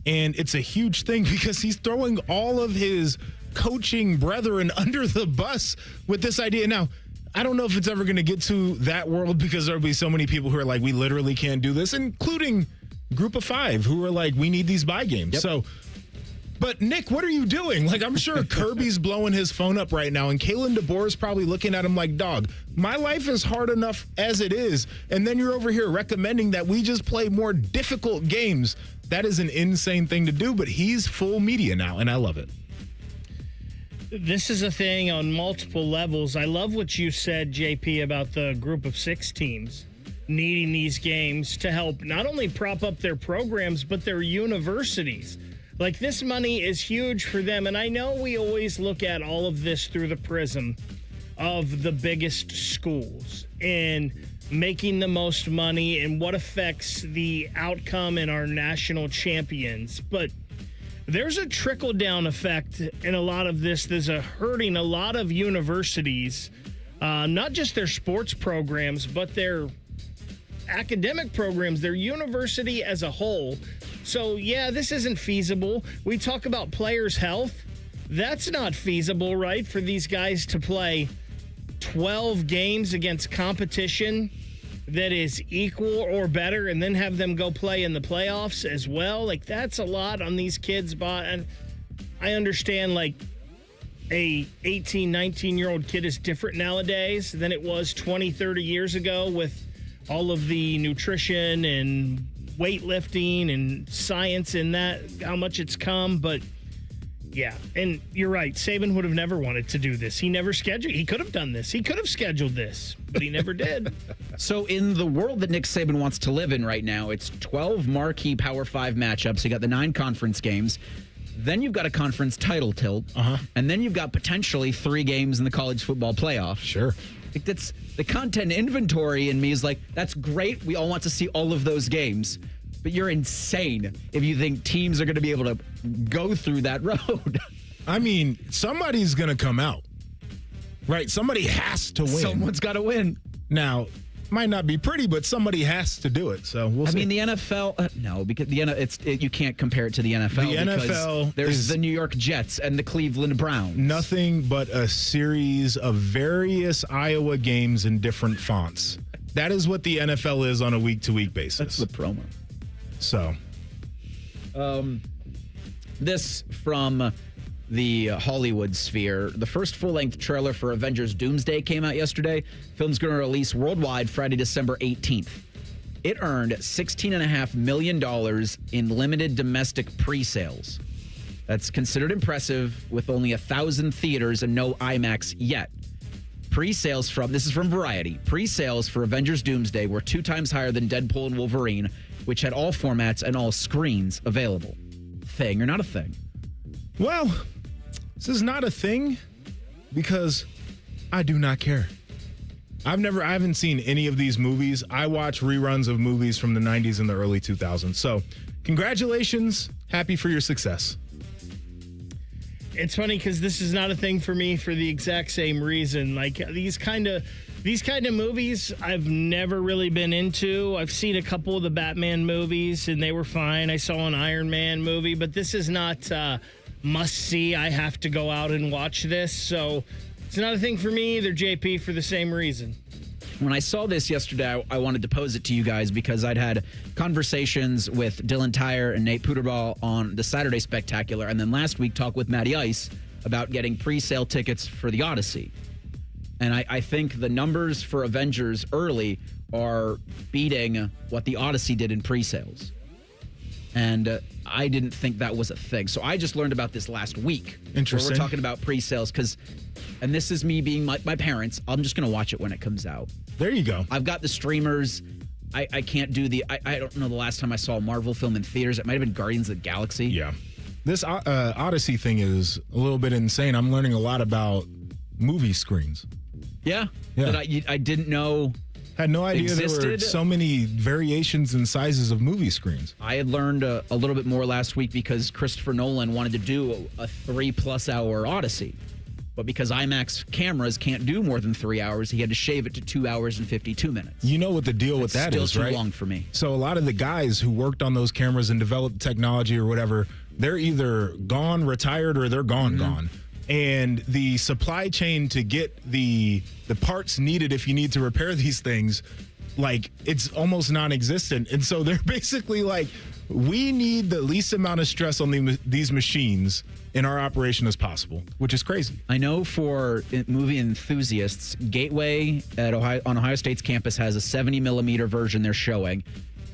And it's a huge thing because he's throwing all of his coaching brethren under the bus with this idea. Now, I don't know if it's ever going to get to that world because there'll be so many people who are like, we literally can't do this, including Group of Five who are like, we need these bye games. Yep. So, but Nick, what are you doing? Like, I'm sure Kirby's blowing his phone up right now, and Kalen DeBoer is probably looking at him like, dog, my life is hard enough as it is, and then you're over here recommending that we just play more difficult games. That is an insane thing to do, but he's full media now, and I love it. this is a thing on multiple levels. I love what you said, JP, about the group of 6 teams needing these games to help not only prop up their programs, but their universities. Like, this money is huge for them. And I know we always look at all of this through the prism of the biggest schools and making the most money and what affects the outcome in our national champions. But there's a trickle-down effect in a lot of this. There's a hurting a lot of universities, not just their sports programs, but their academic programs, their university as a whole. So, yeah, this isn't feasible. We talk about players' health. That's not feasible, right, for these guys to play 12 games against competition that is equal or better and then have them go play in the playoffs as well. Like, that's a lot on these kids. And I understand, like, a 18, 19-year-old kid is different nowadays than it was 20, 30 years ago with all of the nutrition and weightlifting and science and that, how much it's come. But yeah, and you're right. Saban would have never wanted to do this. He never scheduled. He could have done this. He could have scheduled this, but he never did. So in the world that Nick Saban wants to live in right now, it's 12 marquee Power 5 matchups. You got the 9 conference games. Then you've got a conference title tilt. And then you've got potentially 3 games in the college football playoff. Sure. Like, that's the content inventory in me is like, that's great. We all want to see all of those games. But you're insane if you think teams are going to be able to go through that road. I mean, somebody's going to come out, right? Somebody has to win. Someone's got to win. Now, might not be pretty, but somebody has to do it. So we'll see. I mean, the NFL, no, because you can't compare it to the NFL. The NFL, there's the New York Jets and the Cleveland Browns. Nothing but a series of various Iowa games in different fonts. That is what the NFL is on a week-to-week basis. That's the promo. So, this from the Hollywood sphere. The first full-length trailer for Avengers Doomsday came out yesterday. Film's going to release worldwide Friday, December 18th. It earned $16.5 million in limited domestic pre-sales. That's considered impressive with only 1,000 theaters and no IMAX yet. Pre-sales this is from Variety. Pre-sales for Avengers Doomsday were 2 times higher than Deadpool and Wolverine, which had all formats and all screens available. Thing or not a thing? Well, this is not a thing because I do not care. I haven't seen any of these movies. I watch reruns of movies from the 90s and the early 2000s. So, congratulations. Happy for your success. It's funny because this is not a thing for me for the exact same reason. Like, these kind of movies I've never really been into. I've seen a couple of the Batman movies and they were fine. I saw an Iron Man movie, but this is not must see. I have to go out and watch this. So it's not a thing for me either, JP, for the same reason. When I saw this yesterday, I wanted to pose it to you guys because I'd had conversations with Dylan Tyre and Nate Puderball on the Saturday Spectacular, and then last week talked with Matty Ice about getting pre-sale tickets for the Odyssey. And I think the numbers for Avengers early are beating what the Odyssey did in pre-sales. And I didn't think that was a thing. So I just learned about this last week. Interesting. Where we're talking about pre-sales because, and this is me being my parents, I'm just going to watch it when it comes out. There you go. I've got the streamers. I can't do I don't know the last time I saw a Marvel film in theaters. It might have been Guardians of the Galaxy. Yeah. This Odyssey thing is a little bit insane. I'm learning a lot about movie screens. Yeah. That I didn't know. Had no idea existed. There were so many variations and sizes of movie screens. I had learned a little bit more last week because Christopher Nolan wanted to do a 3+ hour Odyssey. But because IMAX cameras can't do more than 3 hours, he had to shave it to 2 hours and 52 minutes. You know what the deal with that is, still right? too long for me. So a lot of the guys who worked on those cameras and developed technology or whatever, they're either gone, retired, or they're gone. And the supply chain to get the parts needed if you need to repair these things, like, it's almost non-existent. And so they're basically like, we need the least amount of stress on these machines in our operation as possible, which is crazy. I know for movie enthusiasts, Gateway on Ohio State's campus has a 70 millimeter version they're showing.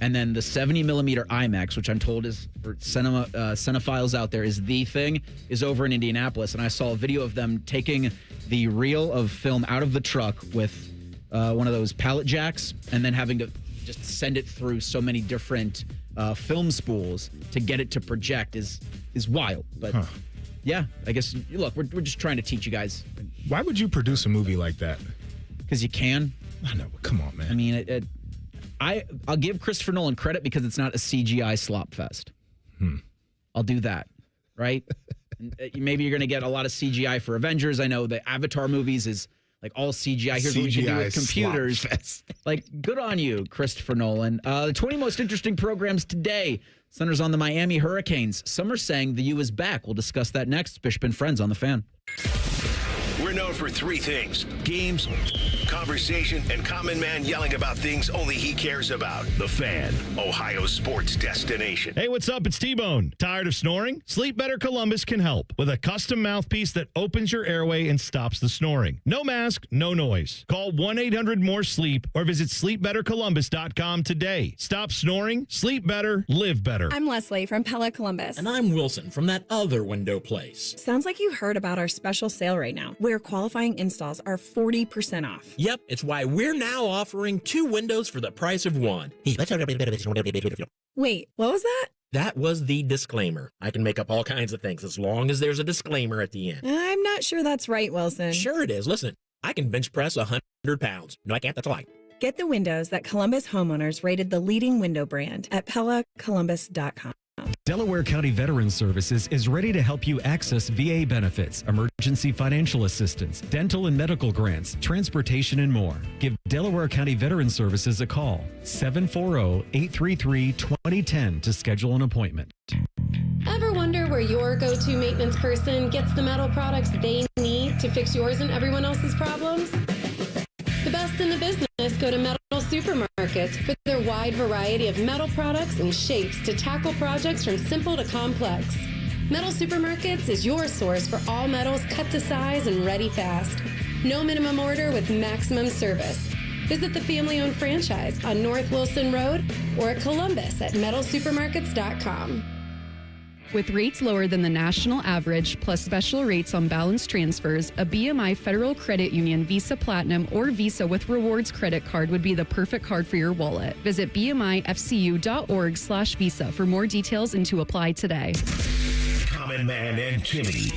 And then the 70 millimeter IMAX, which I'm told is for cinephiles out there, is the thing, is over in Indianapolis. And I saw a video of them taking the reel of film out of the truck with one of those pallet jacks and then having to just send it through so many different film spools to get it to project is wild. But yeah, I guess, look, we're just trying to teach you guys. Why would you produce a movie like that? Because you can. I know, but come on, man. I mean, I'll give Christopher Nolan credit because it's not a CGI slop fest. I'll do that, right? Maybe you're going to get a lot of CGI for Avengers. I know the Avatar movies is like all CGI. Here's what we can do with computers. Like, good on you, Christopher Nolan. The 20 most interesting programs today centers on the Miami Hurricanes. Some are saying the U is back. We'll discuss that next. Bishop and Friends on The Fan. We're known for three things: games, conversation, and Common Man yelling about things only he cares about. The Fan, Ohio's sports destination. Hey, what's up? It's T-Bone. Tired of snoring? Sleep Better Columbus can help with a custom mouthpiece that opens your airway and stops the snoring. No mask, no noise. Call 1-800-MORE-SLEEP or visit sleepbettercolumbus.com today. Stop snoring, sleep better, live better. I'm Leslie from Pella Columbus. And I'm Wilson from that other window place. Sounds like you heard about our special sale right now, where qualifying installs are 40% off. Yep, it's why we're now offering 2 windows for the price of 1. Wait, what was that? That was the disclaimer. I can make up all kinds of things as long as there's a disclaimer at the end. I'm not sure that's right, Wilson. Sure it is. Listen, I can bench press 100 pounds. No, I can't. That's a lie. Get the windows that Columbus homeowners rated the leading window brand at PellaColumbus.com. Delaware County Veterans Services is ready to help you access VA benefits, emergency financial assistance, dental and medical grants, transportation, and more. Give Delaware County Veterans Services a call, 740-833-2010 to schedule an appointment. Ever wonder where your go-to maintenance person gets the metal products they need to fix yours and everyone else's problems? The best in the business go to Metal Supermarkets for their wide variety of metal products and shapes to tackle projects from simple to complex. Metal Supermarkets is your source for all metals cut to size and ready fast. No minimum order with maximum service. Visit the family-owned franchise on North Wilson Road or at Columbus at metalsupermarkets.com. With rates lower than the national average, plus special rates on balance transfers, a BMI Federal Credit Union Visa Platinum or Visa with Rewards credit card would be the perfect card for your wallet. Visit bmifcu.org/visa for more details and to apply today. Common Man and Timmy.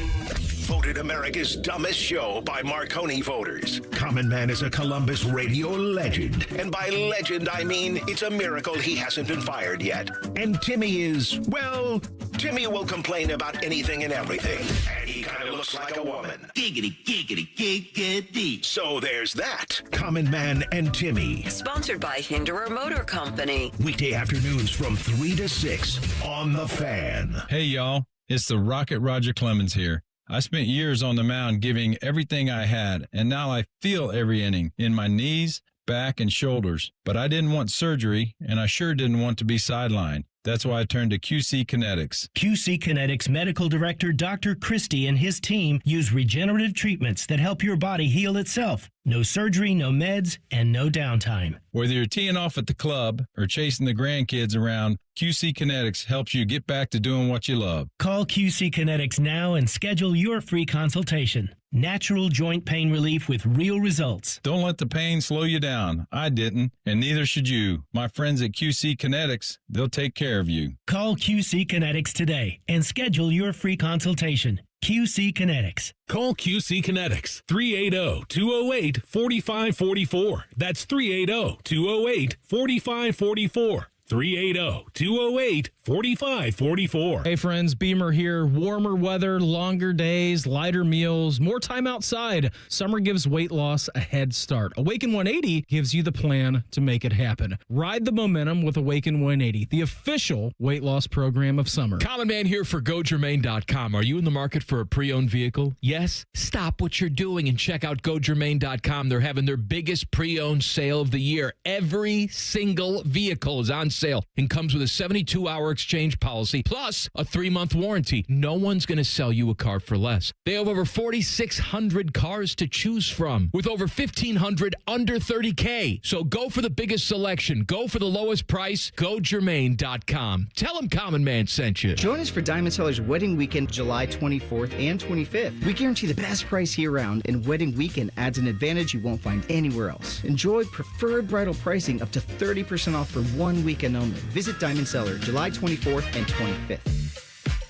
Voted America's dumbest show by Marconi voters. Common Man is a Columbus radio legend. And by legend, I mean it's a miracle he hasn't been fired yet. And Timmy is, well, Timmy will complain about anything and everything. And he kind of looks like a woman. Giggity, giggity, giggity. So there's that. Common Man and Timmy. Sponsored by Hinderer Motor Company. Weekday afternoons from 3 to 6 on The Fan. Hey, y'all. It's the Rocket Roger Clemens here. I spent years on the mound giving everything I had, and now I feel every inning in my knees, back, and shoulders. But I didn't want surgery, and I sure didn't want to be sidelined. That's why I turned to QC Kinetics. QC Kinetics Medical Director Dr. Christie and his team use regenerative treatments that help your body heal itself. No surgery, no meds, and no downtime. Whether you're teeing off at the club or chasing the grandkids around, QC Kinetics helps you get back to doing what you love. Call QC Kinetics now and schedule your free consultation. Natural joint pain relief with real results. Don't let the pain slow you down. I didn't, and neither should you. My friends at QC Kinetics, they'll take care of you. Call QC Kinetics today and schedule your free consultation. QC Kinetics. Call QC Kinetics, 380-208-4544. That's 380-208-4544. 380-208-4544. Hey friends, Beamer here. Warmer weather, longer days, lighter meals, more time outside. Summer gives weight loss a head start. Awaken 180 gives you the plan to make it happen. Ride the momentum with Awaken 180, the official weight loss program of summer. Common Man here for GoGermain.com. Are you in the market for a pre-owned vehicle? Yes? Stop what you're doing and check out GoGermain.com. They're having their biggest pre-owned sale of the year. Every single vehicle is on sale and comes with a 72-hour exchange policy plus a 3-month warranty. No one's going to sell you a car for less. They have over 4,600 cars to choose from with over 1,500 under $30K. So go for the biggest selection. Go for the lowest price. GoGermain.com. Tell them Common Man sent you. Join us for Diamond Seller's Wedding Weekend, July 24th and 25th. We guarantee the best price year-round, and Wedding Weekend adds an advantage you won't find anywhere else. Enjoy preferred bridal pricing up to 30% off for 1 weekend only. Visit Diamond Seller, July 24th and 25th.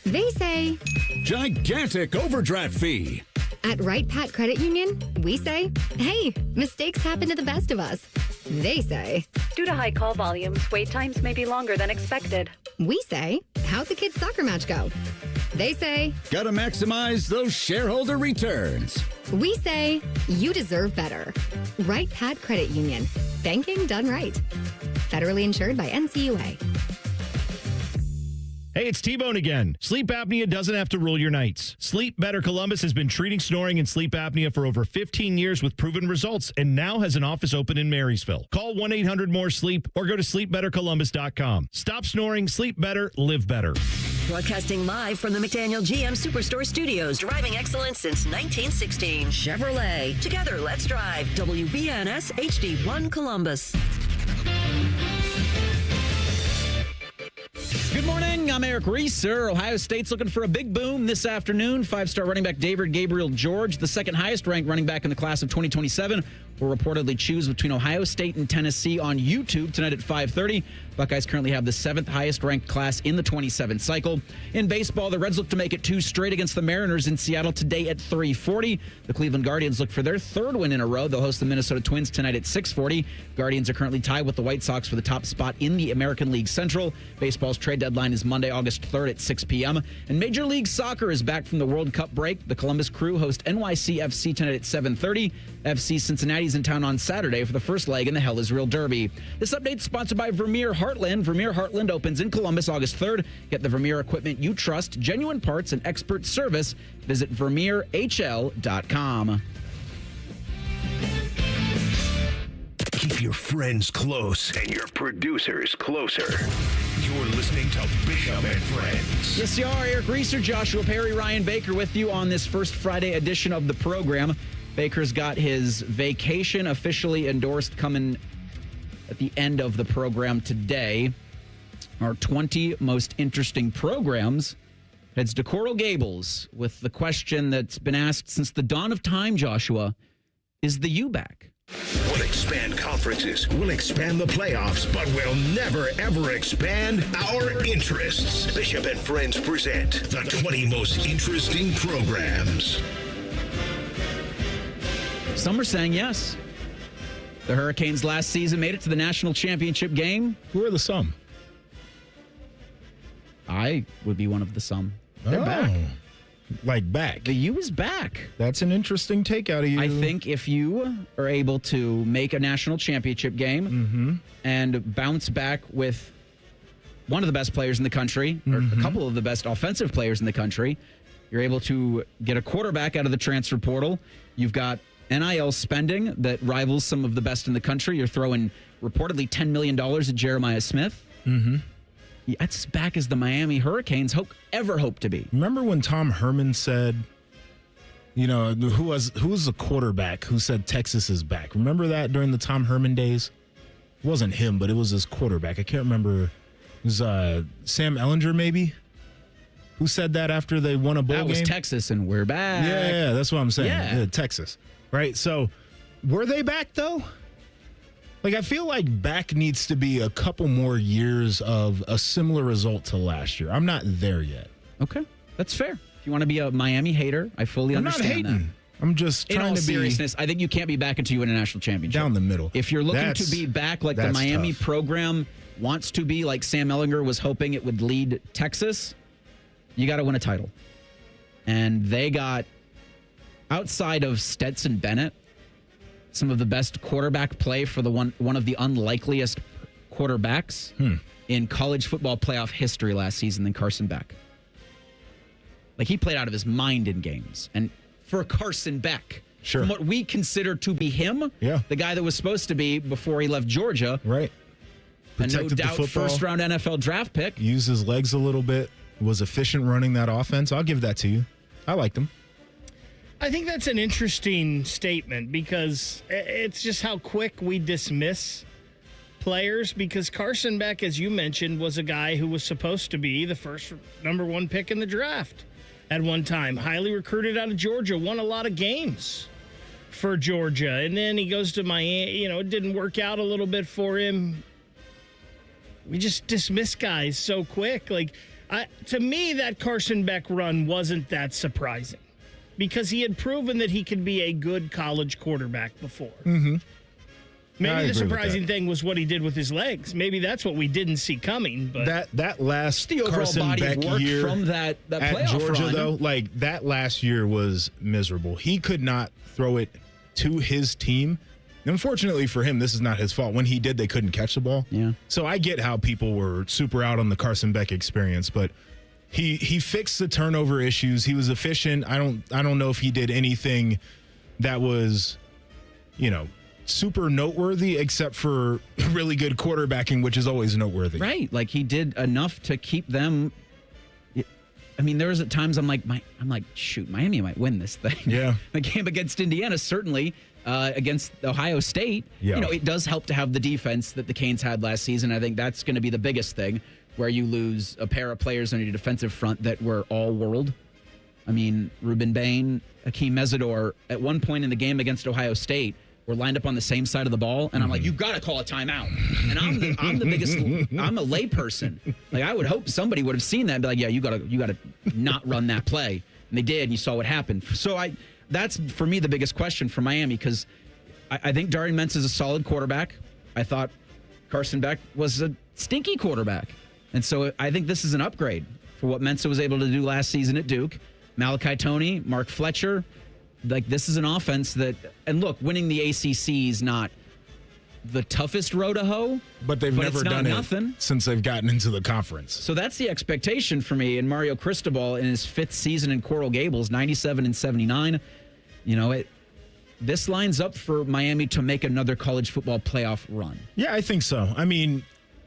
They say gigantic overdraft fee. At Right Pat Credit Union, we say, hey, mistakes happen to the best of us. They say, due to high call volumes, wait times may be longer than expected. We say, how'd the kids' soccer match go? They say, gotta maximize those shareholder returns. We say, you deserve better. Right Pat Credit Union. Banking done right. Federally insured by NCUA. Hey, it's T-Bone again. Sleep apnea doesn't have to rule your nights. Sleep Better Columbus has been treating snoring and sleep apnea for over 15 years with proven results and now has an office open in Marysville. Call 1-800-MORE-SLEEP or go to sleepbettercolumbus.com. Stop snoring, sleep better, live better. Broadcasting live from the McDaniel GM Superstore Studios. Driving excellence since 1916. Chevrolet. Together, let's drive. WBNS HD1 Columbus. Good morning. I'm Eric Reeser. Ohio State's looking for a big boom this afternoon. 5-star running back David Gabriel George, the second highest ranked running back in the class of 2027, will reportedly choose between Ohio State and Tennessee on YouTube tonight at 5:30. Buckeyes currently have the 7th highest ranked class in the 27 cycle. In baseball, the Reds look to make it 2 straight against the Mariners in Seattle today at 3:40. The Cleveland Guardians look for their 3rd win in a row. They'll host the Minnesota Twins tonight at 6:40. Guardians are currently tied with the White Sox for the top spot in the American League Central. Baseball's trade deadline is Monday, August 3rd at 6 p.m. And Major League Soccer is back from the World Cup break. The Columbus Crew host NYCFC tonight at 7:30. FC Cincinnati's in town on Saturday for the first leg in the Hell is Real Derby. This update is sponsored by Vermeer Heartland. Vermeer Heartland opens in Columbus August 3rd. Get the Vermeer equipment you trust, genuine parts, and expert service. Visit VermeerHL.com. Keep your friends close and your producers closer. You're listening to Bishop and Friends. Yes, you are. Eric Reeser, Joshua Perry, Ryan Baker with you on this first Friday edition of the program. Baker's got his vacation officially endorsed coming at the end of the program today. Our 20 most interesting programs heads to Coral Gables with the question that's been asked since the dawn of time, Joshua. Is the U back? We'll expand conferences, we'll expand the playoffs, but we'll never, ever expand our interests. Bishop and Friends present the 20 most interesting programs. Some are saying yes. The Hurricanes last season made it to the national championship game. Who are the some? I would be one of the some. They're back. Like back. The U is back. That's an interesting take out of you. I think if you are able to make a national championship game and bounce back with one of the best players in the country, or a couple of the best offensive players in the country, you're able to get a quarterback out of the transfer portal. You've got NIL spending that rivals some of the best in the country. You're throwing reportedly $10 million at Jeremiah Smith. That's as back as the Miami Hurricanes ever hope to be. Remember when Tom Herman said, you know, who was the quarterback who said Texas is back? Remember that during the Tom Herman days? It wasn't him, but it was his quarterback. I can't remember. It was Sam Ehlinger, maybe? Who said that after they won a bowl game? That was Texas, and we're back. Yeah, that's what I'm saying. Yeah. Texas. Right? So, were they back, though? Like, I feel like back needs to be a couple more years of a similar result to last year. I'm not there yet. Okay, that's fair. If you want to be a Miami hater, I fully understand I'm not hating. that. I'm just trying to be... In all seriousness, I think you can't be back until you win a national championship. Down the middle. If you're looking to be back like the Miami program wants to be, like Sam Ehlinger was hoping it would lead Texas, you got to win a title. And they got, outside of Stetson Bennett, some of the best quarterback play for the one of the unlikeliest quarterbacks in college football playoff history last season than Carson Beck. Like, he played out of his mind in games. And for Carson Beck, from what we consider to be him, the guy that was supposed to be before he left Georgia, And no protected the doubt football. first-round NFL draft pick. Used his legs a little bit. Was efficient running that offense. I'll give that to you. I liked him. I think that's an interesting statement because it's just how quick we dismiss players, because Carson Beck, as you mentioned, was a guy who was supposed to be the first number one pick in the draft at one time. Highly recruited out of Georgia, won a lot of games for Georgia. And then he goes to Miami. It didn't work out a little bit for him. We just dismiss guys so quick. To me, that Carson Beck run wasn't that surprising because he had proven that he could be a good college quarterback before. Mm-hmm. Maybe the surprising thing was what he did with his legs. Maybe that's what we didn't see coming. But that last the overall Carson body Beck of work year from that at playoff Georgia, run. though, that last year was miserable. He could not throw it to his team. Unfortunately for him, this is not his fault. When he did, they couldn't catch the ball. Yeah. So I get how people were super out on the Carson Beck experience, but he fixed the turnover issues. He was efficient. I don't know if he did anything that was, super noteworthy, except for really good quarterbacking, which is always noteworthy. Right. He did enough to keep them. I mean, there was at times I'm like, shoot, Miami might win this thing. Yeah. The game against Indiana, certainly against Ohio State. Yeah. It does help to have the defense that the Canes had last season. I think that's going to be the biggest thing, where you lose a pair of players on your defensive front that were all world. I mean, Ruben Bain, Hakeem Mesidor, at one point in the game against Ohio State, were lined up on the same side of the ball, and I'm like, you've got to call a timeout. And I'm the biggest. I'm a layperson. I would hope somebody would have seen that and be like, yeah, you got to not run that play. And they did, and you saw what happened. So that's for me the biggest question for Miami, because I think Darian Mensah is a solid quarterback. I thought Carson Beck was a stinky quarterback, and so I think this is an upgrade for what Mensah was able to do last season at Duke. Malachi Toney, Mark Fletcher. This is an offense that, and look, winning the ACC is not the toughest row to hoe. But they've never done nothing it since they've gotten into the conference. So that's the expectation for me. And Mario Cristobal in his 5th season in Coral Gables, 97 and 79. This lines up for Miami to make another college football playoff run. Yeah, I think so. I mean,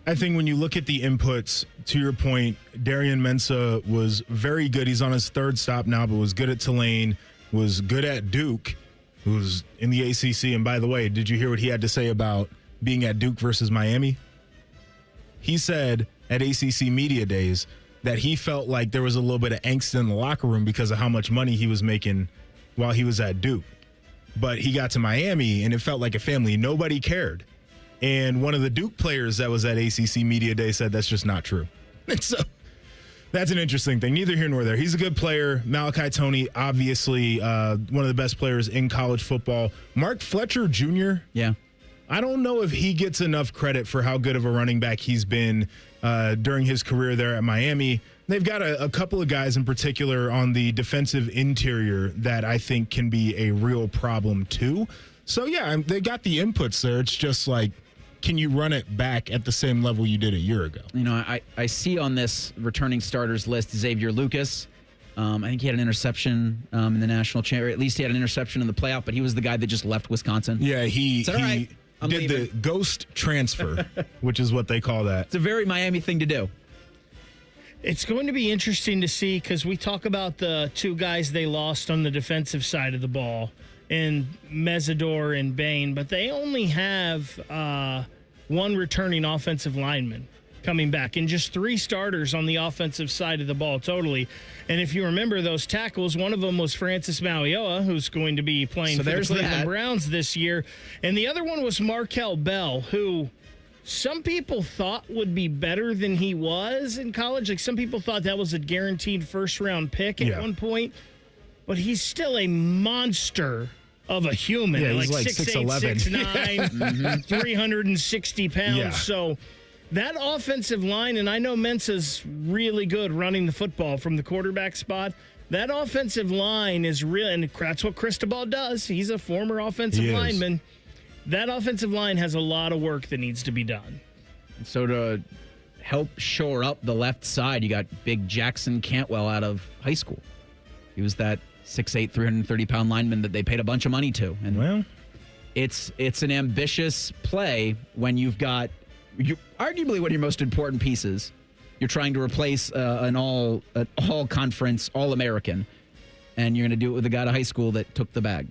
I think when you look at the inputs, to your point, Darian Mensah was very good. He's on his 3rd stop now, but was good at Tulane, was good at Duke, who was in the ACC. And by the way, did you hear what he had to say about being at Duke versus Miami? He said at ACC Media Days that he felt like there was a little bit of angst in the locker room because of how much money he was making while he was at Duke. But he got to Miami, and it felt like a family. Nobody cared. And one of the Duke players that was at ACC Media Day said that's just not true. And so that's an interesting thing. Neither here nor there. He's a good player. Malachi Toney, obviously one of the best players in college football. Mark Fletcher Jr. Yeah. I don't know if he gets enough credit for how good of a running back he's been during his career there at Miami. They've got a couple of guys in particular on the defensive interior that I think can be a real problem too. So, yeah, they got the inputs there. It's just like, can you run it back at the same level you did a year ago? I see on this returning starters list Xavier Lucas. I think he had an interception in the national championship. At least he had an interception in the playoff, but he was the guy that just left Wisconsin. Yeah, he right? did the ghost transfer, which is what they call that. It's a very Miami thing to do. It's going to be interesting to see, because we talk about the 2 guys they lost on the defensive side of the ball, and Mesidor and Bain, but they only have 1 returning offensive lineman coming back and just 3 starters on the offensive side of the ball totally. And if you remember those tackles, one of them was Francis Malioa, who's going to be playing for the Cleveland Browns this year. And the other one was Markel Bell, who some people thought would be better than he was in college. Some people thought that was a guaranteed first-round pick at one point. But he's still a monster of a human. Yeah, he's like 6'8", 6'9", 360 pounds. Yeah. So that offensive line, and I know Mensah's really good running the football from the quarterback spot. That offensive line is real, and that's what Cristobal does. He's a former offensive lineman. That offensive line has a lot of work that needs to be done. So to help shore up the left side, you got big Jackson Cantwell out of high school. He was that 6'8", 330-pound lineman that they paid a bunch of money to. And it's an ambitious play when you've got arguably one of your most important pieces. You're trying to replace an all-conference, all-American, and you're going to do it with a guy out of high school that took the bag.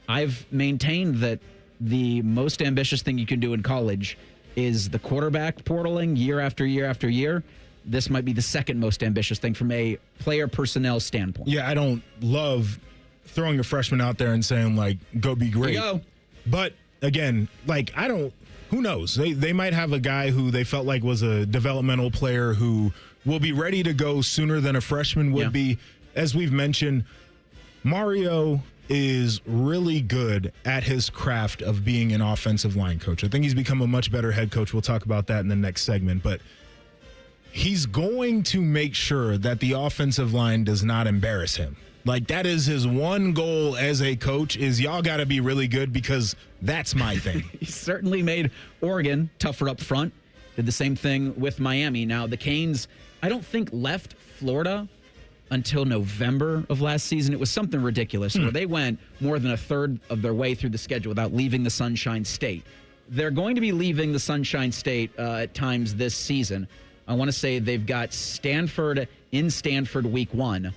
I've maintained that the most ambitious thing you can do in college is the quarterback portaling year after year after year. This might be the second most ambitious thing from a player personnel standpoint. Yeah, I don't love throwing a freshman out there and saying, like, go be great. There you go. But, again, like, who knows? They might have a guy who they felt like was a developmental player who will be ready to go sooner than a freshman would be. As we've mentioned, Mario is really good at his craft of being an offensive line coach. I think he's become a much better head coach. We'll talk about that in the next segment. But he's going to make sure that the offensive line does not embarrass him. Like, that is his one goal as a coach, is y'all got to be really good, because that's my thing. He certainly made Oregon tougher up front. Did the same thing with Miami. Now, the Canes, I don't think left Florida until November of last season. It was something ridiculous where they went more than a third of their way through the schedule without leaving the Sunshine State. They're going to be leaving the Sunshine State at times this season. I want to say they've got Stanford in Stanford week 1.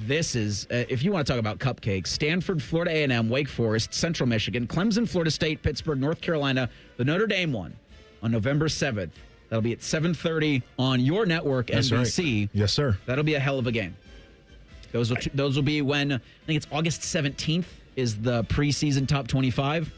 This is, if you want to talk about cupcakes, Stanford, Florida A&M, Wake Forest, Central Michigan, Clemson, Florida State, Pittsburgh, North Carolina, the Notre Dame one on November 7th. That'll be at 7:30 on your network, NBC. Right. Yes, sir. That'll be a hell of a game. Those will be when, I think it's August 17th is the preseason top 25.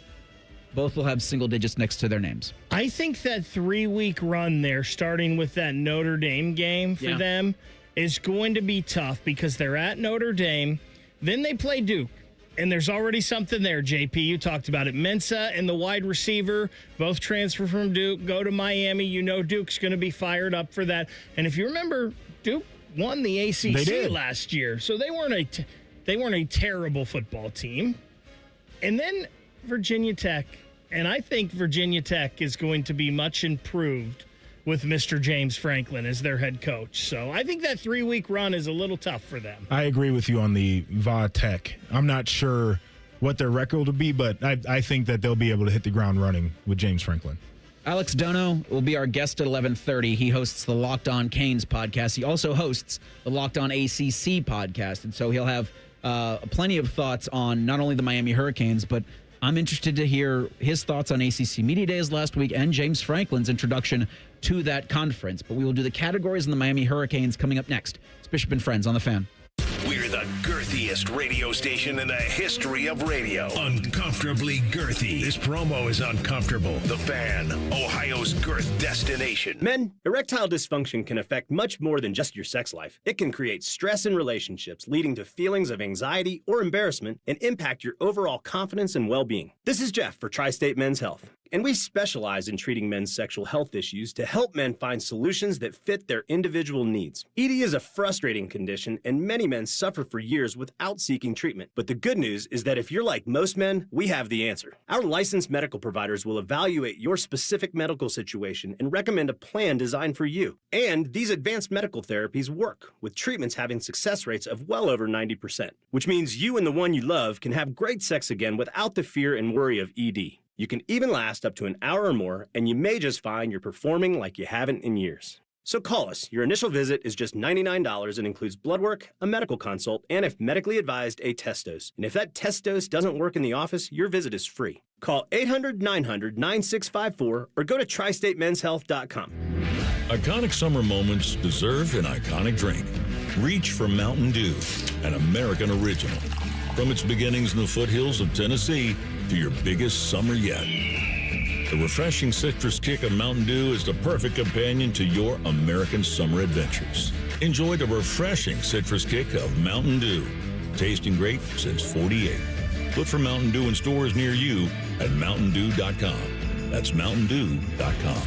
Both will have single digits next to their names. I think that 3-week run there, starting with that Notre Dame game for them, is going to be tough because they're at Notre Dame. Then they play Duke. And there's already something there, JP. You talked about it. Mensah and the wide receiver both transfer from Duke, go to Miami. You know Duke's going to be fired up for that. And if you remember, Duke won the ACC last year. So they weren't a terrible football team. And then Virginia Tech. And I think Virginia Tech is going to be much improved with Mr. James Franklin as their head coach. So I think that 3-week run is a little tough for them. I agree with you on the Va Tech. I'm not sure what their record will be, but I think that they'll be able to hit the ground running with James Franklin. Alex Donno will be our guest at 11:30. He hosts the Locked On Canes podcast. He also hosts the Locked On ACC podcast. And so he'll have plenty of thoughts on not only the Miami Hurricanes, but I'm interested to hear his thoughts on ACC Media Days last week and James Franklin's introduction to that conference. But we will do the categories in the Miami Hurricanes coming up next. It's Bishop and Friends on The Fan. We're the girthiest radio station in the history of radio. Uncomfortably girthy. This promo is uncomfortable. The Fan, Ohio's girth destination. Men, erectile dysfunction can affect much more than just your sex life. It can create stress in relationships, leading to feelings of anxiety or embarrassment, and impact your overall confidence and well-being. This is Jeff for Tri-State Men's Health. And we specialize in treating men's sexual health issues to help men find solutions that fit their individual needs. ED is a frustrating condition, and many men suffer for years without seeking treatment. But the good news is that if you're like most men, we have the answer. Our licensed medical providers will evaluate your specific medical situation and recommend a plan designed for you. And these advanced medical therapies work, with treatments having success rates of well over 90%, which means you and the one you love can have great sex again without the fear and worry of ED. You can even last up to an hour or more, and you may just find you're performing like you haven't in years. So call us. Your initial visit is just $99 and includes blood work, a medical consult, and if medically advised, a test dose. And if that test dose doesn't work in the office, your visit is free. Call 800-900-9654 or go to tristatemenshealth.com. Iconic summer moments deserve an iconic drink. Reach for Mountain Dew, an American original. From its beginnings in the foothills of Tennessee to your biggest summer yet. The refreshing citrus kick of Mountain Dew is the perfect companion to your American summer adventures. Enjoy the refreshing citrus kick of Mountain Dew. Tasting great since '48. Look for Mountain Dew in stores near you at mountaindew.com. That's mountaindew.com.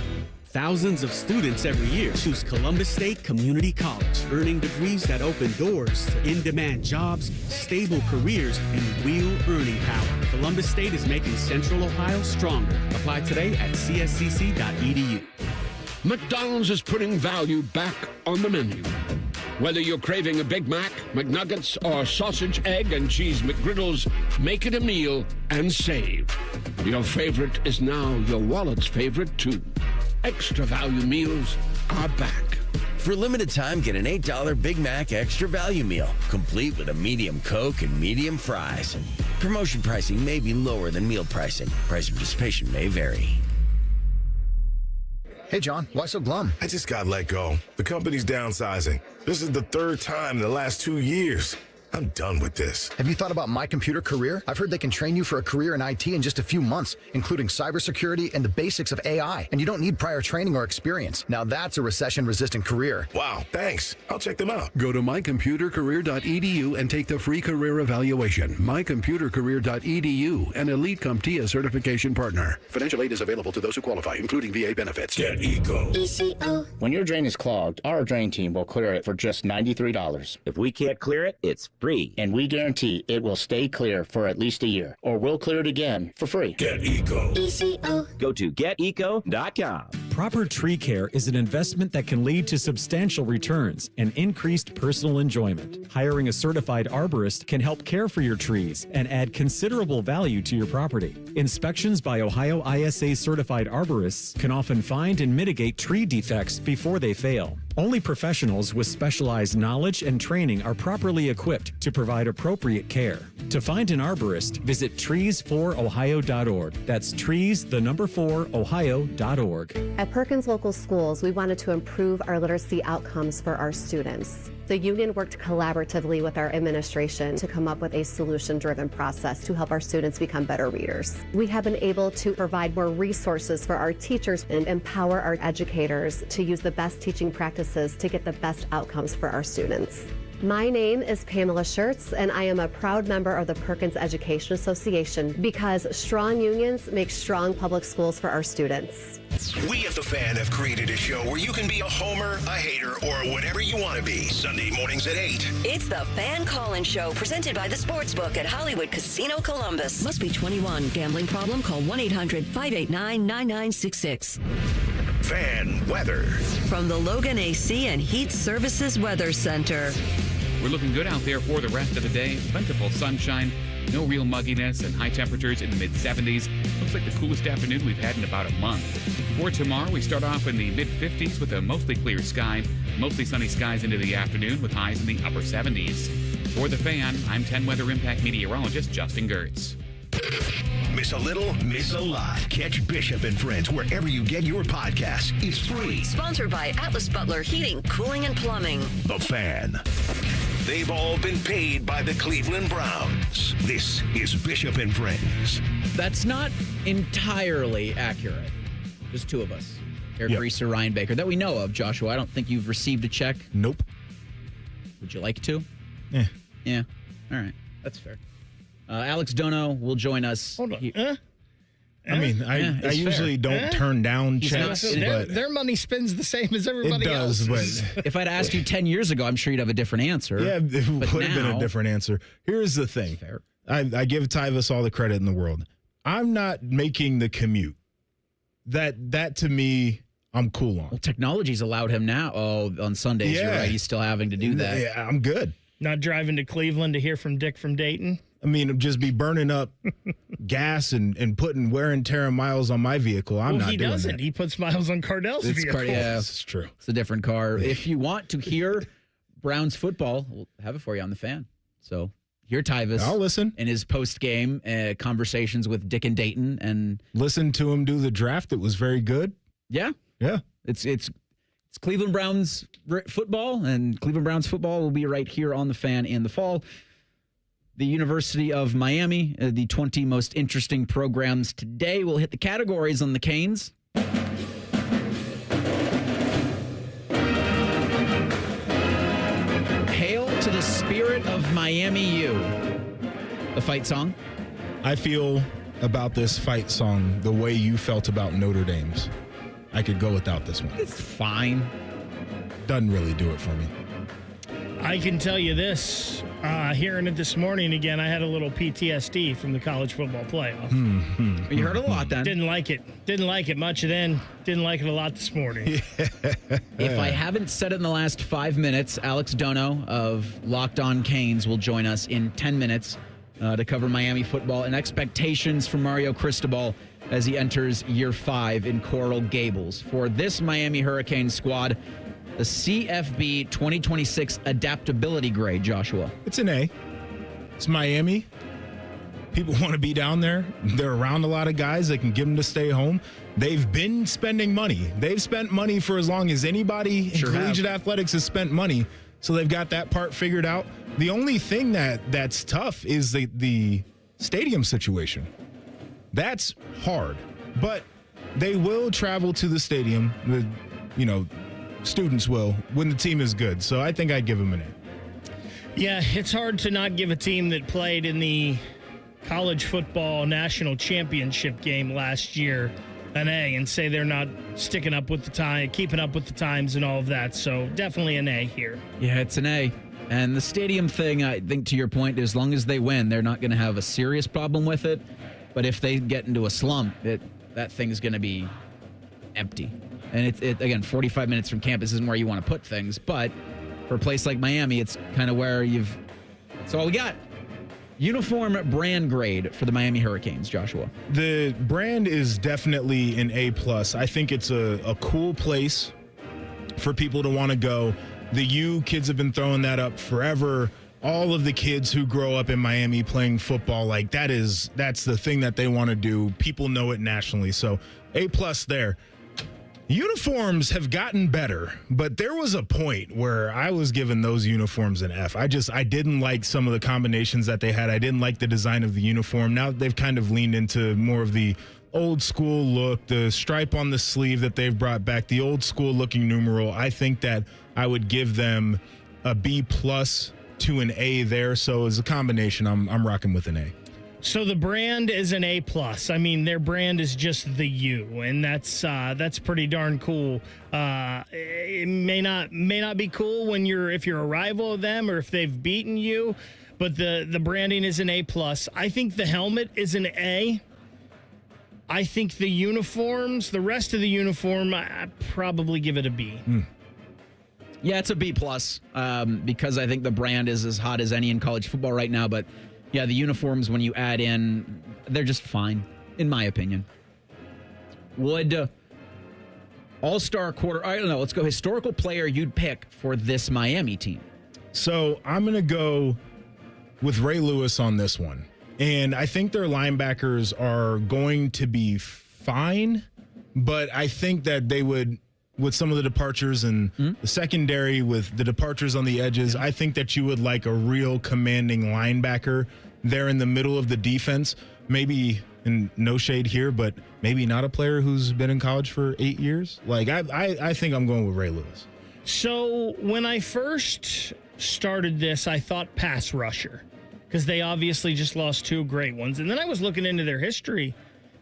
Thousands of students every year choose Columbus State Community College, earning degrees that open doors to in-demand jobs, stable careers, and real earning power. Columbus State is making Central Ohio stronger. Apply today at cscc.edu. McDonald's is putting value back on the menu. Whether you're craving a Big Mac, McNuggets, or sausage, egg, and cheese McGriddles, make it a meal and save. Your favorite is now your wallet's favorite, too. Extra value meals are back. For a limited time, get an $8 Big Mac Extra Value Meal, complete with a medium Coke and medium fries. Promotion pricing may be lower than meal pricing. Price and participation may vary. Hey, John, why so glum? I just got let go. The company's downsizing. This is the third time in the last 2 years. I'm done with this. Have you thought about My Computer Career? I've heard they can train you for a career in IT in just a few months, including cybersecurity and the basics of AI. And you don't need prior training or experience. Now that's a recession-resistant career. Wow, thanks. I'll check them out. Go to mycomputercareer.edu and take the free career evaluation. Mycomputercareer.edu, an Elite CompTIA certification partner. Financial aid is available to those who qualify, including VA benefits. Get Eco. ECO. When your drain is clogged, our drain team will clear it for just $93. If we can't clear it, it's free. And we guarantee it will stay clear for at least a year, or we'll clear it again for free. Get Eco. ECO. Go to geteco.com. Proper tree care is an investment that can lead to substantial returns and increased personal enjoyment. Hiring a certified arborist can help care for your trees and add considerable value to your property. Inspections by Ohio ISA certified arborists can often find and mitigate tree defects before they fail. Only professionals with specialized knowledge and training are properly equipped to provide appropriate care. To find an arborist, visit trees4ohio.org. That's trees4ohio.org. At Perkins Local Schools, we wanted to improve our literacy outcomes for our students. The union worked collaboratively with our administration to come up with a solution-driven process to help our students become better readers. We have been able to provide more resources for our teachers and empower our educators to use the best teaching practices to get the best outcomes for our students. My name is Pamela Schertz, and I am a proud member of the Perkins Education Association because strong unions make strong public schools for our students. We at The Fan have created a show where you can be a homer, a hater, or whatever you want to be. Sunday mornings at 8. It's the Fan Call-In Show presented by the Sportsbook at Hollywood Casino Columbus. Must be 21. Gambling problem? Call 1-800-589-9966. Fan weather. From the Logan AC and Heat Services Weather Center. We're looking good out there for the rest of the day. Plentiful sunshine, no real mugginess, and high temperatures in the mid-70s. Looks like the coolest afternoon we've had in about a month. For tomorrow, we start off in the mid-50s with a mostly clear sky. Mostly sunny skies into the afternoon with highs in the upper 70s. For The Fan, I'm 10 Weather Impact meteorologist Justin Gertz. Miss a little, miss a lot. Catch Bishop and Friends wherever you get your podcasts. It's free. Sponsored by Atlas Butler Heating, Cooling, and Plumbing. The Fan. They've all been paid by the Cleveland Browns. This is Bishop and Friends. That's not entirely accurate. Just two of us. Eric Reeser, Ryan Baker, that we know of. Joshua, I don't think you've received a check. Nope. Would you like to? Yeah. Yeah. All right. That's fair. Alex Donno will join us. Hold on. I mean, I usually don't turn down checks, but their money spends the same as everybody it does, else's. But if I'd asked you 10 years ago, I'm sure you'd have a different answer. Yeah, it would have been a different answer. Here's the thing. Fair. I give Tyvus all the credit in the world. I'm not making the commute. That to me, I'm cool on. Well, technology's allowed him now. Oh, on Sundays, you're right. He's still having to do that. Yeah, I'm good. Not driving to Cleveland to hear from Dick from Dayton. I mean, just be burning up gas and putting wear and tear miles on my vehicle. I'm not doing that. He doesn't. He puts miles on Cardell's vehicle. Yeah, it's true. It's a different car. If you want to hear Browns football, we'll have it for you on The Fan. So hear Tyvus. I'll listen. In his post-game conversations with Dick and Dayton. And listen to him do the draft. It was very good. Yeah. Yeah. It's Cleveland Browns football, and Cleveland Browns football will be right here on The Fan in the fall. The University of Miami, the 20 most interesting programs today. We'll hit the categories on the Canes. Hail to the spirit of Miami U. The fight song. I feel about this fight song the way you felt about Notre Dame's. I could go without this one. It's fine. Doesn't really do it for me. I can tell you this, hearing it this morning again, I had a little PTSD from the college football playoff. You heard a lot then. Didn't like it. Didn't like it much then. Didn't like it a lot this morning. If I haven't said it in the last 5 minutes, Alex Donno of Locked On Canes will join us in 10 minutes. to cover Miami football and expectations for Mario Cristobal as he enters year 5 in Coral Gables. For this Miami Hurricane squad, the CFB 2026 adaptability grade, Joshua. It's an A. It's Miami. People want to be down there. They're around a lot of guys that can give them to stay home. They've been spending money. They've spent money for as long as anybody in collegiate athletics has spent money. So they've got that part figured out. The only thing that's tough is the stadium situation. That's hard. But they will travel to the stadium. Students will when the team is good. So I think I'd give them an A. Yeah, it's hard to not give a team that played in the college football national championship game last year an A and say they're not sticking up with the time, keeping up with the times and all of that. So definitely an A here. Yeah, it's an A. And the stadium thing, I think to your point, as long as they win, they're not going to have a serious problem with it. But if they get into a slump, that thing's going to be empty. And it again, 45 minutes from campus isn't where you want to put things. But for a place like Miami, it's kind of where it's all we got. Uniform brand grade for the Miami Hurricanes, Joshua. The brand is definitely an A+. I think it's a cool place for people to want to go. The U kids have been throwing that up forever. All of the kids who grow up in Miami playing football, that's the thing that they want to do. People know it nationally. So A+ there. Uniforms have gotten better, but there was a point where I was giving those uniforms an F. I didn't like some of the combinations that they had. I didn't like the design of the uniform. Now they've kind of leaned into more of the old school look, the stripe on the sleeve that they've brought back, the old school looking numeral. I think that I would give them a B+ to an A there. So as a combination, I'm rocking with an A. So the brand is an A+. I mean, their brand is just the U, and that's pretty darn cool. It may not be cool if you're a rival of them or if they've beaten you, but the branding is an A+. I think the helmet is an A. I think the rest of the uniform, I'd probably give it a B. Yeah, it's a B+, because I think the brand is as hot as any in college football right now, but yeah, the uniforms, when you add in, they're just fine, in my opinion. Would all-star let's go historical player you'd pick for this Miami team. So I'm going to go with Ray Lewis on this one. And I think their linebackers are going to be fine, but I think that they would, with some of the departures and the secondary, with the departures on the edges, I think that you would like a real commanding linebacker there in the middle of the defense. Maybe, and no shade here, but maybe not a player who's been in college for 8 years. I think I'm going with Ray Lewis. So when I first started this, I thought pass rusher, because they obviously just lost 2 great ones. And then I was looking into their history.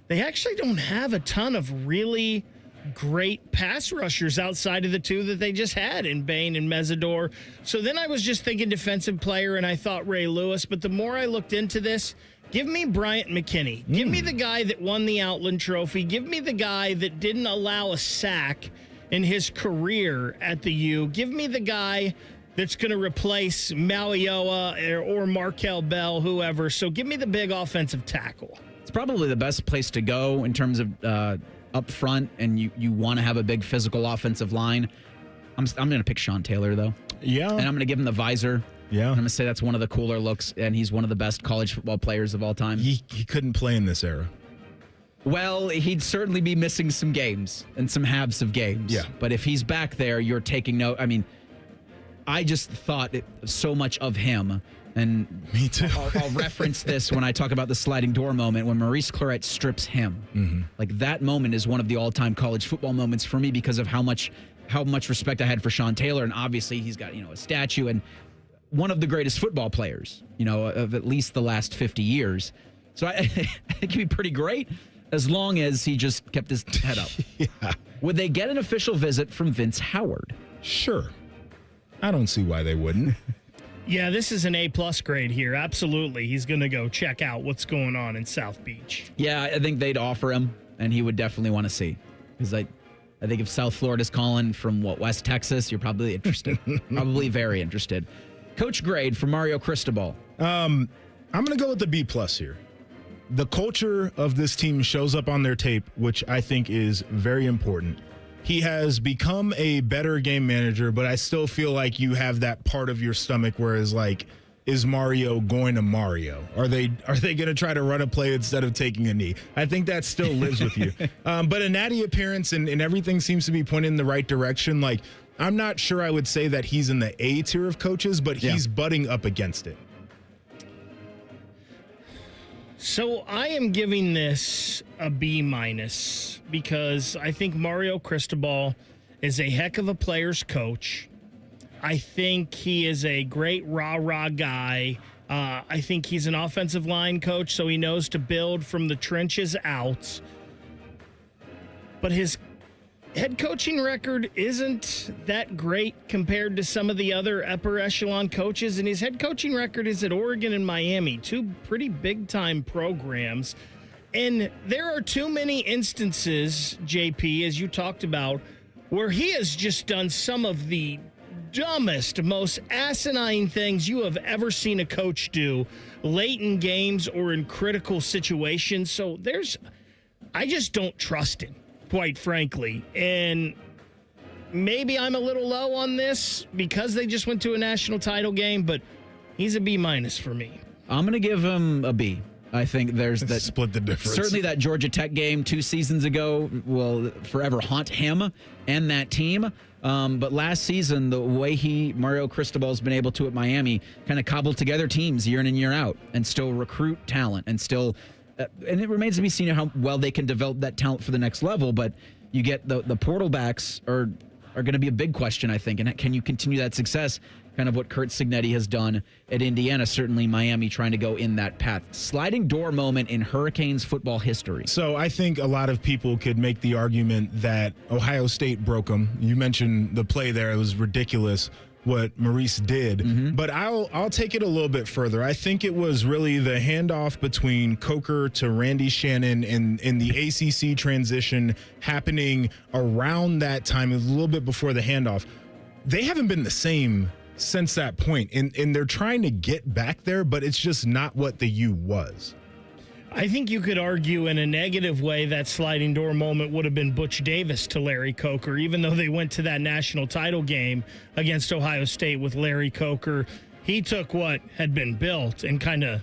They actually don't have a ton of really great pass rushers outside of the 2 that they just had in Bain and Mesidor. So then I was just thinking defensive player, and I thought Ray Lewis. But the more I looked into this, give me Bryant McKinney. Give me the guy that won the Outland Trophy. Give me the guy that didn't allow a sack in his career at the U. Give me the guy that's going to replace Malioa or Markel Bell, whoever. So give me the big offensive tackle. It's probably the best place to go in terms of up front, and you want to have a big physical offensive line. I'm going to pick Sean Taylor, though. Yeah. And I'm going to give him the visor. Yeah. I'm going to say that's one of the cooler looks, and he's one of the best college football players of all time. He couldn't play in this era. Well, he'd certainly be missing some games and some halves of games. Yeah. But if he's back there, you're taking note. I mean, I just thought so much of him. And me too. I'll reference this when I talk about the sliding door moment when Maurice Clarett strips him. Like that moment is one of the all-time college football moments for me because of how much respect I had for Sean Taylor, and obviously he's got a statue and one of the greatest football players of at least the last 50 years. So I think he'd be pretty great as long as he just kept his head up. Yeah. Would they get an official visit from Vince Howard? Sure. I don't see why they wouldn't. Yeah, this is an A+ grade here. Absolutely. He's going to go check out what's going on in South Beach. Yeah, I think they'd offer him, and he would definitely want to see. Because I think if South Florida's calling from, West Texas, you're probably interested. Probably very interested. Coach grade for Mario Cristobal. I'm going to go with the B+ here. The culture of this team shows up on their tape, which I think is very important. He has become a better game manager, but I still feel like you have that part of your stomach where it's like, is Mario going to Mario? Are they going to try to run a play instead of taking a knee? I think that still lives with you. But a natty appearance and everything seems to be pointing in the right direction. Like, I'm not sure I would say that he's in the A tier of coaches, but he's butting up against it. So I am giving this a B- because I think Mario Cristobal is a heck of a player's coach. I think he is a great rah-rah guy. I think he's an offensive line coach, so he knows to build from the trenches out. But his head coaching record isn't that great compared to some of the other upper echelon coaches, and his head coaching record is at Oregon and Miami, two pretty big-time programs. And there are too many instances, JP, as you talked about, where he has just done some of the dumbest, most asinine things you have ever seen a coach do late in games or in critical situations. So I just don't trust him, quite frankly. And maybe I'm a little low on this because they just went to a national title game, but he's a B- for me. I'm going to give him a B. I think there's that split the difference. Certainly that Georgia Tech game 2 seasons ago will forever haunt him and that team. But last season, the way Mario Cristobal's been able to at Miami kind of cobble together teams year in and year out and still recruit talent and still, and it remains to be seen how well they can develop that talent for the next level. But you get the portal backs are going to be a big question, I think. And can you continue that success? Kind of what Kurt Cignetti has done at Indiana, certainly Miami trying to go in that path. Sliding door moment in Hurricanes football history. So I think a lot of people could make the argument that Ohio State broke them. You mentioned the play there. It was ridiculous what Maurice did. But I'll take it a little bit further. I think it was really the handoff between Coker to Randy Shannon in the ACC transition happening around that time. It was a little bit before the handoff. They haven't been the same since that point, and they're trying to get back there, but it's just not what the U was. I think you could argue in a negative way that sliding door moment would have been Butch Davis to Larry Coker, even though they went to that national title game against Ohio State with Larry Coker. He took what had been built and kind of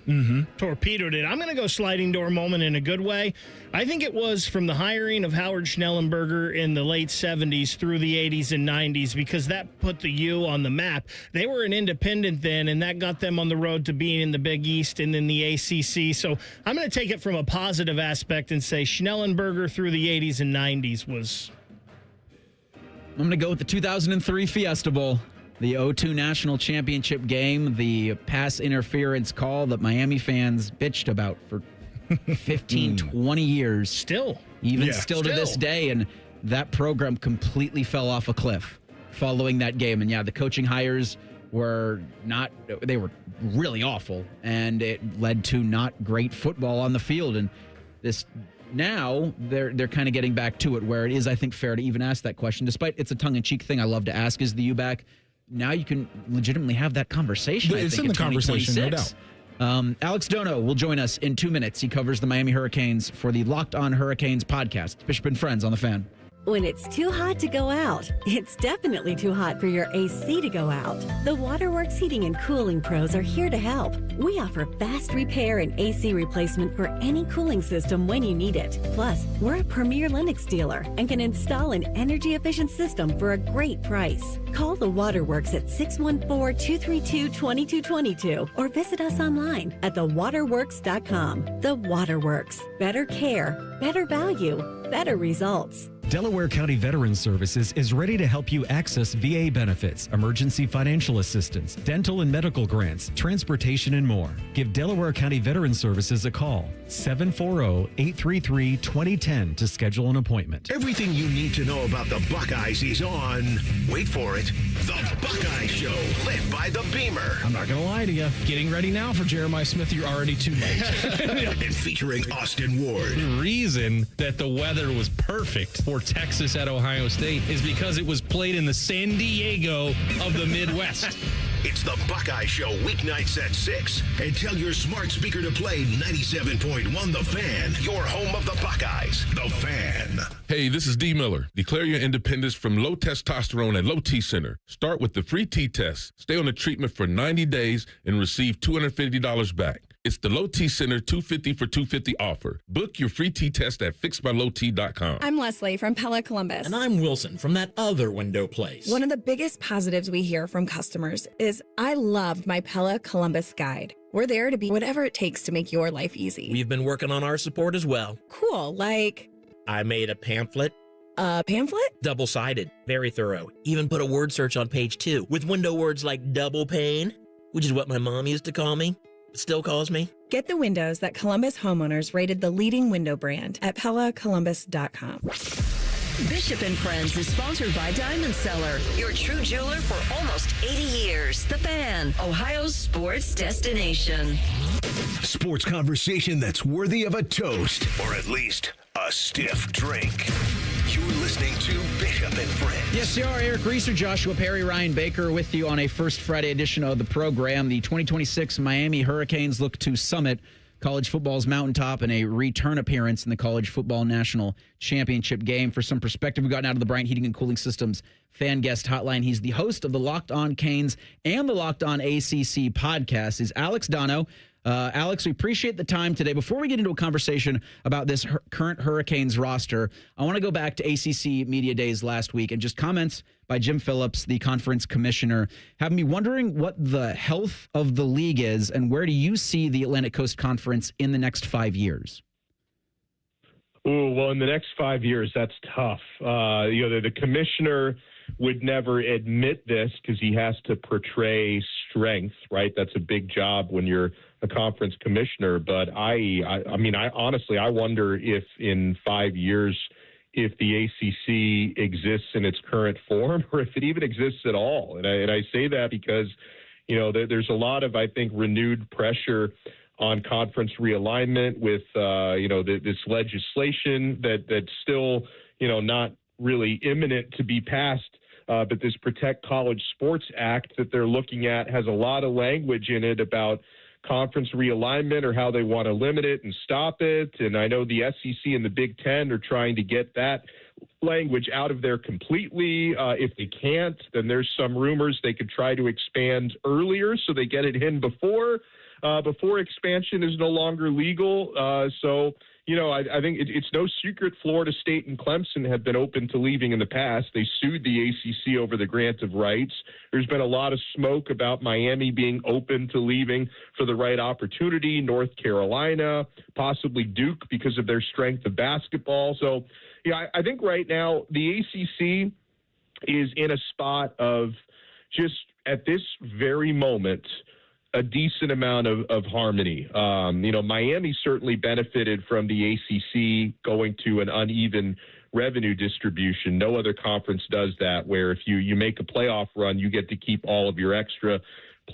torpedoed it. I'm going to go sliding door moment in a good way. I think it was from the hiring of Howard Schnellenberger in the late 70s through the 80s and 90s, because that put the U on the map. They were an independent then, and that got them on the road to being in the Big East and in the ACC. So I'm going to take it from a positive aspect and say Schnellenberger through the 80s and 90s was. I'm going to go with the 2003 Fiesta Bowl. The 0-2 national championship game, the pass interference call that Miami fans bitched about for 15, 20 years. Still to this day. And that program completely fell off a cliff following that game. And yeah, the coaching hires were really awful. And it led to not great football on the field. And now they're kind of getting back to it, where it is, I think, fair to even ask that question. Despite it's a tongue-in-cheek thing I love to ask, is the U back? Now you can legitimately have that conversation. It's in the conversation, no doubt. Alex Donno will join us in 2 minutes. He covers the Miami Hurricanes for the Locked On Hurricanes podcast. Bishop and Friends on the Fan. When it's too hot to go out, it's definitely too hot for your AC to go out. The Waterworks Heating and Cooling Pros are here to help. We offer fast repair and AC replacement for any cooling system when you need it. Plus, we're a premier Lennox dealer and can install an energy-efficient system for a great price. Call the Waterworks at 614-232-2222 or visit us online at thewaterworks.com. The Waterworks. Better care, better value, better results. Delaware County Veterans Services is ready to help you access VA benefits, emergency financial assistance, dental and medical grants, transportation, and more. Give Delaware County Veterans Services a call, 740-833-2010 to schedule an appointment. Everything you need to know about the Buckeyes is on, wait for it, The Buckeye Show, lit by the Beamer. I'm not going to lie to you. Getting ready now for Jeremiah Smith, you're already too late. And featuring Austin Ward. The reason that the weather was perfect for Texas at Ohio State is because it was played in the San Diego of the Midwest. It's the Buckeye Show weeknights at 6. And tell your smart speaker to play 97.1 The Fan, your home of the Buckeyes. The Fan. Hey, this is D. Miller. Declare your independence from low testosterone at Low T Center. Start with the free T-test. Stay on the treatment for 90 days and receive $250 back. It's the Low T Center 250 for 250 offer. Book your free T-test at fixedbylowt.com. I'm Leslie from Pella Columbus. And I'm Wilson from that other window place. One of the biggest positives we hear from customers is, I loved my Pella Columbus guide. We're there to be whatever it takes to make your life easy. We've been working on our support as well. Cool, like... I made a pamphlet. A pamphlet? Double-sided, very thorough. Even put a word search on page 2 with window words like double pane, which is what my mom used to call me. Still calls me. Get the windows that Columbus homeowners rated the leading window brand at PellaColumbus.com. Bishop and Friends is sponsored by Diamond Seller, your true jeweler for almost 80 years. The Fan, Ohio's sports destination. Sports conversation that's worthy of a toast, or at least a stiff drink. You're listening to Bishop and Friends. Yes, you are. Eric Reeser, Joshua Perry, Ryan Baker with you on a first Friday edition of the program. The 2026 Miami Hurricanes look to summit college football's mountaintop in a return appearance in the College Football National Championship game. For some perspective, we've gotten out of the Bryant Heating and Cooling Systems fan guest hotline. He's the host of the Locked On Canes and the Locked On ACC podcast. Is Alex Donno. Alex, we appreciate the time today. Before we get into a conversation about this current Hurricanes roster, I want to go back to ACC Media Days last week and just comments by Jim Phillips, the conference commissioner, have me wondering what the health of the league is and where do you see the Atlantic Coast Conference in the next 5 years? Oh, well, in the next 5 years, that's tough. The commissioner would never admit this because he has to portray strength, right? That's a big job when you're a conference commissioner. But I honestly, I wonder if in 5 years, if the ACC exists in its current form or if it even exists at all. And I say that because, there's a lot of, I think, renewed pressure on conference realignment with, this legislation that's still, not really imminent to be passed. But this Protect College Sports Act that they're looking at has a lot of language in it about conference realignment or how they want to limit it and stop it. And I know the SEC and the Big Ten are trying to get that language out of there completely. If they can't, then there's some rumors they could try to expand earlier so they get it in before expansion is no longer legal. I think it's no secret Florida State and Clemson have been open to leaving in the past. They sued the ACC over the grant of rights. There's been a lot of smoke about Miami being open to leaving for the right opportunity, North Carolina, possibly Duke because of their strength of basketball. So, I think right now the ACC is in a spot of just at this very moment a decent amount of harmony. Miami certainly benefited from the ACC going to an uneven revenue distribution. No other conference does that, where if you make a playoff run, you get to keep all of your extra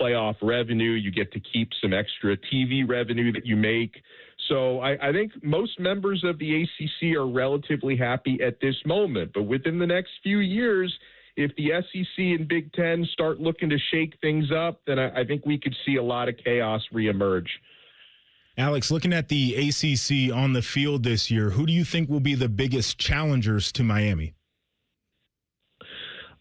playoff revenue. You get to keep some extra TV revenue that you make. So I think most members of the ACC are relatively happy at this moment. But within the next few years, if the SEC and Big Ten start looking to shake things up, then I think we could see a lot of chaos reemerge. Alex, looking at the ACC on the field this year, who do you think will be the biggest challengers to Miami?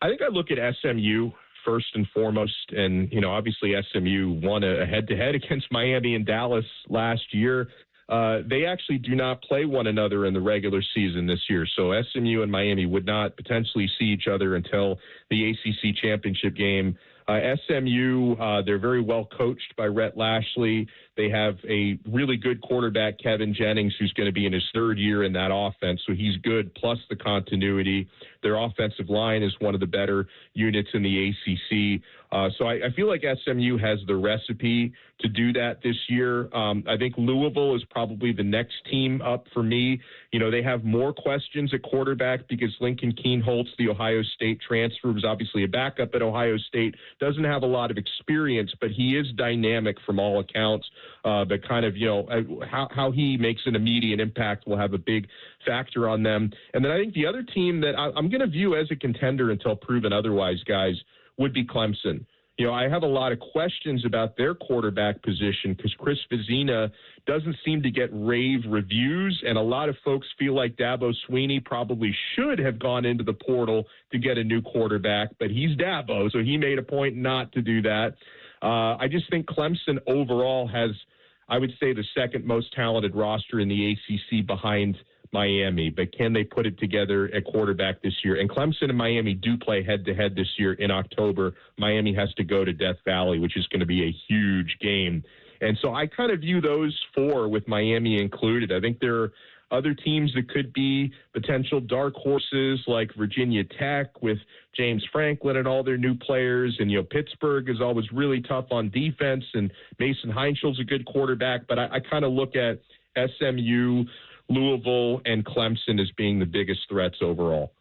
I think I look at SMU first and foremost. And, obviously SMU won a head-to-head against Miami and Dallas last year. They actually do not play one another in the regular season this year. So SMU and Miami would not potentially see each other until the ACC championship game. SMU, they're very well coached by Rhett Lashley. They have a really good quarterback, Kevin Jennings, who's going to be in his third year in that offense. So he's good, plus the continuity. Their offensive line is one of the better units in the ACC. So I feel like SMU has the recipe to do that this year. I think Louisville is probably the next team up for me. They have more questions at quarterback because Lincoln Kienholz, the Ohio State transfer, was obviously a backup at Ohio State, doesn't have a lot of experience, but he is dynamic from all accounts. But kind of, how he makes an immediate impact will have a big factor on them. And then I think the other team that I'm going to view as a contender until proven otherwise, guys, would be Clemson. I have a lot of questions about their quarterback position because Chris Vezina doesn't seem to get rave reviews, and a lot of folks feel like Dabo Swinney probably should have gone into the portal to get a new quarterback, but he's Dabo, so he made a point not to do that. I just think Clemson overall has, I would say, the second most talented roster in the ACC behind Miami, but can they put it together at quarterback this year? And Clemson and Miami do play head-to-head this year in October. Miami has to go to Death Valley, which is going to be a huge game. And so I kind of view those four with Miami included. I think there are other teams that could be potential dark horses like Virginia Tech with James Franklin and all their new players. And, Pittsburgh is always really tough on defense, and Mason Heinschel's a good quarterback. But I kind of look at SMU, Louisville, and Clemson as being the biggest threats overall.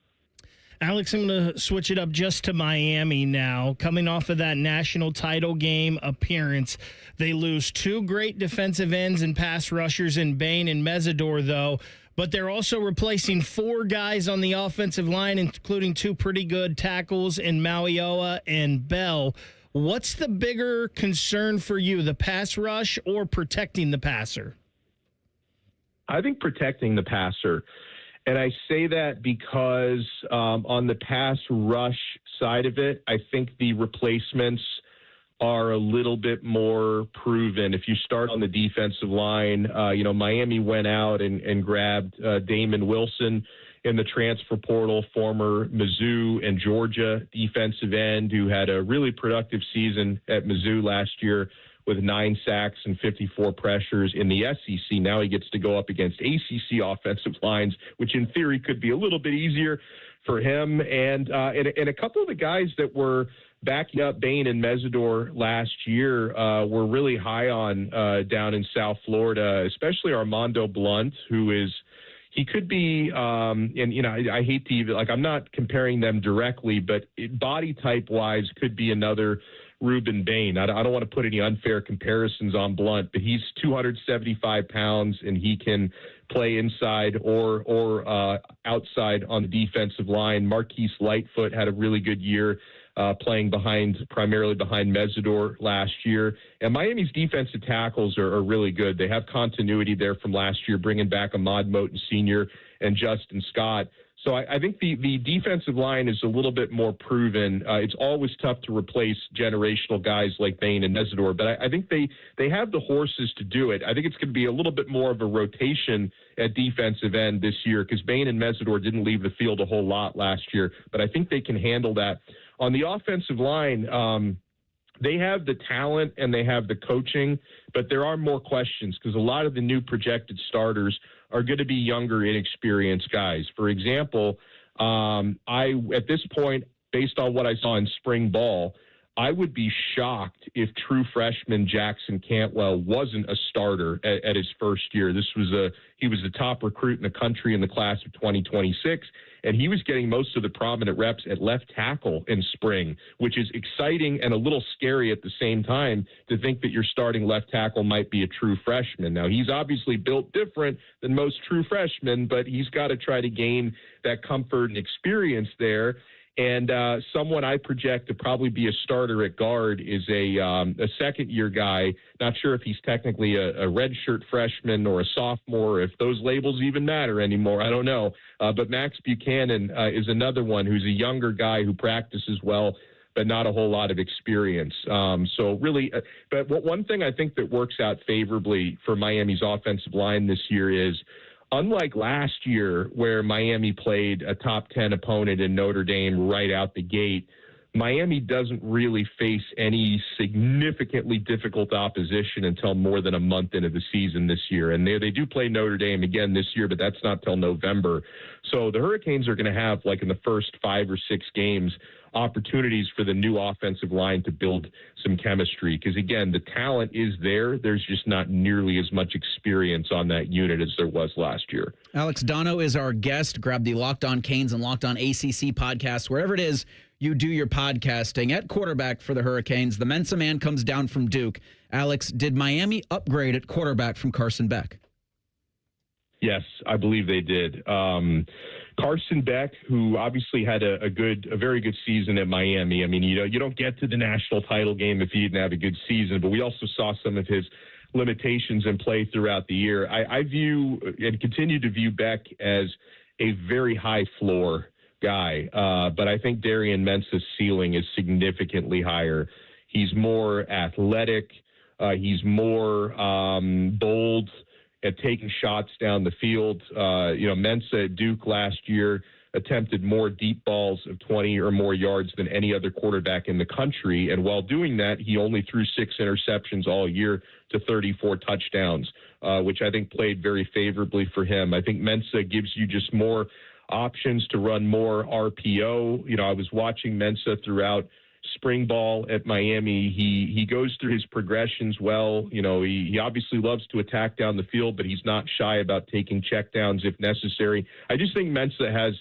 Alex, I'm going to switch it up just to Miami now. Coming off of that national title game appearance, they lose two great defensive ends and pass rushers in Bain and Mesidor, though. But they're also replacing four guys on the offensive line, including two pretty good tackles in Mauioa and Bell. What's the bigger concern for you, the pass rush or protecting the passer? I think protecting the passer. And I say that because on the pass rush side of it, I think the replacements are a little bit more proven. If you start on the defensive line, Miami went out and grabbed Damon Wilson in the transfer portal, former Mizzou and Georgia defensive end who had a really productive season at Mizzou last year with 9 sacks and 54 pressures in the SEC. Now he gets to go up against ACC offensive lines, which in theory could be a little bit easier for him. And a couple of the guys that were backing up Bain and Mesidor last year were really high on down in South Florida, especially Armando Blunt, who is – he could be, I hate to even, I'm not comparing them directly, but body type wise could be another Ruben Bain. I don't want to put any unfair comparisons on Blunt, but he's 275 pounds and he can play inside or outside on the defensive line. Marquise Lightfoot had a really good year playing primarily behind Mesidor last year. And Miami's defensive tackles are really good. They have continuity there from last year, bringing back Ahmad Moten Sr. and Justin Scott. So I think the defensive line is a little bit more proven. It's always tough to replace generational guys like Bain and Mesidor, but I think they have the horses to do it. I think it's going to be a little bit more of a rotation at defensive end this year because Bain and Mesidor didn't leave the field a whole lot last year, but I think they can handle that. On the offensive line, they have the talent and they have the coaching, but there are more questions because a lot of the new projected starters are going to be younger, inexperienced guys. For example, at this point, based on what I saw in spring ball, I would be shocked if true freshman Jackson Cantwell wasn't a starter at his first year. He was the top recruit in the country in the class of 2026, and he was getting most of the prominent reps at left tackle in spring, which is exciting and a little scary at the same time to think that your starting left tackle might be a true freshman. Now, he's obviously built different than most true freshmen, but he's got to try to gain that comfort and experience there. And someone I project to probably be a starter at guard is a second-year guy. Not sure if he's technically a redshirt freshman or a sophomore, if those labels even matter anymore. I don't know. But Max Buchanan is another one who's a younger guy who practices well, but not a whole lot of experience. So really, but one thing I think that works out favorably for Miami's offensive line this year is, unlike last year where Miami played a top 10 opponent in Notre Dame right out the gate, Miami doesn't really face any significantly difficult opposition until more than a month into the season this year. And they do play Notre Dame again this year, but that's not till November. So the Hurricanes are going to have, in the first 5 or 6 games, opportunities for the new offensive line to build some chemistry. Because, again, the talent is there. There's just not nearly as much experience on that unit as there was last year. Alex Donno is our guest. Grab the Locked On Canes and Locked On ACC podcast, wherever it is you do your podcasting. At quarterback for the Hurricanes, the Mensa man comes down from Duke. Alex, did Miami upgrade at quarterback from Carson Beck? Yes, I believe they did. Carson Beck, who obviously had a very good season at Miami. I mean, you don't get to the national title game if he didn't have a good season, but we also saw some of his limitations in play throughout the year. I view and continue to view Beck as a very high floor guy, but I think Darian Mensah's ceiling is significantly higher. He's more athletic. He's more bold at taking shots down the field. Mensah at Duke last year attempted more deep balls of 20 or more yards than any other quarterback in the country. And while doing that, he only threw 6 interceptions all year to 34 touchdowns, which I think played very favorably for him. I think Mensah gives you just more options to run more RPO. I was watching Mensah throughout spring ball at Miami. He goes through his progressions well. He obviously loves to attack down the field, but he's not shy about taking checkdowns if necessary. I just think Mensah has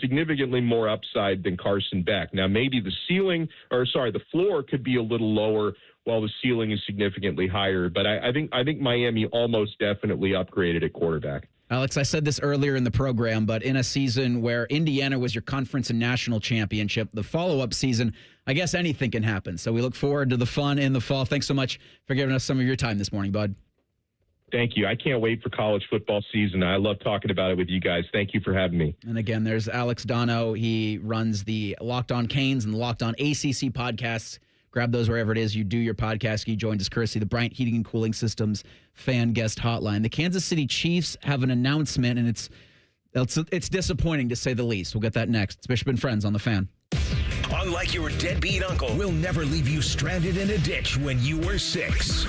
significantly more upside than Carson Beck. Now, maybe the floor could be a little lower while the ceiling is significantly higher. But I think Miami almost definitely upgraded at quarterback. Alex, I said this earlier in the program, but in a season where Indiana was your conference and national championship, the follow-up season, I guess anything can happen. So we look forward to the fun in the fall. Thanks so much for giving us some of your time this morning, bud. Thank you. I can't wait for college football season. I love talking about it with you guys. Thank you for having me. And again, there's Alex Donno. He runs the Locked On Canes and the Locked On ACC podcasts. Grab those wherever it is you do your podcast. He joins us courtesy the Bryant Heating and Cooling Systems fan guest hotline. The Kansas City Chiefs have an announcement, and it's disappointing to say the least. We'll get that next. It's Bishop and Friends on the Fan. Unlike your deadbeat uncle, we'll never leave you stranded in a ditch when you were 6.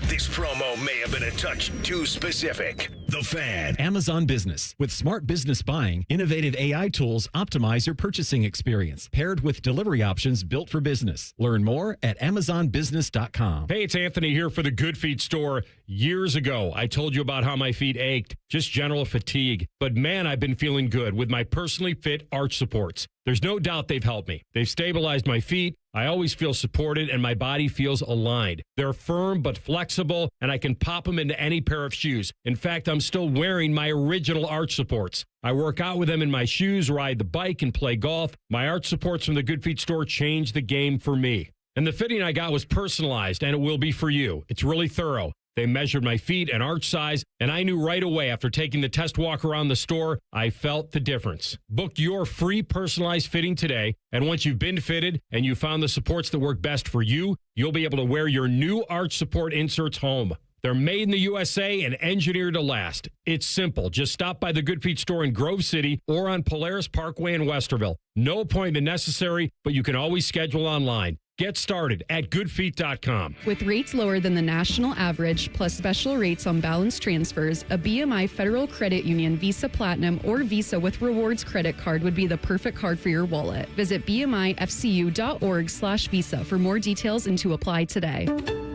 This promo may have been a touch too specific. The Fan. Amazon Business. With smart business buying, innovative AI tools optimize your purchasing experience, paired with delivery options built for business. Learn more at amazonbusiness.com. Hey, it's Anthony here for the Good Feet store. Years ago, I told you about how my feet ached, just general fatigue. But man, I've been feeling good with my personally fit arch supports. There's no doubt they've helped me. They've stabilized my feet. I always feel supported and my body feels aligned. They're firm but flexible, and I can pop them into any pair of shoes. In fact, I'm still wearing my original arch supports. I work out with them in my shoes, ride the bike, and play golf. My arch supports from the Good Feet store changed the game for me. And the fitting I got was personalized, and it will be for you. It's really thorough. They measured my feet and arch size, and I knew right away after taking the test walk around the store, I felt the difference. Book your free personalized fitting today, and once you've been fitted and you found the supports that work best for you, you'll be able to wear your new arch support inserts home. They're made in the USA and engineered to last. It's simple. Just stop by the Good Feet store in Grove City or on Polaris Parkway in Westerville. No appointment necessary, but you can always schedule online. Get started at goodfeet.com. With rates lower than the national average, plus special rates on balance transfers, a BMI Federal Credit Union Visa Platinum or Visa with Rewards credit card would be the perfect card for your wallet. Visit bmifcu.org/visa for more details and to apply today.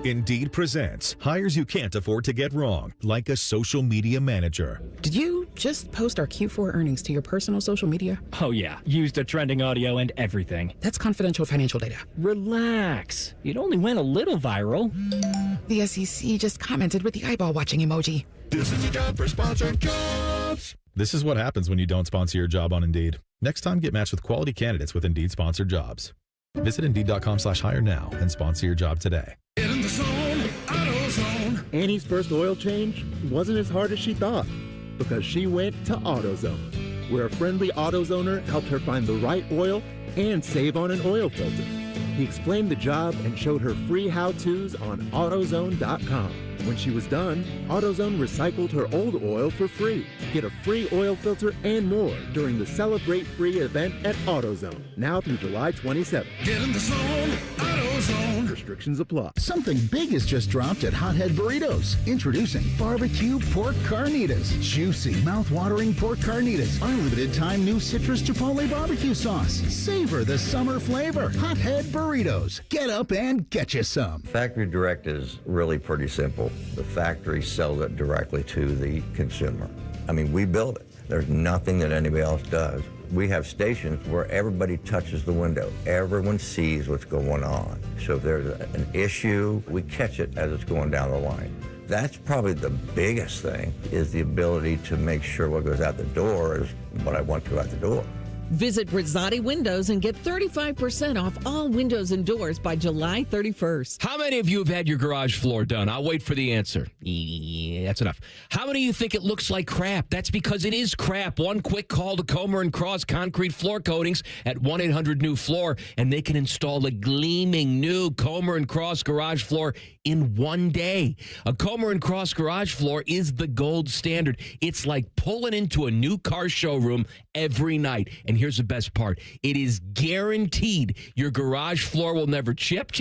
Indeed presents hires you can't afford to get wrong, like a social media manager. Did you just post our Q4 earnings to your personal social media? Oh yeah, used the trending audio and everything. That's confidential financial data. Relax. It only went a little viral. The SEC just commented with the eyeball watching emoji. This is a job for sponsored jobs. This is what happens when you don't sponsor your job on Indeed. Next time, get matched with quality candidates with Indeed sponsored jobs. Visit Indeed.com/hire now and sponsor your job today. Get in the zone, AutoZone. Annie's first oil change wasn't as hard as she thought because she went to AutoZone, where a friendly AutoZoner helped her find the right oil and save on an oil filter. He explained the job and showed her free how-tos on AutoZone.com. When she was done, AutoZone recycled her old oil for free. Get a free oil filter and more during the Celebrate Free event at AutoZone, now through July 27th. Get in the zone, AutoZone. Restrictions apply. Something big has just dropped at Hothead Burritos. Introducing barbecue pork carnitas. Juicy, mouth-watering pork carnitas. Our limited-time new citrus chipotle barbecue sauce. Savor the summer flavor. Hothead Burritos. Get up and get you some. Factory direct is really pretty simple. The factory sells it directly to the consumer. I mean, we build it. There's nothing that anybody else does. We have stations where everybody touches the window. Everyone sees what's going on. So if there's an issue, we catch it as it's going down the line. That's probably the biggest thing, is the ability to make sure what goes out the door is what I want to go out the door. Visit Brazotti Windows and get 35% off all windows and doors by July 31st. How many of you have had your garage floor done? I'll wait for the answer. Yeah, that's enough. How many of you think it looks like crap? That's because it is crap. One quick call to Comer & Cross Concrete Floor Coatings at 1-800-NEW-FLOOR, and they can install a gleaming new Comer & Cross garage floor in one day. A Comer & Cross garage floor is the gold standard. It's like pulling into a new car showroom every night. And here's the best part. It is guaranteed your garage floor will never chip,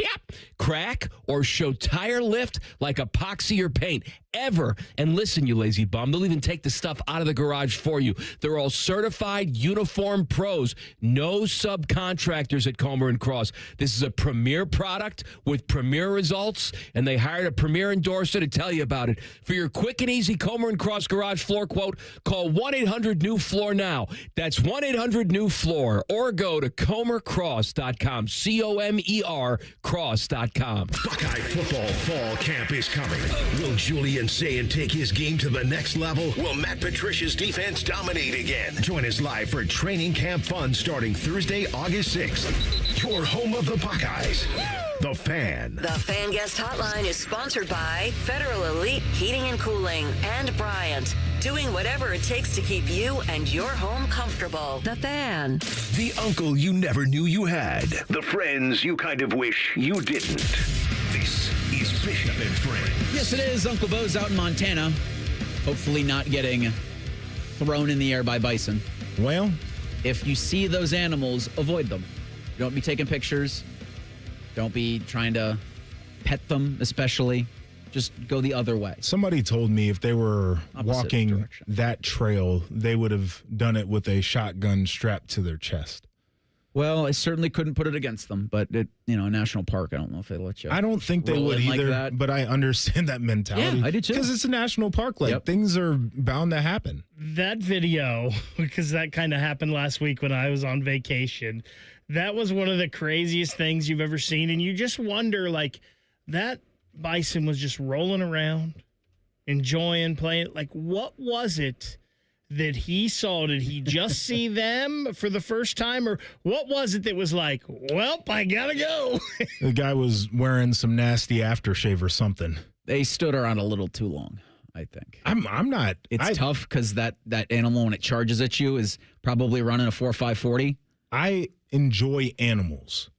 crack, or show tire lift like epoxy or paint ever. And listen, you lazy bum, they'll even take the stuff out of the garage for you. They're all certified uniform pros. No subcontractors at Comer & Cross. This is a premier product with premier results, and they hired a premier endorser to tell you about it. For your quick and easy Comer & Cross garage floor quote, call 1-800-NEW-FLOOR now. That's 1-800-NEW-FLOOR, or go to comercross.com, C-O-M-E-R cross.com. Buckeye football fall camp is coming. Will Julian Sayin take his game to the next level? Will Matt Patricia's defense dominate again? Join us live for training camp fun starting Thursday, August 6th. Your home of the Buckeyes. The Fan. The Fan Guest Hotline is sponsored by Federal Elite Heating and Cooling and Bryant, doing whatever it takes to keep you and your home comfortable. The Fan. The uncle you never knew you had. The friends you kind of wish you didn't. This is Bishop and Friends. Yes, it is. Uncle Bo's out in Montana. Hopefully not getting thrown in the air by bison. Well, if you see those animals, avoid them. Don't be taking pictures. Don't be trying to pet them, especially. Just go the other way. Somebody told me if they were walking direction. that trail, they would have done it with a shotgun strapped to their chest. Well, I certainly couldn't put it against them, but a national park, I don't know if they let you. I don't think they would either, like but I understand that mentality. Yeah, I do too. Because it's a national park. Things are bound to happen. That video, because that kind of happened last week when I was on vacation, that was one of the craziest things you've ever seen. And you just wonder, that bison was just rolling around, enjoying, playing. What was it that he saw? Did he just see them for the first time? Or what was it that was like, well, I gotta go? The guy was wearing some nasty aftershave or something. They stood around a little too long, I think. I'm not. It's tough because that animal, when it charges at you, is probably running a 4.540. I enjoy animals,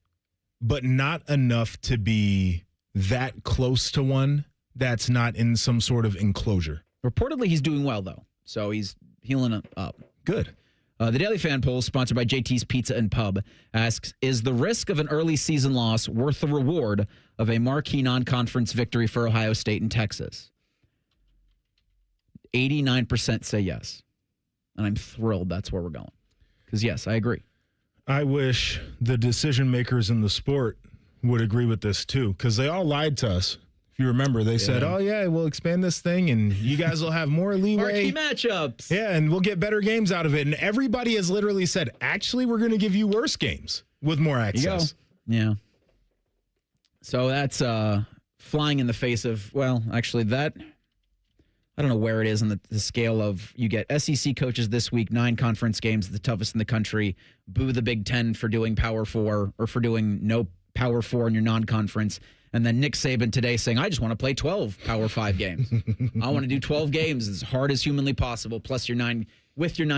but not enough to be that close to one that's not in some sort of enclosure. Reportedly, he's doing well, though. So he's healing up. Good. The Daily Fan poll, sponsored by JT's Pizza and Pub, asks, is the risk of an early season loss worth the reward of a marquee non-conference victory for Ohio State and Texas? 89% say yes. And I'm thrilled that's where we're going. Because, yes, I agree. I wish the decision makers in the sport would agree with this, too, because they all lied to us. If you remember, they said, oh, yeah, we'll expand this thing, and you guys will have more leeway. Marquee matchups. Yeah, and we'll get better games out of it. And everybody has literally said, actually, we're going to give you worse games with more access. Yeah. So that's flying in the face of, well, actually, that, I don't know where it is on the scale of, you get SEC coaches this week, 9 conference games, the toughest in the country, boo the Big Ten for doing Power 4 or for doing no Power 4 in your non-conference. And then Nick Saban today saying, I just want to play 12 Power 5 games. I want to do 12 games as hard as humanly possible, plus your 9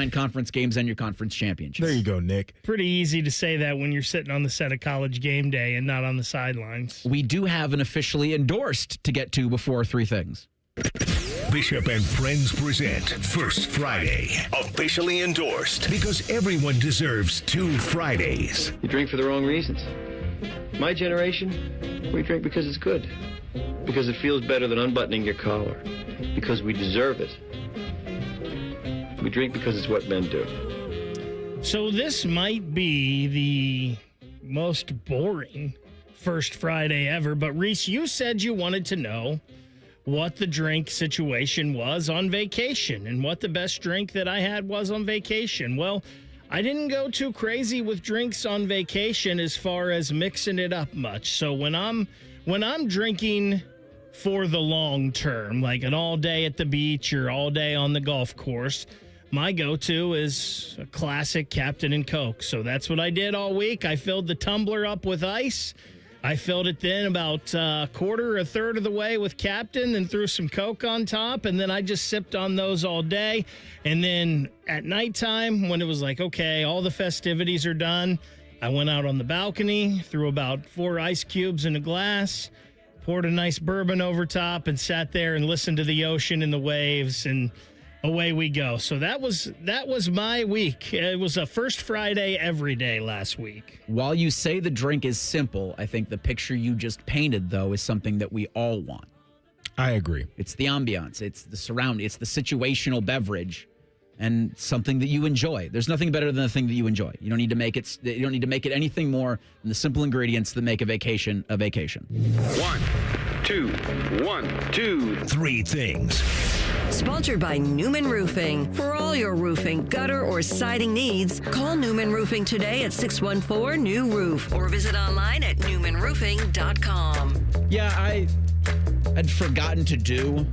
conference games and your conference championships. There you go, Nick. Pretty easy to say that when you're sitting on the set of College Game Day and not on the sidelines. We do have an officially endorsed to get to before 3 things. Bishop and Friends present First Friday. Officially endorsed because everyone deserves 2 Fridays. You drink for the wrong reasons. My generation, we drink because it's good. Because it feels better than unbuttoning your collar. Because we deserve it. We drink because it's what men do. So this might be the most boring First Friday ever, but Reese, you said you wanted to know what the drink situation was on vacation and what the best drink that I had was on vacation. Well, I didn't go too crazy with drinks on vacation as far as mixing it up much. So when I'm drinking for the long term, like an all day at the beach or all day on the golf course, my go-to is a classic Captain and Coke. So that's what I did all week. I filled the tumbler up with ice. I filled it then about a third of the way with Captain and threw some Coke on top. And then I just sipped on those all day. And then at nighttime, when it was like, okay, all the festivities are done, I went out on the balcony, threw about 4 ice cubes in a glass, poured a nice bourbon over top, and sat there and listened to the ocean and the waves, and away we go. So that was my week. It was a first Friday every day last week. While you say the drink is simple, I think the picture you just painted, though, is something that we all want. I agree. It's the ambiance. It's the surround. It's the situational beverage, and something that you enjoy. There's nothing better than the thing that you enjoy. You don't need to make it. You don't need to make it anything more than the simple ingredients that make a vacation a vacation. 1, 2, 1, 2, 3 things. Sponsored by Newman Roofing. For all your roofing, gutter, or siding needs, call Newman Roofing today at 614-NEW-ROOF or visit online at newmanroofing.com. Yeah, I'd forgotten to do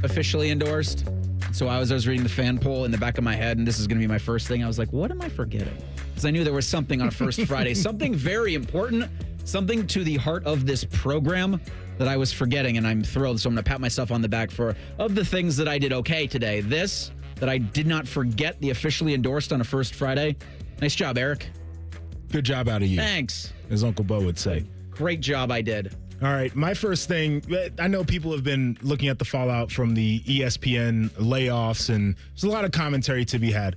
officially endorsed. So I was reading the fan poll in the back of my head, and this is going to be my first thing. I was like, what am I forgetting? Because I knew there was something on a First Friday, something very important, something to the heart of this program that I was forgetting, and I'm thrilled. So I'm going to pat myself on the back of the things that I did okay today. This, that I did not forget the officially endorsed on a First Friday. Nice job, Eric. Good job out of you. Thanks. As Uncle Bo would say. Great job I did. All right, my first thing, I know people have been looking at the fallout from the ESPN layoffs, and there's a lot of commentary to be had.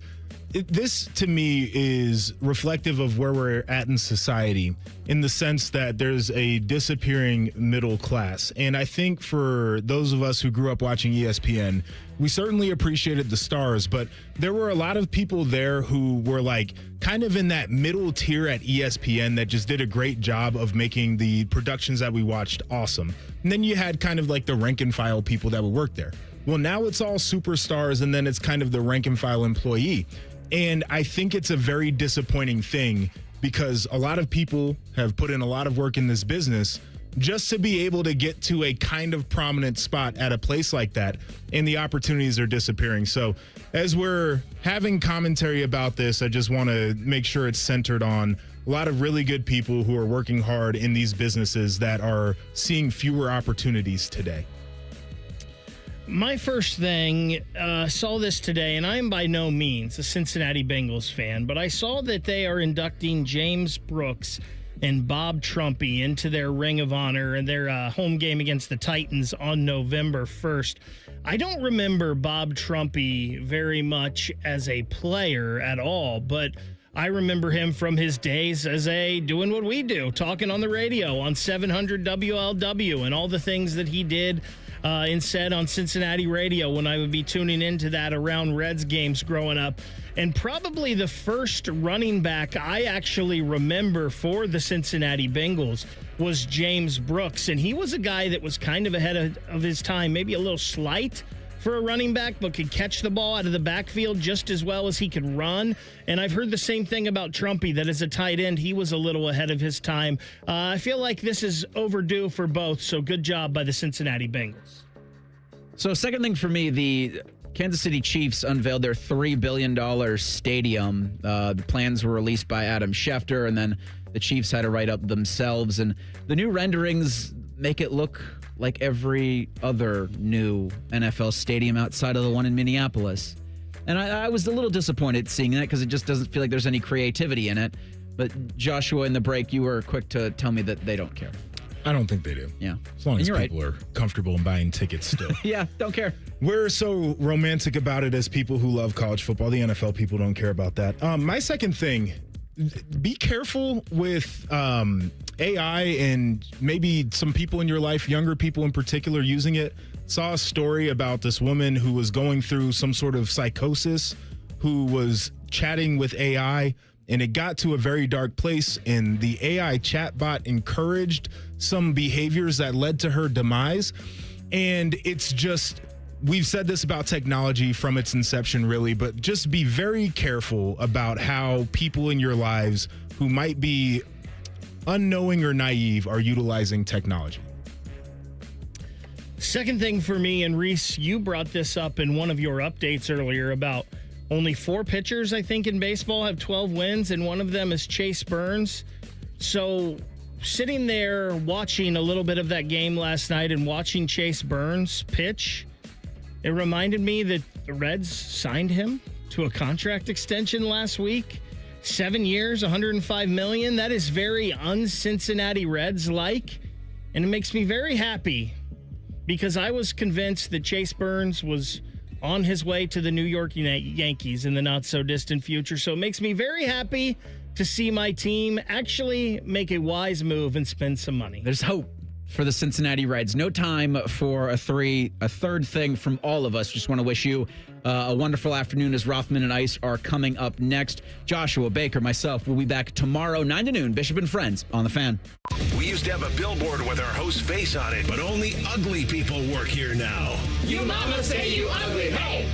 This, to me, is reflective of where we're at in society, in the sense that there's a disappearing middle class. And I think for those of us who grew up watching ESPN, we certainly appreciated the stars, but there were a lot of people there who were like kind of in that middle tier at ESPN that just did a great job of making the productions that we watched awesome. And then you had kind of like the rank and file people that would work there. Well, now it's all superstars, and then it's kind of the rank and file employee. And I think it's a very disappointing thing, because a lot of people have put in a lot of work in this business just to be able to get to a kind of prominent spot at a place like that, and the opportunities are disappearing. So as we're having commentary about this, I just want to make sure it's centered on a lot of really good people who are working hard in these businesses that are seeing fewer opportunities today. My first thing, saw this today, and I am by no means a Cincinnati Bengals fan, but I saw that they are inducting James Brooks and Bob Trumpy into their Ring of Honor and their home game against the Titans on November 1st. I don't remember Bob Trumpy very much as a player at all, but I remember him from his days as doing what we do, talking on the radio on 700 WLW and all the things that he did and said on Cincinnati radio when I would be tuning into that around Reds games growing up. And probably the first running back I actually remember for the Cincinnati Bengals was James Brooks. And he was a guy that was kind of ahead of his time, maybe a little slight for a running back, but could catch the ball out of the backfield just as well as he could run. And I've heard the same thing about Trumpy, that as a tight end, he was a little ahead of his time. I feel like this is overdue for both, so good job by the Cincinnati Bengals. So second thing for me, the Kansas City Chiefs unveiled their $3 billion stadium. The plans were released by Adam Schefter, and then the Chiefs had to write up themselves. And the new renderings make it look like every other new NFL stadium outside of the one in Minneapolis. And I was a little disappointed seeing that, because it just doesn't feel like there's any creativity in it. But Joshua, in the break, you were quick to tell me that they don't care. I don't think they do. Yeah. As long as people are comfortable in buying tickets still. Yeah, don't care. We're so romantic about it as people who love college football. The NFL people don't care about that. My second thing, be careful with AI and maybe some people in your life, younger people in particular, using it. Saw a story about this woman who was going through some sort of psychosis, who was chatting with AI, and it got to a very dark place, and the AI chatbot encouraged some behaviors that led to her demise. And it's just, we've said this about technology from its inception, really, but just be very careful about how people in your lives who might be unknowing or naive are utilizing technology. Second thing for me, and Reese, you brought this up in one of your updates earlier about only 4 pitchers, I think, in baseball have 12 wins, and one of them is Chase Burns. So sitting there watching a little bit of that game last night and watching Chase Burns pitch, it reminded me that the Reds signed him to a contract extension last week. 7 years, $105 million. That is very un-Cincinnati Reds-like, and it makes me very happy because I was convinced that Chase Burns was on his way to the New York Yankees in the not-so-distant future. So it makes me very happy to see my team actually make a wise move and spend some money. There's hope for the Cincinnati Reds. No time for a third thing from all of us. Just want to wish you a wonderful afternoon as Rothman and Ice are coming up next. Joshua, Baker, myself will be back tomorrow, 9 to noon, Bishop and Friends on The Fan. We used to have a billboard with our host's face on it, but only ugly people work here now. You mama say you ugly, hey!